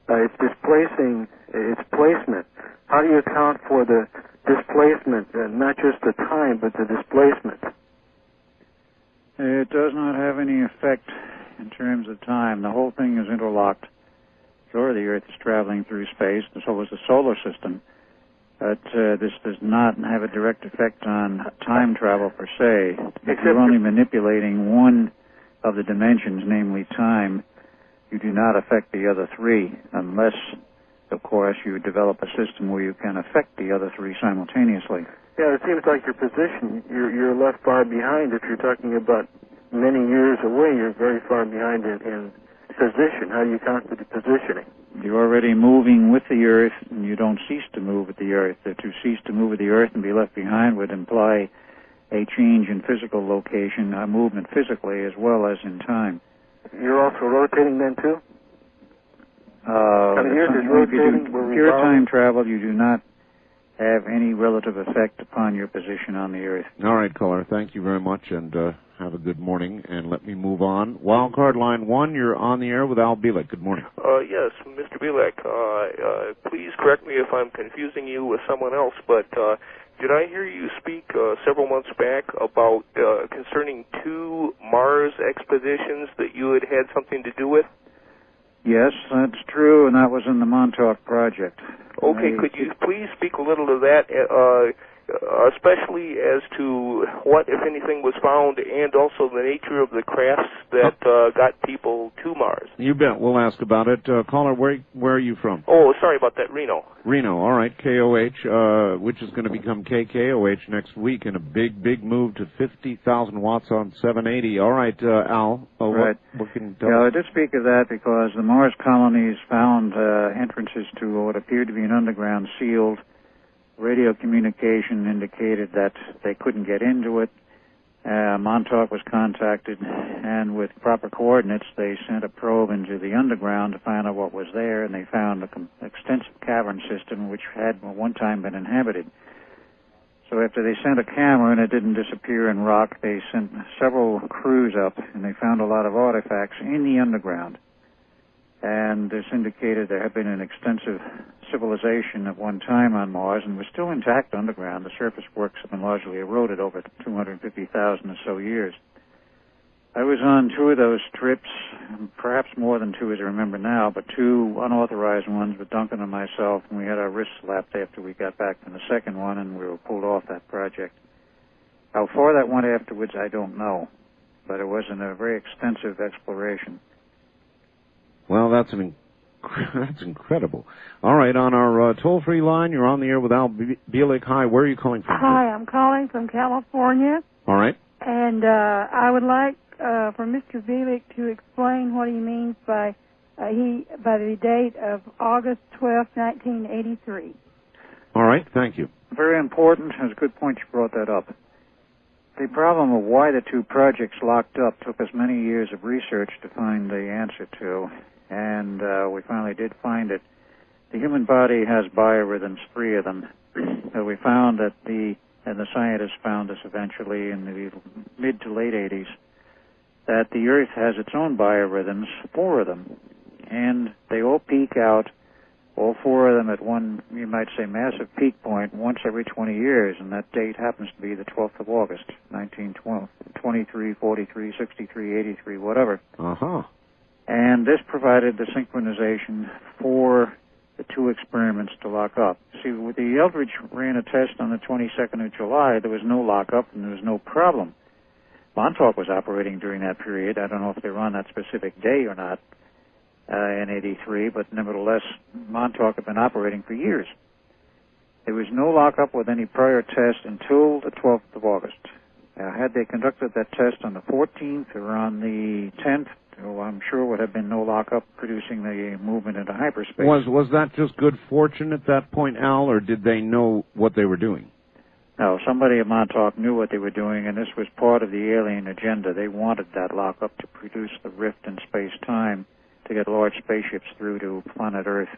it's displacing its placement. How do you account for the displacement, not just the time, but the displacement? It does not have any effect in terms of time. The whole thing is interlocked. Sure, the Earth is traveling through space, and so is the solar system. But this does not have a direct effect on time travel per se. If you're only manipulating one of the dimensions, namely time, you do not affect the other three, unless, of course, you develop a system where you can affect the other three simultaneously. Yeah, it seems like your position, you're left far behind. If you're talking about many years away, you're very far behind in position. How do you count the positioning? You're already moving with the Earth, and you don't cease to move with the Earth. To cease to move with the Earth and be left behind would imply a change in physical location, a movement physically as well as in time. You're also rotating then, too? If you do pure time travel, you do not have any relative effect upon your position on the Earth. All right, caller. Thank you very much, and have a good morning. And let me move on. Wildcard line 1, you're on the air with Al Bielek. Good morning. Yes, Mr. Bielek. Please correct me if I'm confusing you with someone else, but did I hear you speak several months back about concerning 2 Mars expeditions that you had had something to do with? Yes, that's true, and that was in the Montauk Project. Okay, could you please speak a little to that, especially as to what, if anything, was found, and also the nature of the crafts that got people to Mars? You bet. We'll ask about it. Caller, where are you from? Oh, sorry about that, Reno. Reno, all right. KOH, which is going to become KKOH next week in a big move to 50,000 watts on 780. All right, Al, right. What can you tell Yeah, us? I did speak of that because the Mars colonies found entrances to what appeared to be an underground sealed. Radio communication indicated that they couldn't get into it. Montauk was contacted, and with proper coordinates, they sent a probe into the underground to find out what was there, and they found an extensive cavern system which had at one time been inhabited. So after they sent a camera and it didn't disappear in rock, they sent several crews up, and they found a lot of artifacts in the underground. And this indicated there had been an extensive civilization at one time on Mars and was still intact underground. The surface works have been largely eroded over 250,000 or so years. I was on 2 of those trips, perhaps more than 2 as I remember now, but 2 unauthorized ones with Duncan and myself, and we had our wrists slapped after we got back from the second one, and we were pulled off that project. How far that went afterwards, I don't know, but it wasn't a very extensive exploration. Well, that's incredible. All right, on our toll-free line, you're on the air with Al Bielek. Hi, where are you calling from? Hi, I'm calling from California. All right. And I would like for Mr. Bielek to explain what he means by the date of August 12, 1983. All right, thank you. Very important. It's a good point you brought that up. The problem of why the 2 projects locked up took us many years of research to find the answer to, and we finally did find it. The human body has biorhythms, 3 of them. So we found that and the scientists found this eventually in the mid to late 80s, that the Earth has its own biorhythms, 4 of them, and they all peak out, all 4 of them at one, you might say, massive peak point once every 20 years, and that date happens to be the 12th of August, 1912, 23, 43, 63, 83, whatever. Uh-huh. And this provided the synchronization for the 2 experiments to lock up. See, with the Eldridge ran a test on the 22nd of July, there was no lockup and there was no problem. Montauk was operating during that period. I don't know if they were on that specific day or not in 83, but nevertheless, Montauk had been operating for years. There was no lockup with any prior test until the 12th of August. Had they conducted that test on the 14th or on the 10th, I'm sure would have been no lockup, producing the movement into hyperspace. Was that just good fortune at that point, Al, or did they know what they were doing? No, somebody at Montauk knew what they were doing, and this was part of the alien agenda. They wanted that lockup to produce the rift in space-time to get large spaceships through to planet Earth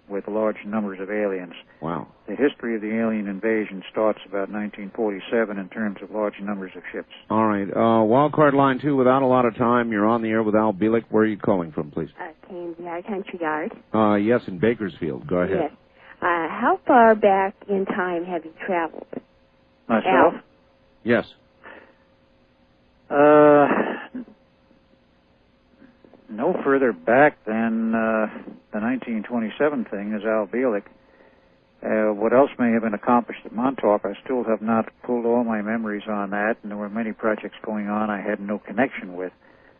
with large numbers of aliens. Wow. The history of the alien invasion starts about 1947 in terms of large numbers of ships. All right. Wildcard line 2, without a lot of time, you're on the air with Al Bielek. Where are you calling from, please? KMDI Country Yard. Yes, in Bakersfield. Go ahead. Yes. How far back in time have you traveled? Myself? Al? Yes. no further back than the 1927 thing is Al Bielek. What else may have been accomplished at Montauk, I still have not pulled all my memories on that, and there were many projects going on I had no connection with.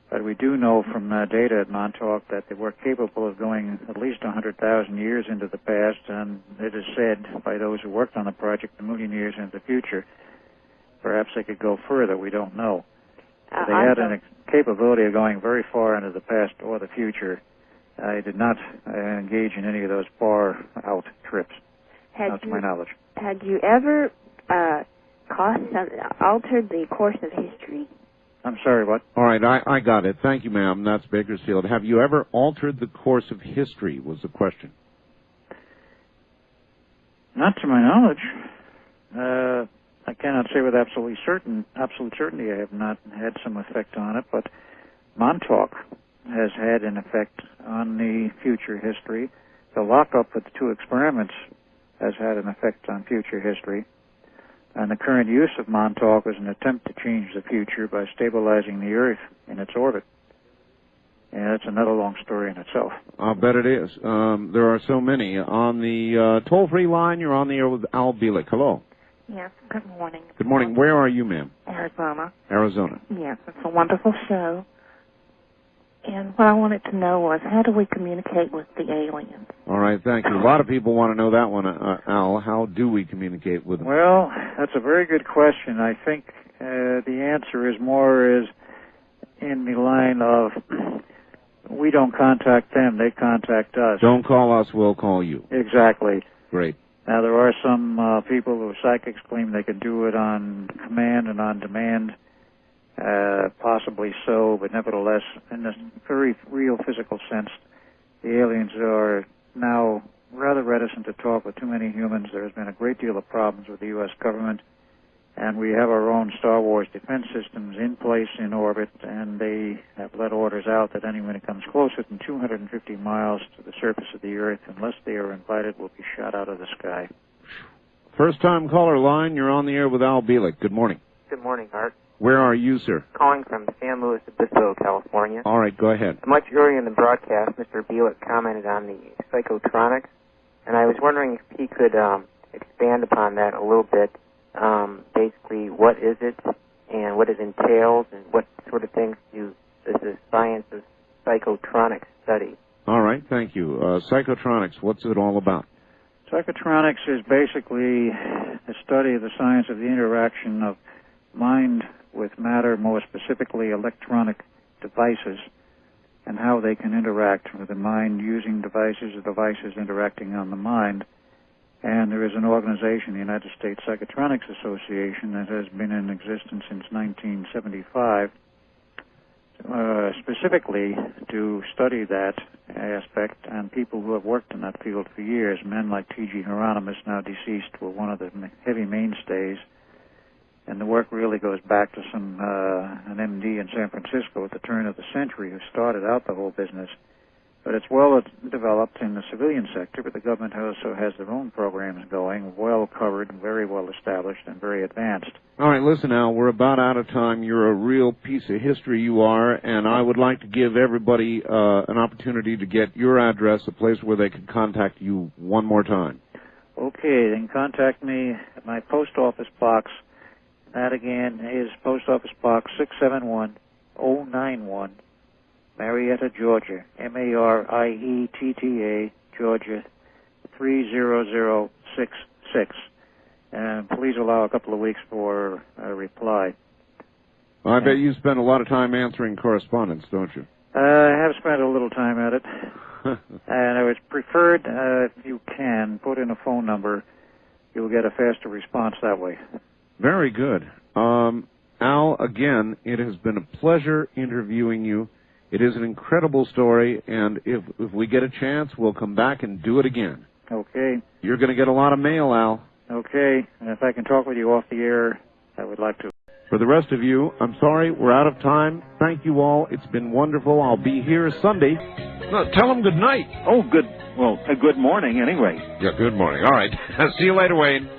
But we do know from data at Montauk that they were capable of going at least 100,000 years into the past, and it is said by those who worked on the project a million years into the future. Perhaps they could go further, we don't know. They had a capability of going very far into the past or the future. I did not engage in any of those far-out trips, not to my knowledge. Had you ever altered the course of history? I'm sorry, what? All right, I got it. Thank you, ma'am. That's Bakersfield. Have you ever altered the course of history, was the question. Not to my knowledge. I cannot say with absolute certainty I have not had some effect on it, but Montauk has had an effect on the future history. The lockup of the two experiments has had an effect on future history. And the current use of Montauk is an attempt to change the future by stabilizing the Earth in its orbit. And it's another long story in itself. I'll bet it is. There are so many. On the toll-free line, you're on the air with Al Bielek. Hello. Yes, good morning. Good morning. Where are you, ma'am? Arizona. Arizona. Yes, it's a wonderful show. And what I wanted to know was, how do we communicate with the aliens? All right, thank you. A lot of people want to know that one, Al. How do we communicate with them? Well, that's a very good question. I think the answer is more in the line of we don't contact them, they contact us. Don't call us, we'll call you. Exactly. Great. Now, there are some people who are psychics claim they can do it on command and on demand. Possibly so, but nevertheless, in a very real physical sense, the aliens are now rather reticent to talk with too many humans. There has been a great deal of problems with the U.S. government, and we have our own Star Wars defense systems in place in orbit, and they have let orders out that anyone who comes closer than 250 miles to the surface of the Earth, unless they are invited, will be shot out of the sky. First-time caller line, you're on the air with Al Bielek. Good morning. Good morning, Art. Where are you, sir? Calling from San Luis Obispo, California. All right, go ahead. Much earlier in the broadcast, Mr. Bielek commented on the psychotronics, and I was wondering if he could expand upon that a little bit. Basically, what is it, and what it entails, and what sort of things does the science of psychotronics study? All right, thank you. Psychotronics, what's it all about? Psychotronics is basically the study of the science of the interaction of mind with matter, more specifically electronic devices, and how they can interact with the mind using devices or devices interacting on the mind. And there is an organization, the United States Psychotronics Association, that has been in existence since 1975, specifically to study that aspect, and people who have worked in that field for years, men like T.G. Hieronymus, now deceased, were one of the heavy mainstays. And the work really goes back to an MD in San Francisco at the turn of the century who started out the whole business. But it's well developed in the civilian sector, but the government also has their own programs going, well covered, very well established, and very advanced. All right, listen, Al, we're about out of time. You're a real piece of history, you are, and I would like to give everybody an opportunity to get your address, a place where they can contact you one more time. Okay, then contact me at my post office box. That, again, is Post Office Box 671-091, Marietta, Georgia, Marietta, Georgia, 30066. And please allow a couple of weeks for a reply. Well, I bet you spend a lot of time answering correspondence, don't you? I have spent a little time at it. And I would preferred, if you can, put in a phone number. You'll get a faster response that way. Very good. Al, again, it has been a pleasure interviewing you. It is an incredible story, and if we get a chance, we'll come back and do it again. Okay. You're going to get a lot of mail, Al. Okay. And if I can talk with you off the air, I would like to. For the rest of you, I'm sorry, we're out of time. Thank you all. It's been wonderful. I'll be here Sunday. No, tell them good night. Oh, good. Well, good morning anyway. Yeah, good morning. All right. See you later, Wayne.